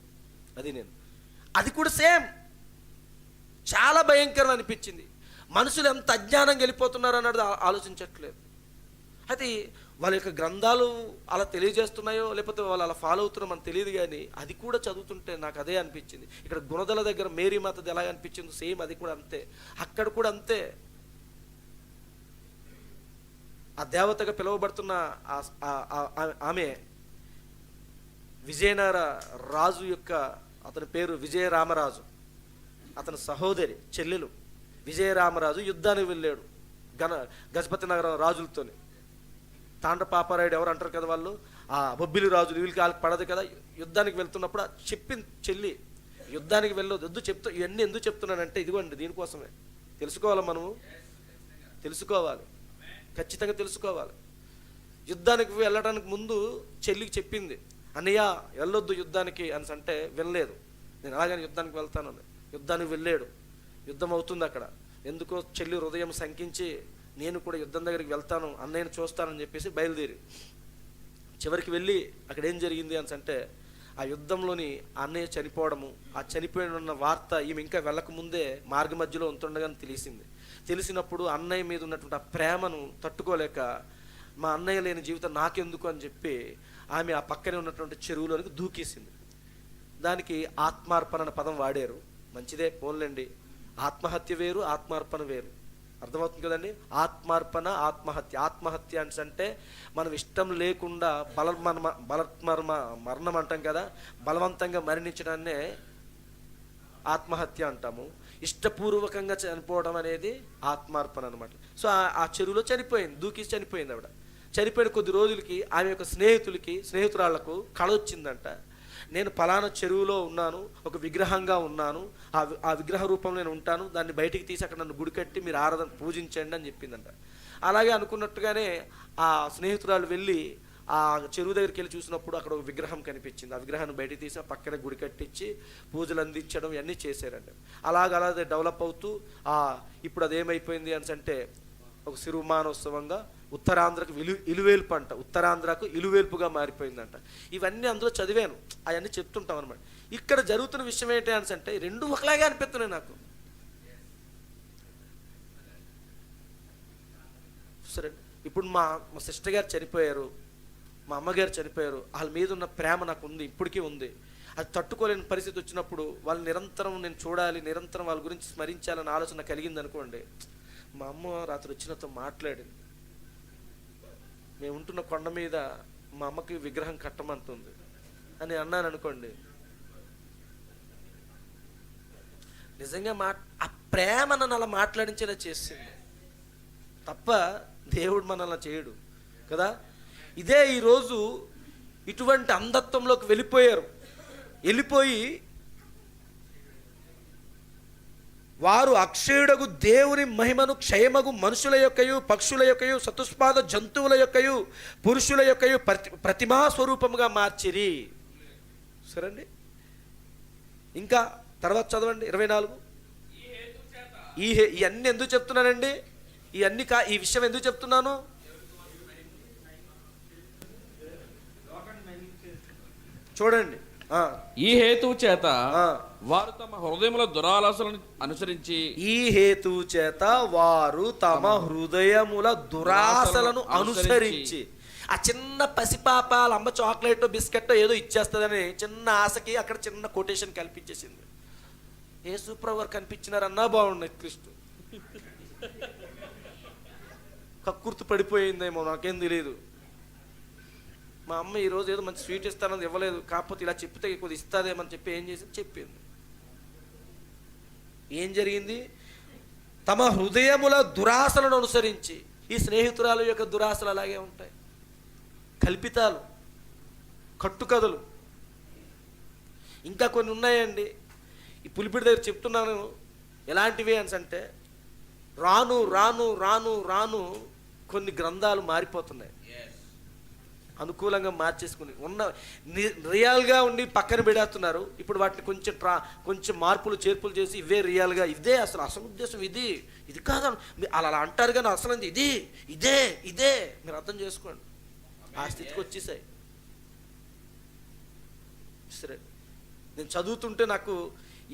S1: అది కూడా సేమ్ చాలా భయంకరం అనిపించింది. మనుషులు ఎంత అజ్ఞానంగా వెళ్ళిపోతున్నారు అన్నది ఆలోచించట్లేదు. అయితే వాళ్ళ యొక్క గ్రంథాలు అలా తెలియజేస్తున్నాయో లేకపోతే వాళ్ళు అలా ఫాలో అవుతున్నారో మనకు తెలియదు, కానీ అది కూడా చదువుతుంటే నాకు అదే అనిపించింది. ఇక్కడ గుణదల దగ్గర మేరీ మాతది ఎలా అనిపించిందో సేమ్ అది కూడా అంతే. అక్కడ కూడా అంతే. ఆ దేవతగా పిలువబడుతున్న ఆమె విజయనగర రాజు యొక్క, అతని పేరు విజయరామరాజు, అతని సహోదరి చెల్లెలు విజయరామరాజు యుద్ధానికి వెళ్ళాడు గజపతి నగరం రాజులతోని. తాండ్రపాపారాయుడు ఎవరు అంటారు కదా వాళ్ళు, ఆ బొబ్బిలి రాజులు, వీళ్ళకి వాళ్ళకి పడదు కదా. యుద్ధానికి వెళ్తున్నప్పుడు చెప్పింది చెల్లి, యుద్ధానికి వెళ్ళొద్దు. ఇవన్నీ ఎందుకు చెప్తున్నానంటే ఇదిగోండి దీనికోసమే. తెలుసుకోవాలి, మనము తెలుసుకోవాలి, ఖచ్చితంగా తెలుసుకోవాలి. యుద్ధానికి వెళ్ళడానికి ముందు చెల్లికి చెప్పింది, అన్నయ్య వెళ్ళొద్దు యుద్ధానికి అని అంటే వినలేదు. నేను అలాగని యుద్ధానికి వెళ్తాను. యుద్ధానికి వెళ్ళాడు, యుద్ధం అవుతుంది అక్కడ. ఎందుకో చెల్లి హృదయం శంకించి నేను కూడా యుద్ధం దగ్గరికి వెళ్తాను, అన్నయ్యను చూస్తానని చెప్పేసి బయలుదేరి చివరికి వెళ్ళి అక్కడ ఏం జరిగింది అని అంటే ఆ యుద్ధంలోని అన్నయ్య చనిపోవడము, ఆ చనిపోయిన వార్త ఈమె ఇంకా వెళ్ళకముందే మార్గ మధ్యలో ఉంటుండగానే తెలిసినప్పుడు అన్నయ్య మీద ఉన్నటువంటి ఆ ప్రేమను తట్టుకోలేక మా అన్నయ్య లేని జీవితం నాకెందుకు అని చెప్పి ఆమె ఆ పక్కనే ఉన్నటువంటి చెరువులోనికి దూకేసింది. దానికి ఆత్మార్పణ అనే పదం వాడారు. మంచిదే, పోన్లేండి. ఆత్మహత్య వేరు, ఆత్మార్పణ వేరు. అర్థమవుతుంది కదండి? ఆత్మహత్య అంటే మనం ఇష్టం లేకుండా మరణం అంటాం కదా, బలవంతంగా మరణించడాన్నే ఆత్మహత్య అంటాము. ఇష్టపూర్వకంగా చనిపోవడం అనేది ఆత్మార్పణ అనమాట. సో ఆ చెరువులో చనిపోయింది, దూకి చనిపోయింది ఆవిడ. చనిపోయిన కొద్ది రోజులకి ఆమె యొక్క స్నేహితురాళ్లకు కళ వచ్చిందంట. నేను పలానా చెరువులో ఉన్నాను, ఒక విగ్రహంగా ఉన్నాను, ఆ విగ్రహ రూపంలో నేను ఉంటాను, దాన్ని బయటికి తీసి అక్కడ నన్ను గుడి కట్టి మీరు ఆరాధన పూజించండి అని చెప్పిందంట. అలాగే అనుకున్నట్టుగానే ఆ స్నేహితురాలు వెళ్ళి ఆ చెరువు దగ్గరికి వెళ్ళి చూసినప్పుడు అక్కడ ఒక విగ్రహం కనిపించింది. ఆ విగ్రహాన్ని బయటికి తీసి ఆ పక్కన గుడి కట్టించి పూజలు అందించడం ఇవన్నీ చేశారండి. అలాగే డెవలప్ అవుతూ ఇప్పుడు అదేమైపోయింది అని అంటే ఒక సిరిమానోత్సవంగా ఉత్తరాంధ్రకు ఇలువేల్పు అంట, ఉత్తరాంధ్రకు ఇలువేల్పుగా మారిపోయిందంట. ఇవన్నీ అందులో చదివాను, అవన్నీ చెప్తుంటాం అనమాట. ఇక్కడ జరుగుతున్న విషయం ఏంటి అని అంటే రెండు ఒకలాగే అనిపిస్తున్నాయి నాకు. సరే, ఇప్పుడు మా సిస్టర్ గారు చనిపోయారు, మా అమ్మగారు చనిపోయారు, వాళ్ళ మీద ఉన్న ప్రేమ నాకు ఉంది, ఇప్పటికీ ఉంది. అది తట్టుకోలేని పరిస్థితి వచ్చినప్పుడు వాళ్ళు నిరంతరం నేను చూడాలి, నిరంతరం వాళ్ళ గురించి స్మరించాలని ఆలోచన కలిగింది అనుకోండి. మా అమ్మ రాత్రి వచ్చినతో మాట్లాడింది. మేము ఉంటున్న కొండ మీద మా అమ్మకి విగ్రహం కట్టమంటుంది అని అన్నాను అనుకోండి. నిజంగా ఆ ప్రేమ నన్ను అలా మాట్లాడించేలా చేసింది తప్ప దేవుడు మనల్ని చేయడు కదా. ఇదే ఈరోజు ఇటువంటి అంధత్వంలోకి వెళ్ళిపోయి వారు అక్షయుడగు దేవుని మహిమను క్షయమగు మనుషుల యొక్కయు పక్షుల యొక్కయు చతుష్పాద జంతువుల యొక్కయు పురుషుల యొక్కయు ప్రతిమా స్వరూపముగా మార్చిరి. సరేండి, ఇంకా తర్వాత చదవండి 24. ఇవన్నీ ఎందుకు చెప్తున్నానండి? ఈ విషయం ఎందుకు చెప్తున్నాను? చూడండి,
S2: ఈ హేతువు చేత వారు తమ హృదయముల దురాలోచనలను అనుసరించి ఆ చిన్న పసిపాపాల అమ్మ చాక్లెట్ బిస్కెట్ ఏదో ఇచ్చేస్తుందని చిన్న ఆశకి అక్కడ చిన్న కొటేషన్ కల్పించేసింది. యేసుప్రభు కనిపించినారన్నా బాగున్నాయి. క్రీస్తు కక్కుర్తి పడిపోయిందేమో, నాకేం తెలియదు. మా అమ్మ ఈరోజు ఏదో మంచి స్వీట్ ఇస్తానని ఇవ్వలేదు, కాకపోతే ఇలా చెప్తే కొద్ది ఇస్తాదేమని చెప్పి ఏం చేసింది చెప్పింది. ఏం జరిగింది? తమ హృదయముల దురాశలను అనుసరించి. ఈ స్నేహితురాలు యొక్క దురాశలు అలాగే ఉంటాయి, కల్పితాలు, కట్టుకథలు. ఇంకా కొన్ని ఉన్నాయండి. ఈ పులిపిడి దగ్గర చెప్తున్నాను ఎలాంటివి అని అంటే, రాను రాను రాను రాను కొన్ని గ్రంథాలు మారిపోతున్నాయి, అనుకూలంగా మార్చేసుకుని ఉన్న రియల్గా ఉండి పక్కన పెడేస్తున్నారు. ఇప్పుడు వాటిని కొంచెం మార్పులు చేర్పులు చేసి ఇవే రియల్గా, ఇదే అసలు ఉద్దేశం ఇది కాదు అలా అంటారు, కానీ అసలు ఇదే మీరు అర్థం చేసుకోండి. ఆ స్థితికి వచ్చేసాయి. సరే, నేను చదువుతుంటే నాకు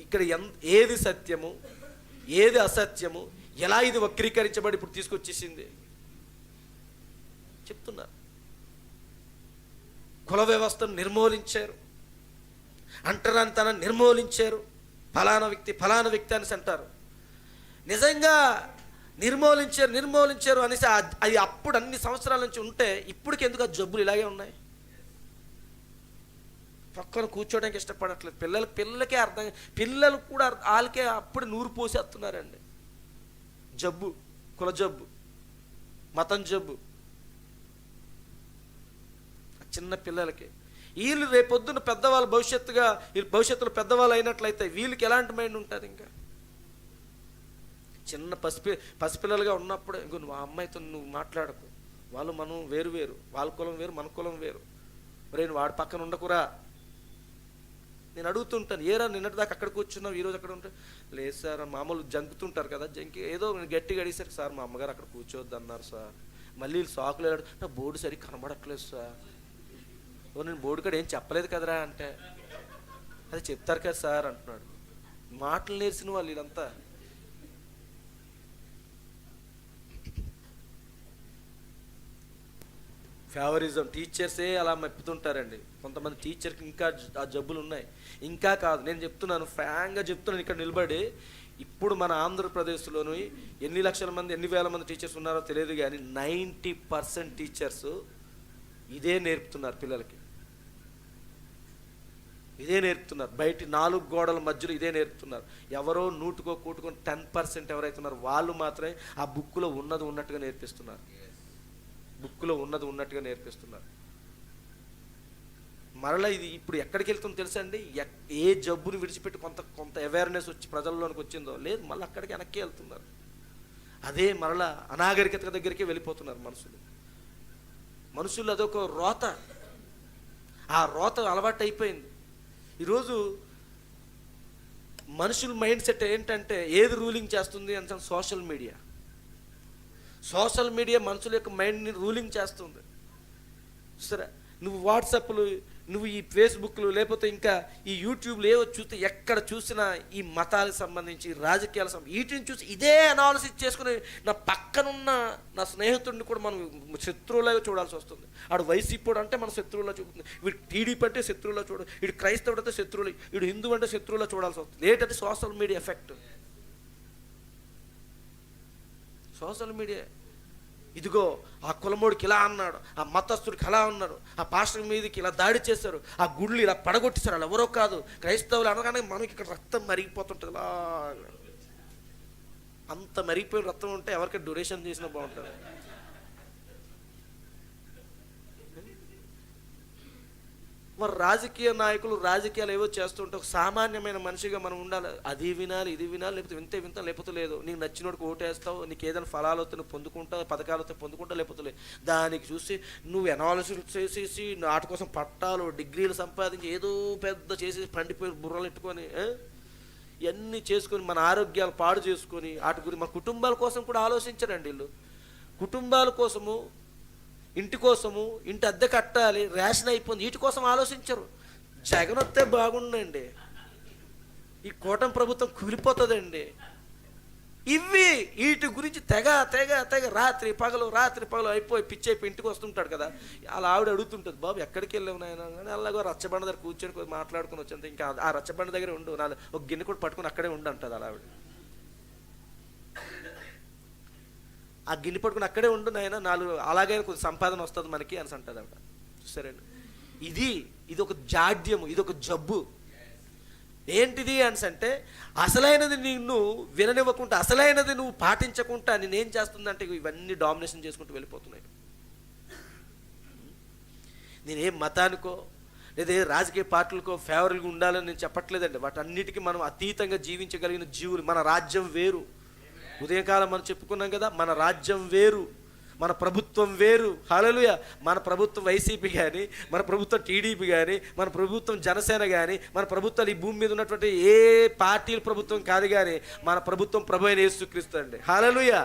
S2: ఇక్కడ ఏది సత్యము ఏది అసత్యము, ఎలా ఇది వక్రీకరించబడి ఇప్పుడు తీసుకొచ్చేసింది చెప్తున్నారు. కుల వ్యవస్థను నిర్మూలించారు, అంటరానితనాన్ని నిర్మూలించారు. ఫలానా వ్యక్తి అనేసి అంటారు. నిజంగా నిర్మూలించారు అనేసి అది అప్పుడు అన్ని సంవత్సరాల నుంచి ఉంటే ఇప్పటికి ఎందుకు ఆ జబ్బులు ఇలాగే ఉన్నాయి? పక్కన కూర్చోడానికి ఇష్టపడట్లేదు. పిల్లలకే అర్థం, పిల్లలు కూడా వాళ్ళకే అప్పుడు నూరు పోసేస్తున్నారండి. జబ్బు, కుల జబ్బు, మతం జబ్బు చిన్న పిల్లలకి. వీళ్ళు రేపొద్దున పెద్దవాళ్ళు భవిష్యత్తులో పెద్దవాళ్ళు అయినట్లయితే వీళ్ళకి ఎలాంటి మైండ్ ఉంటుంది? ఇంకా చిన్న పసిపిల్లలుగా ఉన్నప్పుడే ఇంకో నువ్వు ఆ అమ్మాయితో నువ్వు మాట్లాడకు, మనం వేరు, వాళ్ళ కులం వేరు, మన కులం వేరు, రేను వాడి పక్కన ఉండకురా. నేను అడుగుతుంటాను, ఏరా నిన్నటిదాకా అక్కడ కూర్చున్నావు, ఈరోజు అక్కడ ఉంటా? లేదు సార్, మామూలు జంకుతుంటారు కదా, ఏదో గట్టిగా అడిగారు సార్, మా అమ్మగారు అక్కడ కూర్చోవద్దు అన్నారు సార్. మళ్ళీ సాకులు నా బోర్డు సరిగ్గా కనబడట్లేదు సార్. నేను బోర్డు కాడ ఏం చెప్పలేదు కదరా అంటే, అది చెప్తారు కదా సార్ అంటున్నాడు. మాటలు నేర్చిన వాళ్ళు వీళ్ళంతా. ఫేవరిజం, టీచర్సే అలా మెప్పుతుంటారండి. కొంతమంది టీచర్కి ఇంకా ఆ జబ్బులు ఉన్నాయి. ఇంకా కాదు, నేను చెప్తున్నాను, ఫ్రాంక్గా చెప్తున్నాను ఇక్కడ నిలబడి. ఇప్పుడు మన ఆంధ్రప్రదేశ్లోని ఎన్ని లక్షల మంది, ఎన్ని వేల మంది టీచర్స్ ఉన్నారో తెలియదు, కానీ 90% టీచర్స్ ఇదే నేర్పుతున్నారు పిల్లలకి. ఇదే నేర్పుతున్నారు. బయట 4 గోడల మధ్యలో ఇదే నేర్పుతున్నారు. ఎవరో నూటుకో కూటుకొని 10% ఎవరైతే ఉన్నారో వాళ్ళు మాత్రమే ఆ బుక్లో ఉన్నది ఉన్నట్టుగా నేర్పిస్తున్నారు. మరలా ఇది ఇప్పుడు ఎక్కడికి వెళ్తుందో తెలుసా అండి? ఏ జబ్బుని విడిచిపెట్టి కొంత అవేర్నెస్ వచ్చి ప్రజల్లోనికి వచ్చిందో లేదు, మళ్ళీ అక్కడికి వెనక్కి వెళ్తున్నారు. అదే మరలా అనాగరికత దగ్గరికి వెళ్ళిపోతున్నారు మనుషులు. అదొక రోత, ఆ రోత అలవాటు అయిపోయింది. ఈరోజు మనుషుల మైండ్ సెట్ ఏంటంటే ఏది రూలింగ్ చేస్తుంది అంటే సోషల్ మీడియా మనుషుల యొక్క మైండ్ని రూలింగ్ చేస్తుంది. సరే, నువ్వు వాట్సాప్లు, నువ్వు ఈ ఫేస్బుక్లు, లేకపోతే ఇంకా ఈ యూట్యూబ్లు ఏవో చూస్తే ఎక్కడ చూసినా ఈ మతాలకు సంబంధించి, రాజకీయాలకు సంబంధించి వీటిని చూసి ఇదే అనాలిసిస్ చేసుకుని నా పక్కనున్న నా స్నేహితుడిని కూడా మనం శత్రువులాగా చూడాల్సి వస్తుంది. ఆడు వైసీపీ అంటే మన శత్రువులా చూపుతుంది, వీడు టీడీపీ అంటే శత్రువులా చూడాలి, వీడు క్రైస్తవుడు అంటే శత్రువులు, వీడు హిందూ అంటే శత్రువులా చూడాల్సి వస్తుంది. ఏంటంటే social media effect. Social media ఇదిగో ఆ కులమోడికి ఇలా అన్నాడు, ఆ మతస్థుడికి అలా అన్నాడు, ఆ పాస్టర్ మీదకి ఇలా దాడి చేశారు, ఆ గుళ్ళు ఇలా పడగొట్టేశారు, అలా ఎవరో కాదు క్రైస్తవులు అనగానే మనకి ఇక్కడ రక్తం మరిగిపోతుంటుంది. ఇలా అంత మరిగిపోయిన రక్తం ఉంటే ఎవరికి డొనేషన్ చేసినా బాగుంటుంది. మరి రాజకీయ నాయకులు రాజకీయాలు ఏవో చేస్తుంటే ఒక సామాన్యమైన మనిషిగా మనం ఉండాలి. అది వినాలి, ఇది వినాలి, లేకపోతే వింత లేకపోతే లేదు. నీకు నచ్చినోడికి ఓటేస్తావు, నీకు ఏదైనా ఫలాలు వస్తే నువ్వు పొందుకుంటావు, పథకాలు వస్తే పొందుకుంటావు, లేకపోతే లేదు. దానికి చూసి నువ్వు ఎనాలిసిస్ చేసేసి వాటి కోసం పట్టాలు డిగ్రీలు సంపాదించి ఏదో పెద్ద చేసేసి పండిపోయి బుర్రలు ఎట్టుకొని ఇవన్నీ చేసుకొని మన ఆరోగ్యాలు పాడు చేసుకొని వాటి గురించి మన కుటుంబాల కోసం కూడా ఆలోచించరండి వీళ్ళు. కుటుంబాల కోసము, ఇంటి కోసము, ఇంటి అద్దె కట్టాలి, రేషన్ అయిపోయింది, వీటి కోసం ఆలోచించరు. జగన్ వస్తే బాగుండండి, ఈ కూటమి ప్రభుత్వం కూలిపోతుందండి. వీటి గురించి తెగ తెగ తెగ రాత్రి పగలు అయిపోయి పిచ్చి అయిపోయి ఇంటికి వస్తుంటాడు కదా. అలా ఆవిడ అడుగుతుంటుంది, బాబు ఎక్కడికి వెళ్ళావు నాయన కానీ అలాగో రచ్చబండ దగ్గర కూర్చొని మాట్లాడుకుని వచ్చాను, ఇంకా ఆ రచ్చబండ దగ్గర ఉండు, ఒక గిన్నె కూడా పట్టుకుని అక్కడే ఉండు అంటుంది అలా ఆవిడ. ఆ గిన్నె పట్టుకుని అక్కడే ఉండు నాయన, 4 అలాగైనా కొంచెం సంపాదన వస్తుంది మనకి అని అంటుంది ఆవిడ. చూసారండి, ఇది ఒక జాడ్యము, ఇది ఒక జబ్బు. ఏంటిది అని అంటే అసలైనది నిన్ను విననివ్వకుండా, అసలైనది నువ్వు పాటించకుండా నేనేం చేస్తుందంటే ఇవన్నీ డామినేషన్ చేసుకుంటూ వెళ్ళిపోతున్నాయి. నేనేం మతానికో లేదా ఏ రాజకీయ పార్టీలకో ఫేవర్గా ఉండాలని నేను చెప్పట్లేదండి. వాటన్నిటికీ మనం అతీతంగా జీవించగలిగిన జీవులు. మన రాజ్యం వేరు. ఉదయకాలం మనం చెప్పుకున్నాం కదా, మన రాజ్యం వేరు, మన ప్రభుత్వం వేరు. హల్లెలూయా. మన ప్రభుత్వం వైసీపీ కానీ, మన ప్రభుత్వం టీడీపీ కానీ, మన ప్రభుత్వం జనసేన కానీ, మన ప్రభుత్వాలు ఈ భూమి మీద ఉన్నటువంటి ఏ పార్టీల ప్రభుత్వం కాదు కానీ మన ప్రభుత్వం ప్రభు అయిన యేసుక్రీస్తు అండి. హల్లెలూయా.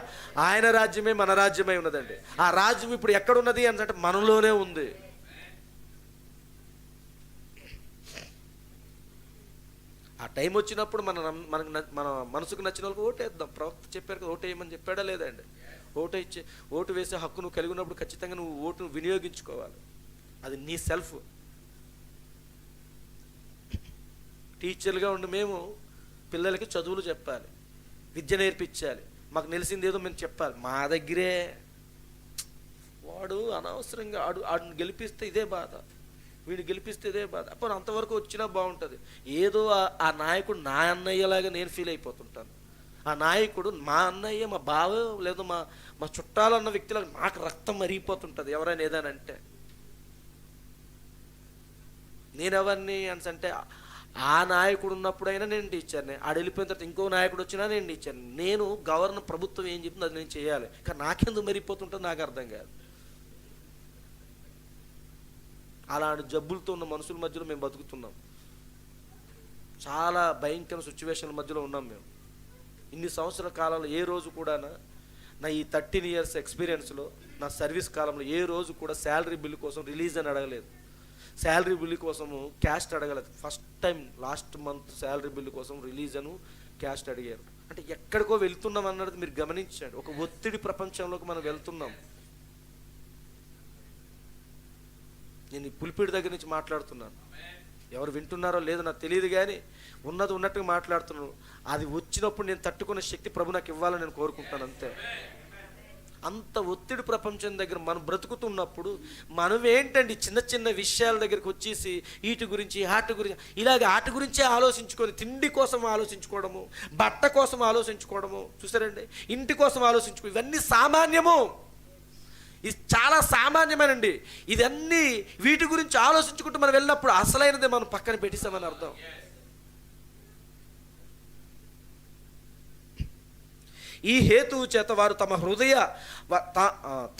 S2: ఆయన రాజ్యమే మన రాజ్యమై ఉన్నదండి. ఆ రాజ్యం ఇప్పుడు ఎక్కడున్నది అంటే మనలోనే ఉంది. ఆ టైం వచ్చినప్పుడు మన మనసుకు నచ్చిన వాళ్ళకి ఓటేద్దాం. ప్రవక్త చెప్పారు కదా, ఓటేయమని చెప్పాడా లేదండి? ఓటు వేసే హక్కు నువ్వు కలిగి ఉన్నప్పుడు ఖచ్చితంగా నువ్వు ఓటును వినియోగించుకోవాలి. అది నీ సెల్ఫ్. టీచర్లుగా ఉండి మేము పిల్లలకి చదువులు చెప్పాలి, విద్య నేర్పించాలి, మాకు తెలిసింది ఏదో మేము చెప్పాలి. మా దగ్గరే వాడు అనవసరంగా ఆడుని గెలిపిస్తే ఇదే బాధ, వీడు గెలిపిస్తే ఇదే బాధ. అప్పుడు అంతవరకు వచ్చినా బాగుంటుంది. ఏదో ఆ నాయకుడు నా అన్నయ్యలాగా నేను ఫీల్ అయిపోతుంటాను. ఆ నాయకుడు మా అన్నయ్య, మా బావ, లేదా మా చుట్టాలు అన్న వ్యక్తిలాగా నాకు రక్తం మరిగిపోతుంటుంది ఎవరైనా ఏదైనా అంటే. నేనెవరిని అంటే ఆ నాయకుడు ఉన్నప్పుడైనా నేను టీచర్ని, ఆడు వెళ్ళిపోయిన తర్వాత ఇంకో నాయకుడు వచ్చినా నేను టీచర్ని. నేను గవర్నర్ ప్రభుత్వం ఏం చెప్తుంది అది నేను చేయాలి. కానీ నాకెందుకు మరిగిపోతుంటుంది నాకు అర్థం కాదు. అలాంటి జబ్బులతో ఉన్న మనుషుల మధ్యలో మేము బతుకుతున్నాం. చాలా భయంకర సిచ్యువేషన్ల మధ్యలో ఉన్నాం మేము. ఇన్ని సంవత్సరాల కాలంలో ఏ రోజు కూడా నా ఈ 13 years ఎక్స్పీరియన్స్లో, నా సర్వీస్ కాలంలో ఏ రోజు కూడా శాలరీ బిల్లు కోసం రిలీజ్ అని అడగలేదు. శాలరీ బిల్లు కోసము క్యాస్ట్ అడగలేదు. First time last month salary bill కోసం రిలీజ్ అను క్యాస్ట్ అడిగారు. అంటే ఎక్కడికో వెళ్తున్నాం అన్నది మీరు గమనించండి. ఒక ఒత్తిడి ప్రపంచంలోకి మనం వెళ్తున్నాం. నేను ఈ పులిపీడి దగ్గర నుంచి మాట్లాడుతున్నాను. ఎవరు వింటున్నారో లేదో నాకు తెలియదు కానీ ఉన్నది ఉన్నట్టుగా మాట్లాడుతున్నాను. అది వచ్చినప్పుడు నేను తట్టుకునే శక్తి ప్రభు నాకు ఇవ్వాలని నేను కోరుకుంటాను, అంతే. అంత ఒత్తిడి ప్రపంచం దగ్గర మనం బ్రతుకుతున్నప్పుడు మనం ఏంటండి చిన్న చిన్న విషయాల దగ్గరికి వచ్చేసి వీటి గురించి వాటి గురించి ఇలాగ వాటి గురించే ఆలోచించుకొని తిండి కోసం ఆలోచించుకోవడము, బట్ట కోసం ఆలోచించుకోవడము, చూసారండి, ఇంటి కోసం ఆలోచించుకో, ఇవన్నీ సామాన్యము. ఇది చాలా సామాన్యమేనండి. ఇదన్నీ వీటి గురించి ఆలోచించుకుంటూ మనం వెళ్ళినప్పుడు అసలైనది మనం పక్కన పెట్టేసామని అర్థం. ఈ హేతువు చేత వారు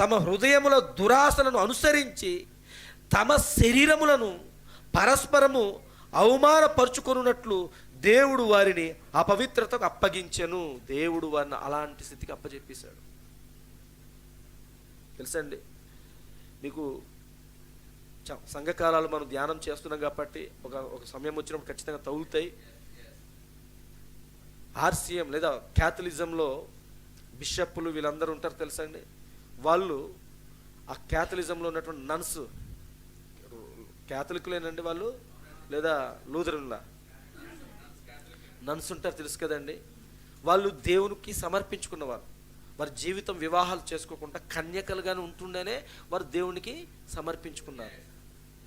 S2: తమ హృదయముల దురాశలను అనుసరించి తమ శరీరములను పరస్పరము అవమానపరుచుకొనున్నట్లు దేవుడు వారిని అపవిత్రతకు అప్పగించెను. దేవుడు వారిని అలాంటి స్థితికి అప్పచెప్పేశాడు. తెలుసండి మీకు, సంఘకాలాలు మనం ధ్యానం చేస్తున్నాం కాబట్టి ఒక సమయం వచ్చినప్పుడు ఖచ్చితంగా తగులుతాయి. ఆర్సిఎం లేదా క్యాథలిజంలో బిషప్పులు వీళ్ళందరూ ఉంటారు తెలుసండి. వాళ్ళు ఆ క్యాథలిజంలో ఉన్నటువంటి నన్స్, క్యాథలికులేనండి వాళ్ళు, లేదా లూథరన్లా నన్స్ ఉంటారు తెలుసు కదండి. వాళ్ళు దేవునికి సమర్పించుకున్నవారు. వారి జీవితం వివాహాలు చేసుకోకుండా కన్యకలుగానే ఉంటుండేనే వారు దేవునికి సమర్పించుకున్నారు.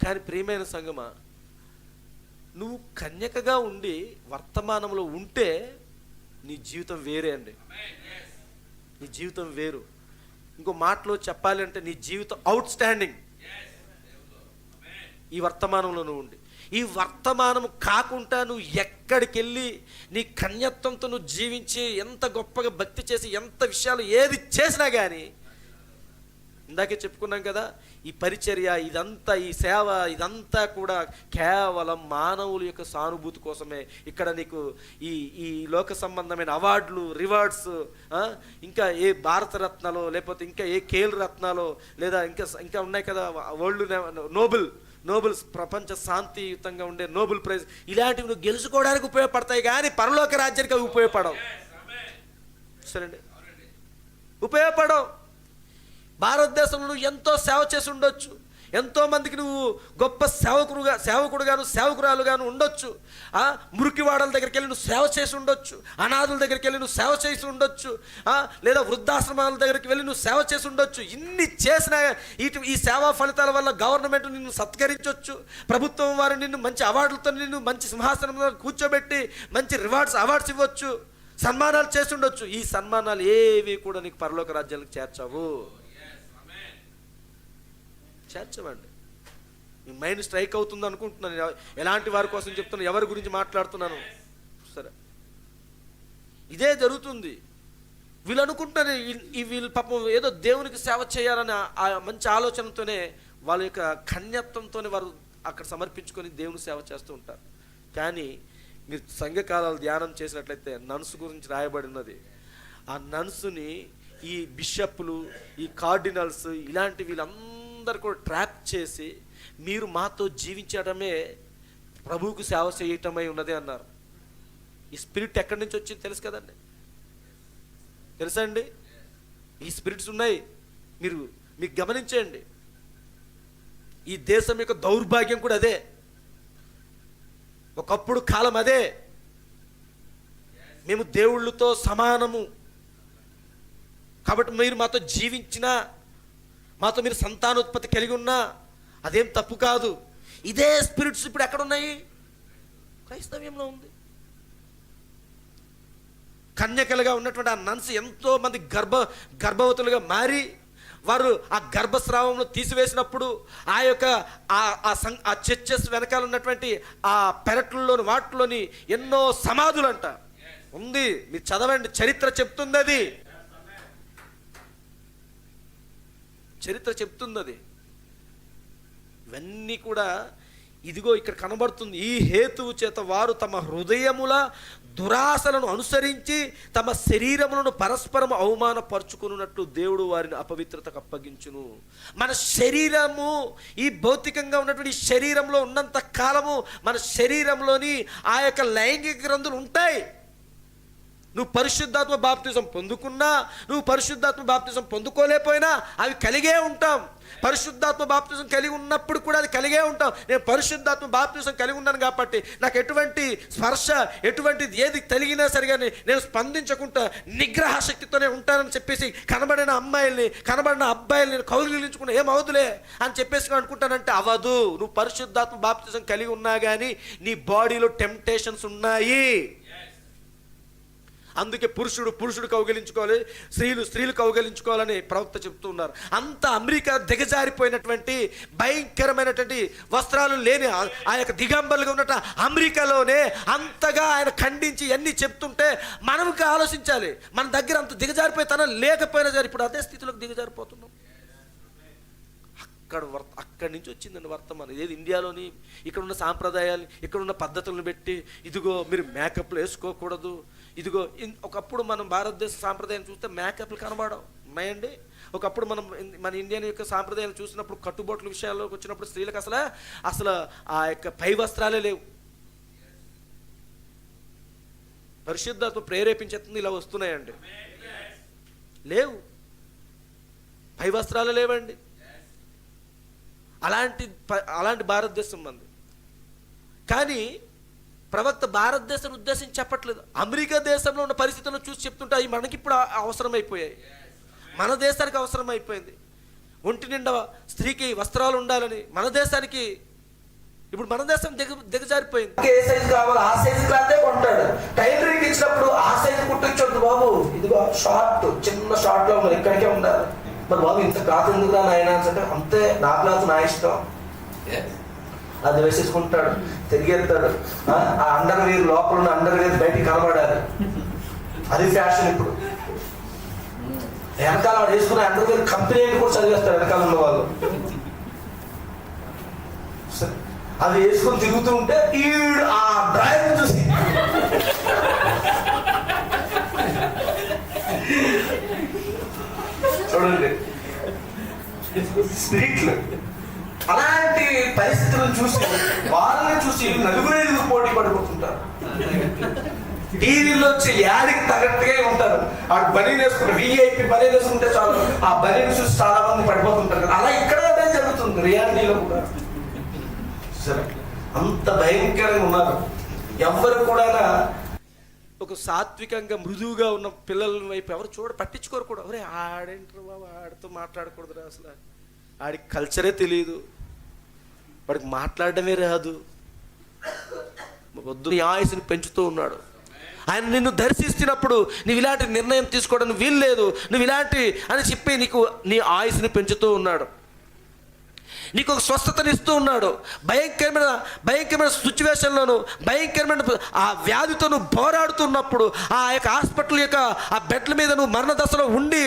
S2: కానీ ప్రియమైన సంగమా, నువ్వు కన్యకగా ఉండి వర్తమానంలో ఉంటే నీ జీవితం వేరే అండి. నీ జీవితం వేరు. ఇంకో మాటలో చెప్పాలి అంటే నీ జీవితం అవుట్ స్టాండింగ్. ఈ వర్తమానంలో నువ్వు ఉండి, ఈ వర్తమానం కాకుండా నువ్వు ఎక్కడికి వెళ్ళి నీ కన్యత్వంతో నువ్వు జీవించి ఎంత గొప్పగా భక్తి చేసి ఎంత విషయాలు ఏది చేసినా కానీ, ఇందాకే చెప్పుకున్నాం కదా, ఈ పరిచర్య ఇదంతా, ఈ సేవ ఇదంతా కూడా కేవలం మానవుల యొక్క సానుభూతి కోసమే. ఇక్కడ నీకు ఈ ఈ లోక సంబంధమైన అవార్డులు, రివార్డ్స్, ఇంకా ఏ భారతరత్నాలో లేకపోతే ఇంకా ఏ కేల్ రత్నాలో లేదా ఇంకా ఉన్నాయి కదా, వరల్డ్ నోబెల్స్, ప్రపంచ శాంతియుతంగా ఉండే నోబెల్ ప్రైజ్, ఇలాంటివి నువ్వు గెలుచుకోవడానికి ఉపయోగపడతాయి కానీ పరలోక రాజ్యానికి అవి ఉపయోగపడవు. సరేండి, ఉపయోగపడవు. భారతదేశంలో నువ్వు ఎంతో సేవ చేసి ఉండొచ్చు, ఎంతో మందికి నువ్వు గొప్ప సేవకుడుగాను సేవకురాలుగాను ఉండొచ్చు. మురికివాడల దగ్గరికి వెళ్ళి నువ్వు సేవ చేసి ఉండొచ్చు, అనాథుల దగ్గరికి వెళ్ళి నువ్వు సేవ చేసి ఉండొచ్చు, లేదా వృద్ధాశ్రమాల దగ్గరికి వెళ్ళి నువ్వు సేవ చేసి ఉండొచ్చు. ఇన్ని చేసిన ఈ సేవా ఫలితాల వల్ల గవర్నమెంట్ నిన్ను సత్కరించవచ్చు, ప్రభుత్వం వారు నిన్ను మంచి అవార్డులతో నిన్ను మంచి సింహాసనంలో కూర్చోబెట్టి మంచి అవార్డ్స్ ఇవ్వచ్చు, సన్మానాలు చేసి ఉండొచ్చు. ఈ సన్మానాలు ఏవి కూడా నీకు పరలోక రాజ్యాలకు చేర్చవు. చేర్చవండి. మీ మైండ్ స్ట్రైక్ అవుతుంది అనుకుంటున్నాను. ఎలాంటి వారి కోసం చెప్తున్నాను, ఎవరి గురించి మాట్లాడుతున్నాను? సరే, ఇదే జరుగుతుంది. వీళ్ళు అనుకుంటున్నారు వీళ్ళు పాపం ఏదో దేవునికి సేవ చేయాలని ఆ మంచి ఆలోచనతోనే వాళ్ళ యొక్క కన్యత్వంతోనే వారు అక్కడ సమర్పించుకొని దేవుని సేవ చేస్తూ ఉంటారు. కానీ మీరు సంఘకాలాలు ధ్యానం చేసినట్లయితే నన్సు గురించి రాయబడినది. ఆ నన్సుని ఈ బిషప్లు, ఈ కార్డినల్స్, ఇలాంటి వీళ్ళందరూ కూడా ట్రాప్ చేసి మీరు మాతో జీవించడమే ప్రభువుకు సేవ చేయటమై ఉన్నది అన్నారు. ఈ స్పిరిట్ ఎక్కడి నుంచి వచ్చింది తెలుసు కదండి, తెలుసా అండి? ఈ స్పిరిట్స్ ఉన్నాయి, మీకు గమనించండి. ఈ దేశం యొక్క దౌర్భాగ్యం కూడా అదే. ఒకప్పుడు కాలం అదే, మేము దేవుళ్ళతో సమానము కాబట్టి మీరు మాతో జీవించినా, మాతో మీరు సంతానోత్పత్తి కలిగి ఉన్నా అదేం తప్పు కాదు. ఇదే స్పిరిట్స్ ఇప్పుడు ఎక్కడున్నాయి? క్రైస్తవ్యంలో ఉంది. కన్యకలుగా ఉన్నటువంటి ఆ నన్స్ ఎంతో మంది గర్భవతులుగా మారి వారు ఆ గర్భస్రావంలో తీసివేసినప్పుడు ఆ యొక్క ఆ చర్చెస్ వెనకాల ఉన్నటువంటి ఆ పెరట్లలోని వాటిలోని ఎన్నో సమాధులంట ఉంది. మీరు చదవండి, చరిత్ర చెప్తుంది, అది చరిత్ర చెప్తుంది. అది ఇవన్నీ కూడా ఇదిగో ఇక్కడ కనబడుతుంది. ఈ హేతువు చేత వారు తమ హృదయముల దురాశలను అనుసరించి తమ శరీరములను పరస్పరం అవమానపరుచుకున్నట్లు దేవుడు వారిని అపవిత్రతకు అప్పగించును. మన శరీరము, ఈ భౌతికంగా ఉన్నటువంటి శరీరంలో ఉన్నంత కాలము మన శరీరంలోని ఆ యొక్క లైంగిక గ్రంథులు ఉంటాయి. నువ్వు పరిశుద్ధాత్మ బాప్తిజం పొందుకున్నా, నువ్వు పరిశుద్ధాత్మ బాప్తిజం పొందుకోలేకపోయినా అవి కలిగే ఉంటాం. పరిశుద్ధాత్మ బాప్తిజం కలిగి ఉన్నప్పుడు కూడా అది కలిగే ఉంటాం. నేను పరిశుద్ధాత్మ బాప్తిజం కలిగి ఉన్నాను కాబట్టి నాకు ఎటువంటి స్పర్శ, ఎటువంటిది ఏది కలిగినా సరిగానే నేను స్పందించకుండా నిగ్రహ శక్తితోనే ఉంటానని చెప్పేసి కనబడిన అమ్మాయిల్ని, కనబడిన అబ్బాయిల్ని కౌగిలించుకున్నా ఏమవుదులే అని చెప్పేసి అనుకుంటానంటే అవదు. నువ్వు పరిశుద్ధాత్మ బాప్తిజం కలిగి ఉన్నా కానీ నీ బాడీలో టెంప్టేషన్స్ ఉన్నాయి. అందుకే పురుషుడు కౌగిలించుకోవాలి, స్త్రీలు కౌగిలించుకోవాలని ప్రవక్త చెప్తూ ఉన్నారు. అంత అమెరికా దిగజారిపోయినటువంటి భయంకరమైనటువంటి వస్త్రాలు లేని ఆ యొక్క దిగంబరులుగా ఉన్నట్టు అమెరికాలోనే అంతగా ఆయన ఖండించి అన్నీ చెప్తుంటే మనముకి ఆలోచించాలి. మన దగ్గర అంత దిగజారిపోయి తన లేకపోయినా సరే ఇప్పుడు అదే స్థితిలోకి దిగజారిపోతున్నాం. అక్కడి నుంచి వచ్చిందండి వర్తమానం. ఏది ఇండియాలోని ఇక్కడ ఉన్న సాంప్రదాయాలు, ఇక్కడ ఉన్న పద్ధతులను పెట్టి ఇదిగో మీరు మేకప్లు వేసుకోకూడదు, ఇదిగో ఒకప్పుడు మనం భారతదేశ సాంప్రదాయం చూస్తే మేకప్లు కనబడవు ఉన్నాయండి. ఒకప్పుడు మన ఇండియన్ యొక్క సాంప్రదాయాలు చూసినప్పుడు కట్టుబొట్ల విషయాల్లోకి వచ్చినప్పుడు స్త్రీలకు అసలు ఆ యొక్క పై వస్త్రాలే లేవు. పరిశుద్ధాత్మ ప్రేరేపించేస్తుంది ఇలా వస్తున్నాయండి, లేవు, పై వస్త్రాలు లేవండి. అలాంటి భారతదేశం మంది. కానీ ప్రవక్త భారతదేశాన్ని ఉద్దేశించి చెప్పట్లేదు. అమెరికా దేశంలో ఉన్న పరిస్థితులను చూసి చెప్తుంటే అవి మనకి ఇప్పుడు అవసరమైపోయాయి. మన దేశానికి అవసరం అయిపోయింది. ఒంటి నిండా స్త్రీకి వస్త్రాలు ఉండాలని మన దేశానికి ఇప్పుడు మన దేశం దిగజారిపోయింది. ఏ సైజు కావాలి ఆ సైజు క్లాతే కొంటాడు. టైలరింగ్ ఇచ్చినప్పుడు ఆ సైజు కుట్టించొద్దు బాబు, ఇదిగో షార్ట్, చిన్న షార్ట్ లో మరి ఇక్కడికే ఉండాలి. మరి బాబు ఇంత క్లాత్ ఎందుకు నాయన అంటే, అంతే నా క్లాత్ నా ఇష్టం, అది వేసేసుకుంటాడు, తిరిగేస్తాడు. ఆ అండర్ వేర్ లోపల ఉన్న అండర్ వేర్ బయటికి కనబడాలి, అది ఫ్యాషన్. ఇప్పుడు వెనకాల వాడు వేసుకున్న అండర్ వేర్ కంపెనీ కూడా చదివేస్తాడు వెనకాల ఉన్న వాళ్ళు. అది వేసుకొని తిరుగుతూ ఉంటే ఈడు ఆ డ్రైవర్ చూసి చూడండి స్పిరిట్లు. అలాంటి పరిస్థితులను చూసి వాళ్ళని చూసి నలుగురు పోటీ పడిపోతుంటారు. టీవీలో వచ్చి యాడికి తగ్గట్టుగా ఉంటారు. ఆ బనీన్ వేసుకుంటే విఐపి బనీన్ వేసుకుంటే చాలు, ఆ బనీన్ చూసి చాలా మంది పడిపోతుంటారు కదా. అలా ఇక్కడ అదే జరుగుతుంది రియాలిటీలో కూడా. సరే, అంత భయంకరంగా ఉన్నారు. ఎవ్వరు కూడా ఒక సాత్వికంగా మృదువుగా ఉన్న పిల్లల వైపు ఎవరు పట్టించుకోరు కూడా. ఒరే ఆడేంటారు బాబు, ఆడితో మాట్లాడకూడదురా, అసలు ఆడికి కల్చరే తెలియదు, వాడికి మాట్లాడడమే రాదు. వద్దు, నీ ఆయుసుని పెంచుతూ ఉన్నాడు. ఆయన నిన్ను దర్శిస్తున్నప్పుడు నువ్వు ఇలాంటి నిర్ణయం తీసుకోవడానికి వీలు లేదు, నువ్వు ఇలాంటి అని చెప్పి నీకు నీ ఆయుసుని పెంచుతూ ఉన్నాడు. నీకు ఒక స్వస్థతని ఇస్తూ ఉన్నాడు. భయంకరమైన సిచ్యువేషన్లోను, భయంకరమైన ఆ వ్యాధితో నువ్వు పోరాడుతున్నప్పుడు, ఆ యొక్క హాస్పిటల్ యొక్క ఆ బెడ్ల మీద నువ్వు మరణ దశలో ఉండి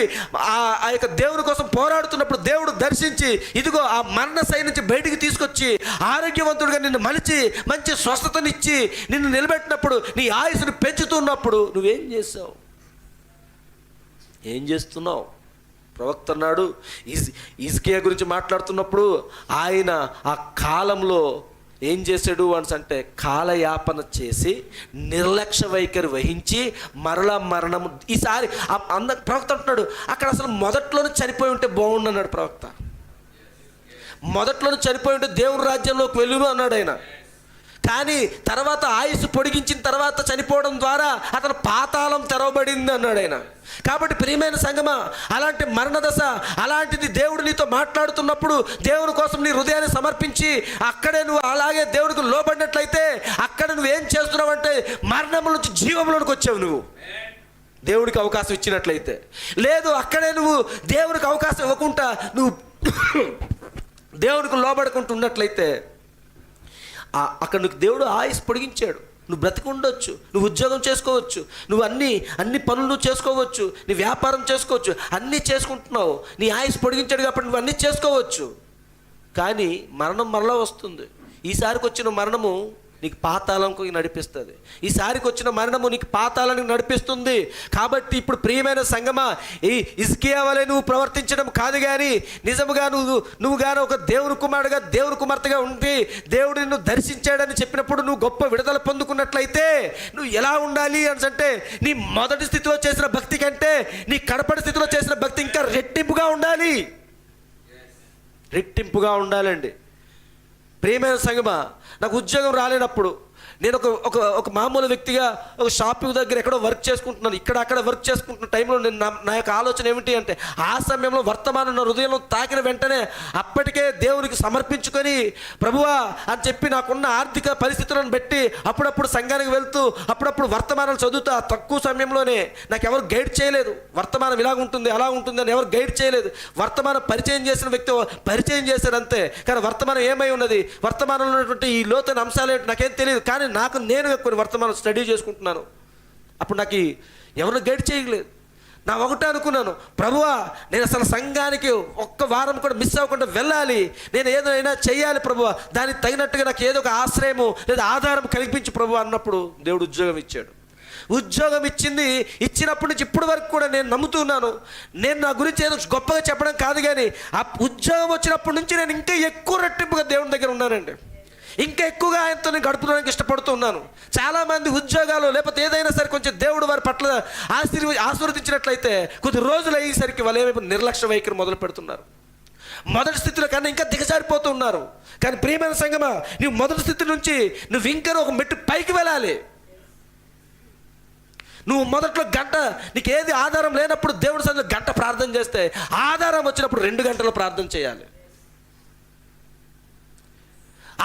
S2: ఆ యొక్క దేవుని కోసం పోరాడుతున్నప్పుడు దేవుడు దర్శించి ఇదిగో ఆ మరణ శైలి నుంచి బయటికి తీసుకొచ్చి ఆరోగ్యవంతుడిగా నిన్ను మలిచి మంచి స్వస్థతనిచ్చి నిన్ను నిలబెట్టినప్పుడు, నీ ఆయుసును పెంచుతున్నప్పుడు నువ్వేం చేస్తావు? ఏం చేస్తున్నావు? ప్రవక్త అన్నాడు, హిజ్కియా గురించి మాట్లాడుతున్నప్పుడు ఆయన ఆ కాలంలో ఏం చేశాడు అంటే కాలయాపన చేసి నిర్లక్ష్య వైఖరి వహించి మరణము. ఈసారి ప్రవక్త అంటున్నాడు, అక్కడ అసలు మొదట్లోనే చనిపోయి ఉంటే బాగుండు అన్నాడు ప్రవక్త. మొదట్లోనే చనిపోయి ఉంటే దేవుని రాజ్యంలోకి వెళ్ళును అన్నాడు ఆయన. కానీ తర్వాత ఆయుసు పొడిగించిన తర్వాత చనిపోవడం ద్వారా అతను పాతాళం తెరవబడింది అన్నాడు ఆయన. కాబట్టి ప్రియమైన సంగమా, అలాంటి మరణ దశ, అలాంటిది దేవుడు నీతో మాట్లాడుతున్నప్పుడు దేవుని కోసం నీ హృదయాన్ని సమర్పించి అక్కడే నువ్వు అలాగే దేవుడికి లోబడినట్లయితే అక్కడ నువ్వు ఏం చేస్తున్నావు అంటే మరణం నుంచి జీవంలోనికి వచ్చావు. నువ్వు దేవుడికి అవకాశం ఇచ్చినట్లయితే. లేదు, అక్కడే నువ్వు దేవుడికి అవకాశం ఇవ్వకుండా నువ్వు దేవుడికి లోబడుకుంటూ ఉన్నట్లయితే అక్కడ నీకు దేవుడు ఆయుష్ పొడిగించాడు. నువ్వు బ్రతికి ఉండొచ్చు, నువ్వు ఉద్యోగం చేసుకోవచ్చు, నువ్వు అన్ని పనులు చేసుకోవచ్చు, నీ వ్యాపారం చేసుకోవచ్చు, అన్నీ చేసుకుంటున్నావు. నీ ఆయుష్ పొడిగించాడు కాబట్టి నువ్వు అన్నీ చేసుకోవచ్చు. కానీ మరణం మరలా వస్తుంది. ఈసారికి వచ్చిన మరణము నీకు పాతాళంకి నడిపిస్తుంది. ఈసారికి వచ్చిన మరణము నీకు పాతాళానికి నడిపిస్తుంది. కాబట్టి ఇప్పుడు ప్రియమైన సంగమా, ఈ హిజ్కియా వలె నువ్వు ప్రవర్తించడం కాదు, కానీ నిజముగా నువ్వు కానీ ఒక దేవుని కుమారుడుగా దేవుని కుమార్తెగా ఉండి దేవుడు నిన్ను దర్శించాడని చెప్పినప్పుడు నువ్వు గొప్ప విడుదల పొందుకున్నట్లయితే నువ్వు ఎలా ఉండాలి అంటే నీ మొదటి స్థితిలో చేసిన భక్తి కంటే నీ కడపటి స్థితిలో చేసిన భక్తి ఇంకా రెట్టింపుగా ఉండాలి. రెట్టింపుగా ఉండాలండి. ప్రియమైన సంగమా, నాకు ఉద్యోగం రాలేనప్పుడు నేను ఒక మామూలు వ్యక్తిగా ఒక షాపింగ్ దగ్గర ఎక్కడో వర్క్ చేసుకుంటున్నాను. అక్కడ వర్క్ చేసుకుంటున్న టైంలో నేను నా యొక్క ఆలోచన ఏమిటి అంటే, ఆ సమయంలో వర్తమానం నా హృదయంలో తాకిన వెంటనే అప్పటికే దేవునికి సమర్పించుకొని ప్రభువా అని చెప్పి నాకున్న ఆర్థిక పరిస్థితులను బట్టి అప్పుడప్పుడు సంఘానికి వెళ్తూ అప్పుడప్పుడు వర్తమానాలు చదువుతూ ఆ తక్కువ సమయంలోనే నాకు ఎవరు గైడ్ చేయలేదు. వర్తమానం ఇలా ఉంటుంది అలా ఉంటుంది అని ఎవరు గైడ్ చేయలేదు. వర్తమానం పరిచయం చేసిన వ్యక్తి పరిచయం చేశారు అంతే. కానీ వర్తమానం ఏమై ఉన్నది, వర్తమానంలో ఉన్నటువంటి ఈ లోతైన అంశాలు ఏంటి నాకేం తెలియదు. కానీ నాకు నేనుగా కొన్ని వర్తమానం స్టడీ చేసుకుంటున్నాను. అప్పుడు నాకు ఎవరు గైడ్ చేయలేదు. నా ఒకటే అనుకున్నాను, ప్రభువా నేను అసలు సంఘానికి ఒక్క వారం కూడా మిస్ అవ్వకుండా వెళ్ళాలి, నేను ఏదైనా చెయ్యాలి ప్రభువా, దానికి తగినట్టుగా నాకు ఏదో ఒక ఆశ్రయము లేదా ఆధారం కల్పించి ప్రభువా అన్నప్పుడు దేవుడు ఉద్యోగం ఇచ్చాడు. ఉద్యోగం ఇచ్చినప్పటి నుంచి ఇప్పటి వరకు కూడా నేను నమ్ముతున్నాను. నేను నా గురించి ఏదో గొప్పగా చెప్పడం కాదు, కానీ ఆ ఉద్యోగం వచ్చినప్పటి నుంచి నేను ఇంకా ఎక్కువ రెట్టింపుగా దేవుని దగ్గర ఉన్నానండి. ఇంకా ఎక్కువగా ఆయనతో నేను గడుపుకోవడానికి ఇష్టపడుతూ ఉన్నాను. చాలామంది ఉద్యోగాలు లేకపోతే ఏదైనా సరే కొంచెం దేవుడు వారి పట్ల ఆశీర్వదించినట్లయితే కొద్ది రోజులు అయ్యేసరికి వాళ్ళు ఏమైపు నిర్లక్ష్య వైఖరి మొదలు పెడుతున్నారు.
S1: మొదటి స్థితిలో కన్నా ఇంకా దిగజారిపోతూ ఉన్నారు. కానీ ప్రియమైన సంగమా, నువ్వు మొదటి స్థితి నుంచి నువ్వు ఇంకా ఒక మెట్టు పైకి వెళ్ళాలి. నువ్వు మొదట్లో గంట, నీకు ఏది ఆధారం లేనప్పుడు దేవుడి సన్నిధిలో గంట ప్రార్థన చేస్తే, ఆధారం వచ్చినప్పుడు 2 గంటలు ప్రార్థన చేయాలి.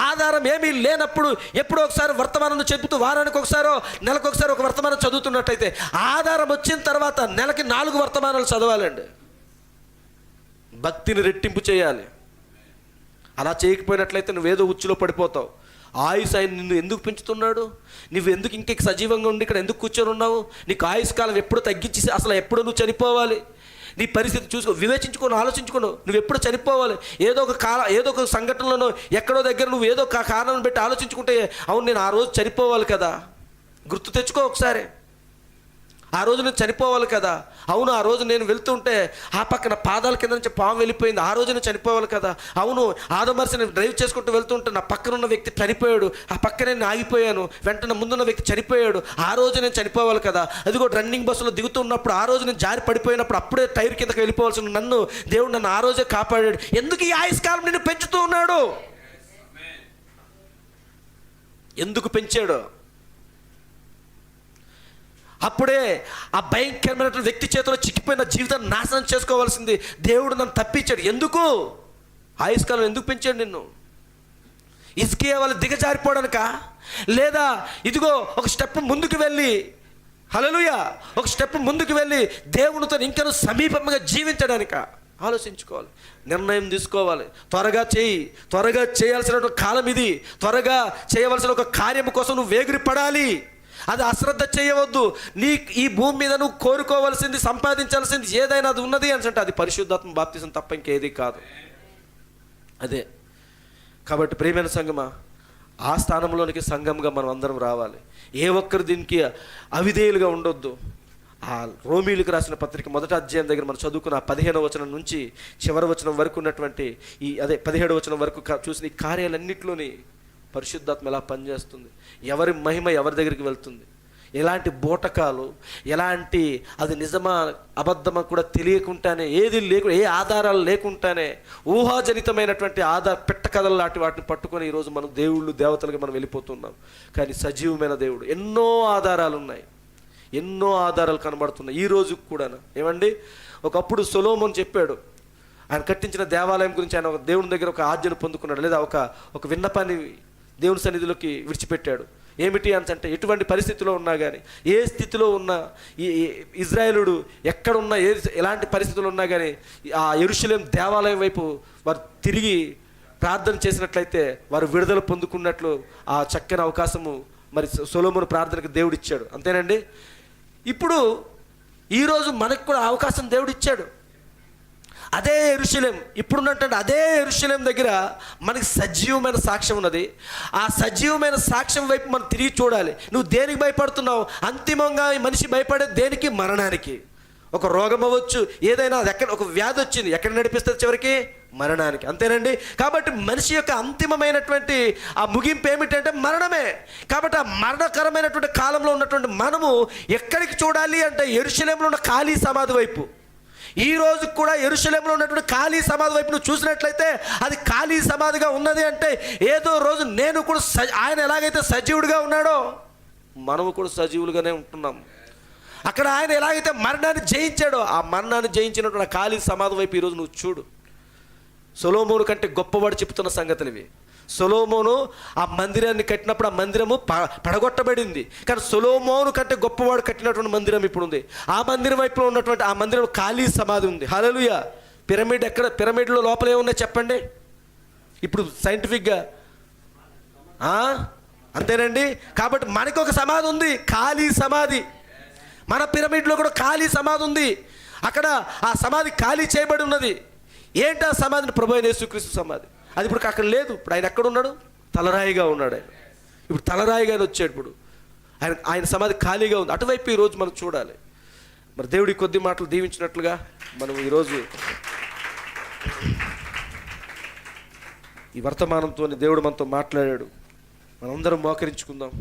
S1: ఆధారం ఏమీ లేనప్పుడు ఎప్పుడో ఒకసారి వర్తమానం చెబుతూ వారానికి ఒకసారో నెలకు ఒకసారి ఒక వర్తమానం చదువుతున్నట్టయితే, ఆధారం వచ్చిన తర్వాత నెలకి 4 వర్తమానాలు చదవాలండి. భక్తిని రెట్టింపు చేయాలి. అలా చేయకపోయినట్లయితే నువ్వేదో ఉచ్చులో పడిపోతావు. ఆయుష్ ఆయన నిన్ను ఎందుకు పెంచుతున్నాడు? నువ్వు ఎందుకు ఇంక సజీవంగా ఉండి ఇక్కడ ఎందుకు కూర్చొని ఉన్నావు? నీకు ఆయుష్ కాలం ఎప్పుడు తగ్గించి అసలు ఎప్పుడు నువ్వు చనిపోవాలి? నీ పరిస్థితి చూసుకో, వివేచించుకోను, ఆలోచించుకోను. నువ్వు ఎప్పుడు చనిపోవాలి? ఏదో ఒక సంఘటనలోనో ఎక్కడో దగ్గర నువ్వు ఏదో ఒక కారణం పెట్టి ఆలోచించుకుంటే, అవును నేను ఆ రోజు చనిపోవాలి కదా, గుర్తు తెచ్చుకో ఒకసారి. ఆ రోజు నేను చనిపోవాలి కదా, అవును ఆ రోజు నేను వెళ్తుంటే ఆ పక్కన పాదాల కింద నుంచి పాము వెళ్ళిపోయింది, ఆ రోజు నేను చనిపోవాలి కదా, అవును ఆదమర్సి నేను డ్రైవ్ చేసుకుంటూ వెళ్తుంటే నా పక్కన ఉన్న వ్యక్తి చనిపోయాడు, ఆ పక్కనే నేను ఆగిపోయాను, వెంటనే ముందున్న వ్యక్తి చనిపోయాడు, ఆ రోజు నేను చనిపోవాలి కదా, అదిగో రన్నింగ్ బస్సులో దిగుతున్నప్పుడు ఆ రోజు నేను జారి పడిపోయినప్పుడు అప్పుడే టైర్ కిందకి వెళ్ళిపోవాల్సిన నన్ను దేవుడు నన్ను ఆ రోజే కాపాడాడు. ఎందుకు ఈ ఆయుష్కాలం నిన్ను పెంచుతూ ఉన్నాడు? ఎందుకు పెంచాడు? అప్పుడే ఆ భయంకరమైన వ్యక్తి చేతిలో చిక్కిపోయిన జీవితాన్ని నాశనం చేసుకోవాల్సింది దేవుడు నన్ను తప్పించాడు. ఎందుకు? ఆయుష్కాలం ఎందుకు పెంచాడు నిన్ను? ఇసుకే వాళ్ళు దిగజారిపోవడానిక? లేదా ఇదిగో ఒక స్టెప్ ముందుకు వెళ్ళి, హల్లెలూయా, ఒక స్టెప్ ముందుకు వెళ్ళి దేవునితో ఇంకా సమీపంగా జీవించడానిక? ఆలోచించుకోవాలి, నిర్ణయం తీసుకోవాలి. త్వరగా చేయాల్సినటువంటి కాలం ఇది. త్వరగా చేయవలసిన ఒక కార్యం కోసం నువ్వు వేగిరి పడాలి. అది అశ్రద్ధ చేయవద్దు. ఈ భూమి మీద నువ్వు కోరుకోవాల్సింది, సంపాదించాల్సింది ఏదైనా అది ఉన్నది అని అంటే అది పరిశుద్ధాత్మ బాప్తిసం తప్ప ఇంకేది కాదు. అదే కాబట్టి ప్రియమైన సంఘమా, ఆ స్థానంలోనికి సంఘంగా మనం అందరం రావాలి. ఏ ఒక్కరు దీనికి అవిధేయులుగా ఉండొద్దు. ఆ రోమీలకు రాసిన పత్రిక 1వ అధ్యాయం దగ్గర మనం చదువుకున్న 15వ వచనం నుంచి చివరి వచనం వరకు ఉన్నటువంటి 17వ వచనం వరకు చూసిన ఈ కార్యాలన్నింటిలోని పరిశుద్ధాత్మ ఎలా పనిచేస్తుంది, ఎవరి మహిమ ఎవరి దగ్గరికి వెళ్తుంది, ఎలాంటి బోటకాలు, ఎలాంటి అది నిజమా అబద్ధమా కూడా తెలియకుండానే, ఏ ఆధారాలు లేకుండానే ఊహాజనితమైనటువంటి పెట్టకథలు లాంటి వాటిని పట్టుకొని ఈరోజు మనం దేవుళ్ళు దేవతలుగా మనం వెళ్ళిపోతున్నాం. కానీ సజీవమైన దేవుడు, ఎన్నో ఆధారాలు ఉన్నాయి, ఎన్నో ఆధారాలు కనబడుతున్నాయి ఈ రోజుకు కూడా. ఏమండి, ఒకప్పుడు సొలొమోను చెప్పాడు, ఆయన కట్టించిన దేవాలయం గురించి ఆయన దేవుని దగ్గర ఒక ఆజ్ఞను పొందుకున్నాడు, లేదా ఒక విన్నపాన్ని దేవుని సన్నిధిలోకి విడిచిపెట్టాడు. ఏమిటి అంటే, ఎటువంటి పరిస్థితిలో ఉన్నా కానీ, ఏ స్థితిలో ఉన్నా, ఈ ఇజ్రాయేలుడు ఎక్కడున్నా, ఎలాంటి పరిస్థితుల్లో ఉన్నా కానీ ఆ యెరూషలేం దేవాలయం వైపు వారు తిరిగి ప్రార్థన చేసినట్లయితే వారు విడుదల పొందుకున్నట్లు ఆ చక్కని అవకాశము మరి సొలొమోను ప్రార్థనకు దేవుడు ఇచ్చాడు. అంతేనండి. ఇప్పుడు ఈరోజు మనకు కూడా అవకాశం దేవుడు ఇచ్చాడు. అదే యెరూషలేం, ఇప్పుడున్నటువంటి అదే యెరూషలేం దగ్గర మనకి సజీవమైన సాక్ష్యం ఉన్నది. ఆ సజీవమైన సాక్ష్యం వైపు మనం తిరిగి చూడాలి. నువ్వు దేనికి భయపడుతున్నావు? అంతిమంగా ఈ మనిషి భయపడే దేనికి? మరణానికి. ఒక రోగం అవ్వచ్చు, ఏదైనా ఒక వ్యాధి వచ్చింది, ఎక్కడ నడిపిస్తుంది? చివరికి మరణానికి. అంతేనండి. కాబట్టి మనిషి యొక్క అంతిమమైనటువంటి ఆ ముగింపు ఏమిటంటే మరణమే. కాబట్టి ఆ మరణకరమైనటువంటి కాలంలో ఉన్నటువంటి మనము ఎక్కడికి చూడాలి అంటే యెరూషలేంలో ఉన్న ఖాళీ సమాధి వైపు. ఈ రోజు కూడా యెరూషలేంలో ఉన్నటువంటి ఖాళీ సమాధి వైపు నువ్వు చూసినట్లయితే అది ఖాళీ సమాధిగా ఉన్నది అంటే ఏదో రోజు నేను కూడా ఆయన ఎలాగైతే సజీవుడిగా ఉన్నాడో మనము కూడా సజీవులుగానే ఉంటున్నాం. అక్కడ ఆయన ఎలాగైతే మరణాన్ని జయించాడో ఆ మరణాన్ని జయించినటువంటి ఖాళీ సమాధి వైపు ఈరోజు నువ్వు చూడు. సొలొమోను కంటే గొప్పవాడు చెప్తున్న సంగతులు ఇవి. సొలొమోను ఆ మందిరాన్ని కట్టినప్పుడు ఆ మందిరము పడగొట్టబడింది. కానీ సొలొమోను కంటే గొప్పవాడు కట్టినటువంటి మందిరం ఇప్పుడు ఉంది. ఆ మందిరం వైపులో ఉన్నటువంటి ఆ మందిరం ఖాళీ సమాధి ఉంది. హల్లెలూయా. పిరమిడ్లో లోపల ఏమున్నాయి చెప్పండి ఇప్పుడు సైంటిఫిక్గా? అంతేనండి. కాబట్టి మనకు ఒక సమాధి ఉంది, ఖాళీ సమాధి. మన పిరమిడ్లో కూడా ఖాళీ సమాధి ఉంది. అక్కడ ఆ సమాధి ఖాళీ చేయబడి ఉన్నది. ఏంటి ఆ సమాధిని? ప్రభువైన యేసుక్రీస్తు సమాధి. అది ఇప్పుడు అక్కడ లేదు. ఇప్పుడు ఆయన ఎక్కడ ఉన్నాడు? తలరాయిగా ఉన్నాడు. ఆయన ఇప్పుడు తలరాయిగానే వచ్చాడు. ఇప్పుడు ఆయన సమాధి ఖాళీగా ఉంది. అటువైపు ఈరోజు మనం చూడాలి. మరి దేవుడి కొద్ది మాటలు దీవించినట్లుగా మనం ఈరోజు ఈ వర్తమానంతో దేవుడు మనతో మాట్లాడాడు. మనందరం మోకరించుకుందాం.